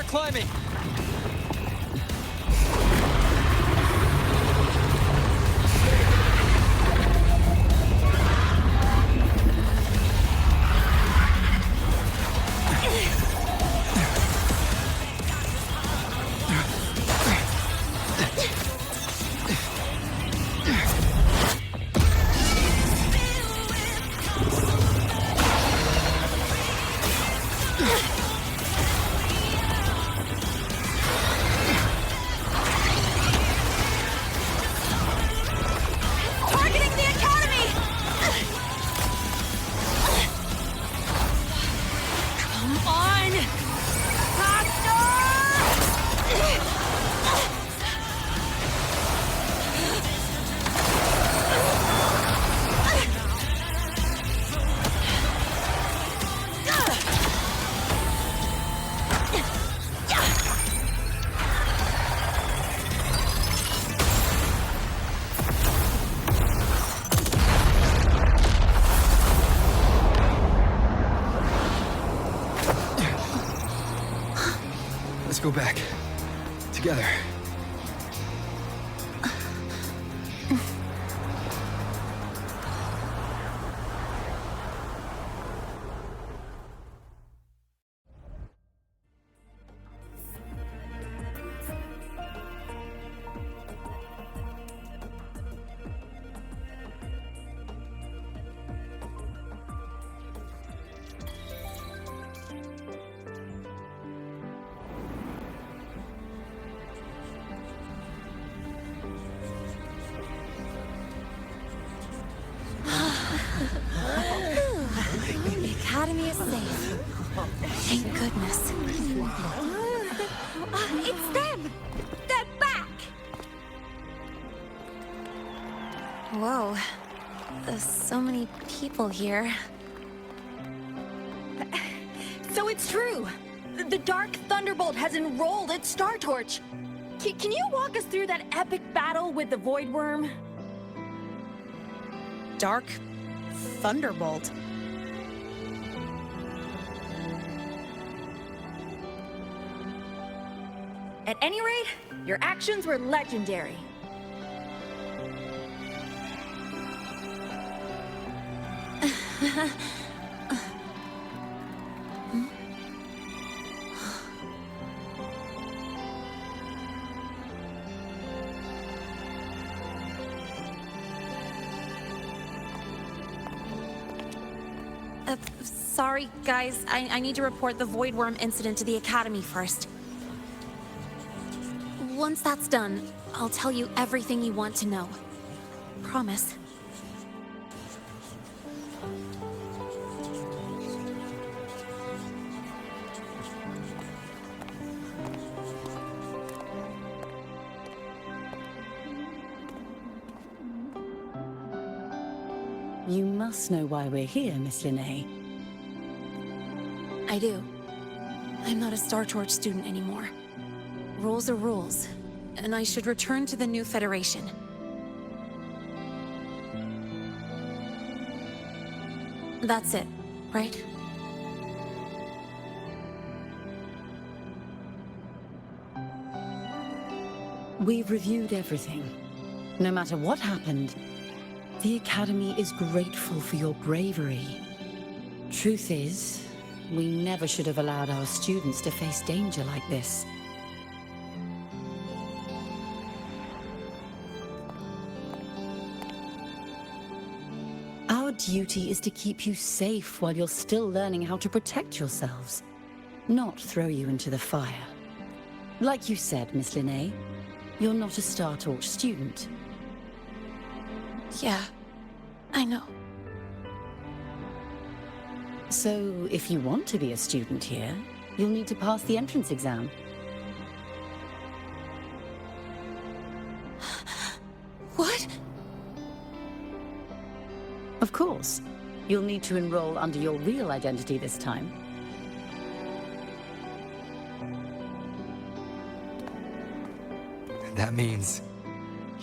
Climbing! Go back. Together. Thank goodness. It's them! They're back! Whoa. There's so many people here. So it's true! The Dark Thunderbolt has enrolled at Star Torch! Can you walk us through that epic battle with the Void Worm? Dark Thunderbolt? At any rate, your actions were legendary. Sorry, guys. I need to report the Void Worm incident to the Academy first. Once that's done, I'll tell you everything you want to know. Promise. You must know why we're here, Miss Linnae. I do. I'm not a Star Torch student anymore. Rules are rules, and I should return to the new Federation. That's it, right? We've reviewed everything. No matter what happened, the Academy is grateful for your bravery. Truth is, we never should have allowed our students to face danger like this. Our duty is to keep you safe while you're still learning how to protect yourselves, not throw you into the fire. Like you said, Miss Linnae, you're not a Star Torch student. Yeah, I know. So, if you want to be a student here, you'll need to pass the entrance exam. What? Of course. You'll need to enroll under your real identity this time. That means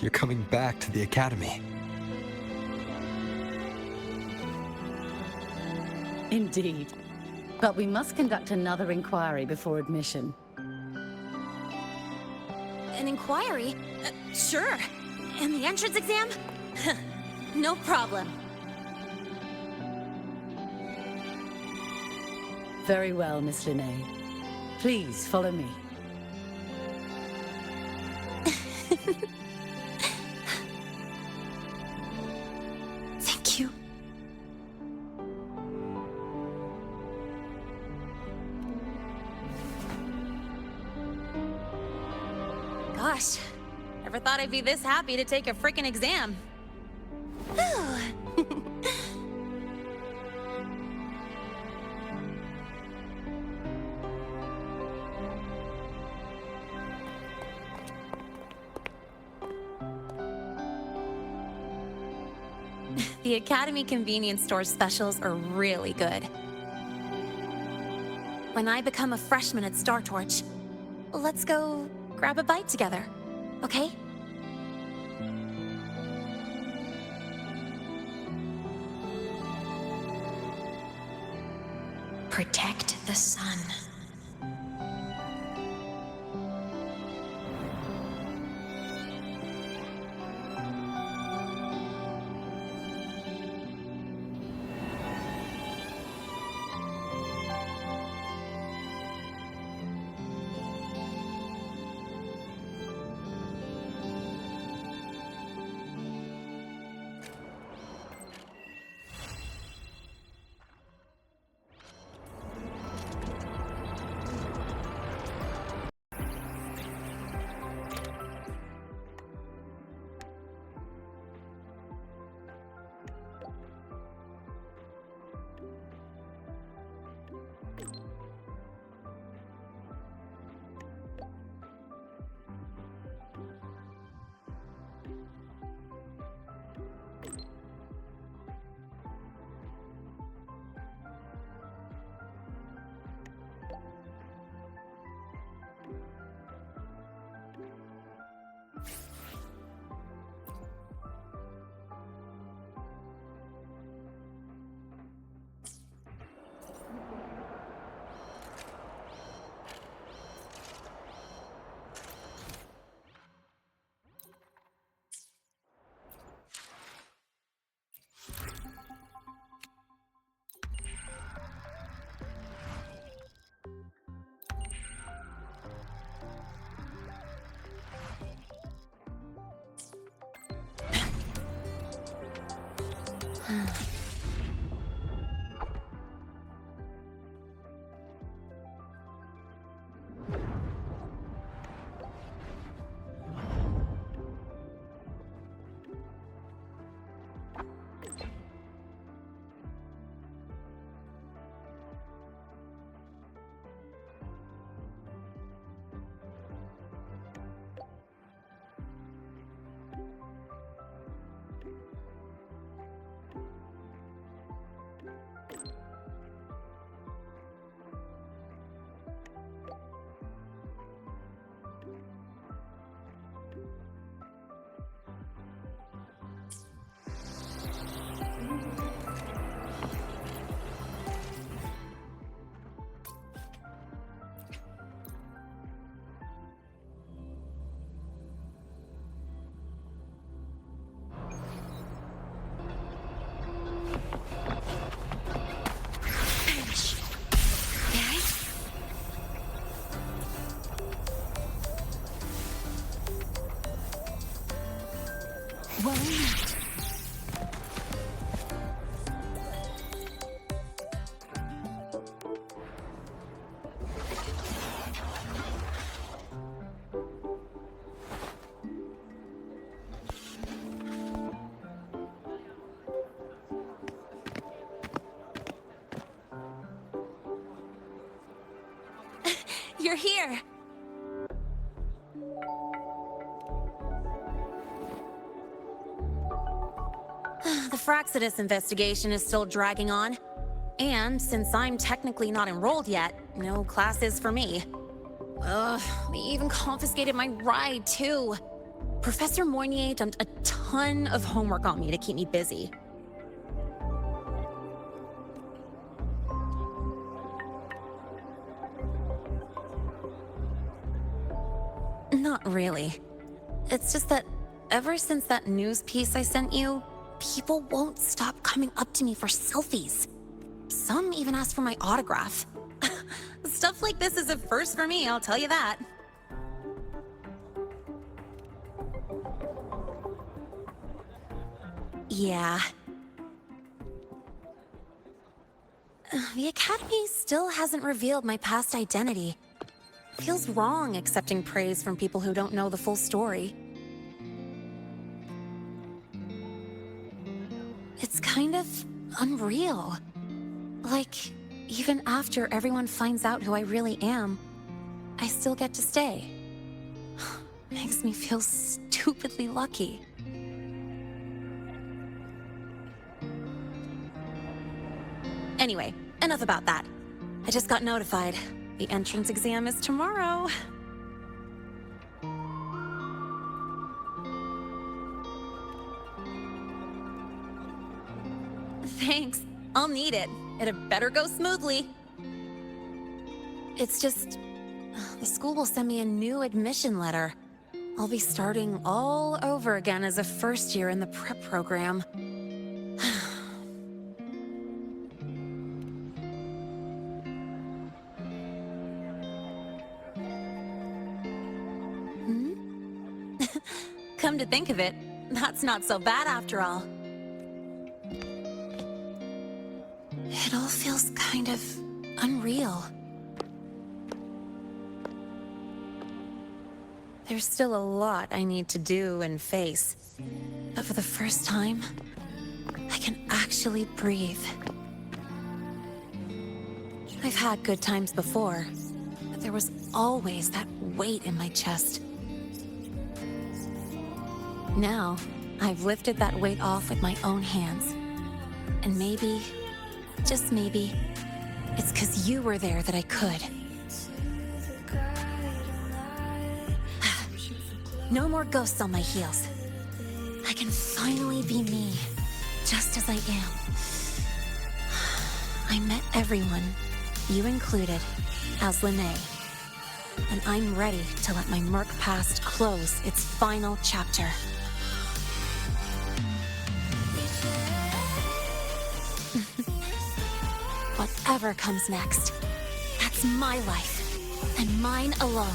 you're coming back to the Academy. Indeed. But we must conduct another inquiry before admission. An inquiry? Sure. And the entrance exam? No problem. Very well, Miss Linnae. Please follow me. Thank you. Gosh, never thought I'd be this happy to take a freaking exam. The Academy convenience store specials are really good. When I become a freshman at Star Torch, let's go grab a bite together, okay? Protect the sun. Well met. You're here! The Fraxidus investigation is still dragging on. And since I'm technically not enrolled yet, no classes for me. Ugh, they even confiscated my ride, too. Professor Moynier dumped a ton of homework on me to keep me busy. Not really. It's just that ever since that news piece I sent you, people won't stop coming up to me for selfies. Some even ask for my autograph. Stuff like this is a first for me, I'll tell you that. Yeah. The Academy still hasn't revealed my past identity. Feels wrong accepting praise from people who don't know the full story. It's kind of unreal. Like, even after everyone finds out who I really am, I still get to stay. Makes me feel stupidly lucky. Anyway, enough about that. I just got notified. The entrance exam is tomorrow. Thanks. I'll need it. It had better go smoothly. It's just... the school will send me a new admission letter. I'll be starting all over again as a first year in the prep program. Come to think of it, that's not so bad after all. It all feels kind of unreal. There's still a lot I need to do and face, but for the first time, I can actually breathe. I've had good times before, but there was always that weight in my chest. Now, I've lifted that weight off with my own hands. And maybe, just maybe, it's 'cause you were there that I could. No more ghosts on my heels. I can finally be me, just as I am. I met everyone, you included, as Linné. And I'm ready to let my Merc past close its final chapter. Whatever comes next, that's my life, and mine alone.